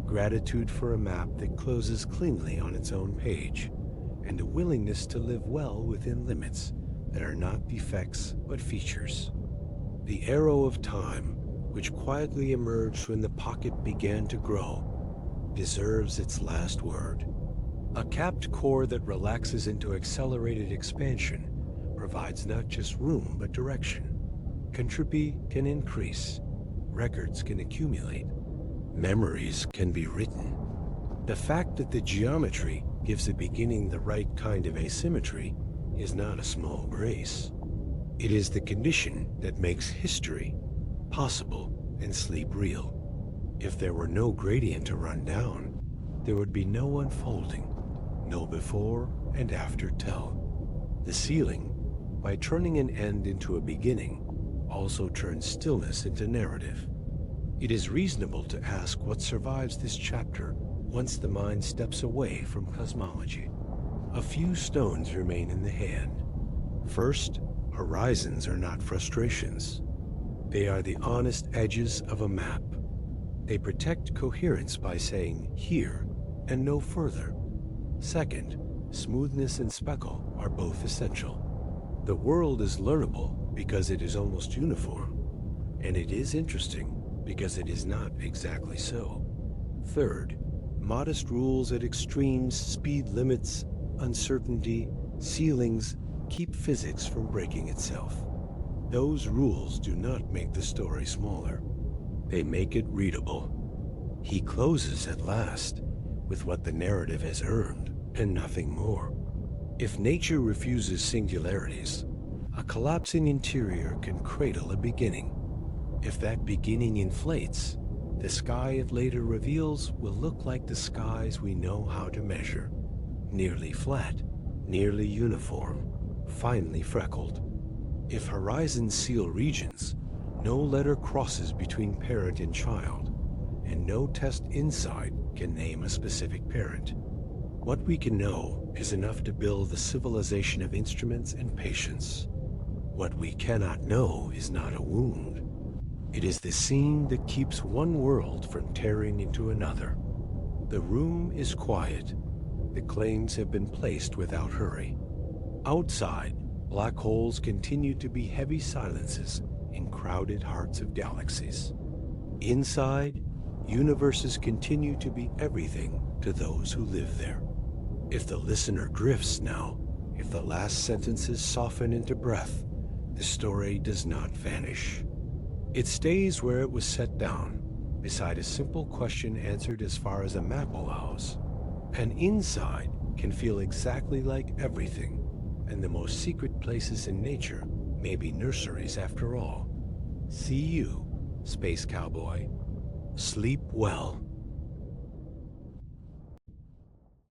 gratitude for a map that closes cleanly on its own page, and a willingness to live well within limits that are not defects but features. The arrow of time, which quietly emerged when the pocket began to grow, deserves its last word. A capped core that relaxes into accelerated expansion provides not just room but direction. Entropy can increase, records can accumulate, memories can be written. The fact that the geometry gives the beginning the right kind of asymmetry is not a small grace. It is the condition that makes history possible and sleep real. If there were no gradient to run down, there would be no unfolding, no before and after tell. The ceiling, by turning an end into a beginning, also turns stillness into narrative. It is reasonable to ask what survives this chapter once the mind steps away from cosmology. A few stones remain in the hand. First, horizons are not frustrations. They are the honest edges of a map. They protect coherence by saying here and no further. Second, smoothness and speckle are both essential. The world is learnable because it is almost uniform, and it is interesting because it is not exactly so. Third, modest rules at extremes, speed limits, uncertainty, ceilings keep physics from breaking itself. Those rules do not make the story smaller. They make it readable. He closes at last with what the narrative has earned and nothing more. If nature refuses singularities, a collapsing interior can cradle a beginning. If that beginning inflates, the sky it later reveals will look like the skies we know how to measure. Nearly flat, nearly uniform, finely freckled. If horizons seal regions, no letter crosses between parent and child, and no test inside can name a specific parent. What we can know is enough to build the civilization of instruments and patience. What we cannot know is not a wound. It is the seam that keeps one world from tearing into another. The room is quiet. The claims have been placed without hurry. Outside, black holes continue to be heavy silences in crowded hearts of galaxies. Inside, universes continue to be everything to those who live there. If the listener drifts now, if the last sentences soften into breath, the story does not vanish. It stays where it was set down, beside a simple question answered as far as a map allows. And inside can feel exactly like everything, and the most secret places in nature may be nurseries after all. See you, space cowboy. Sleep well.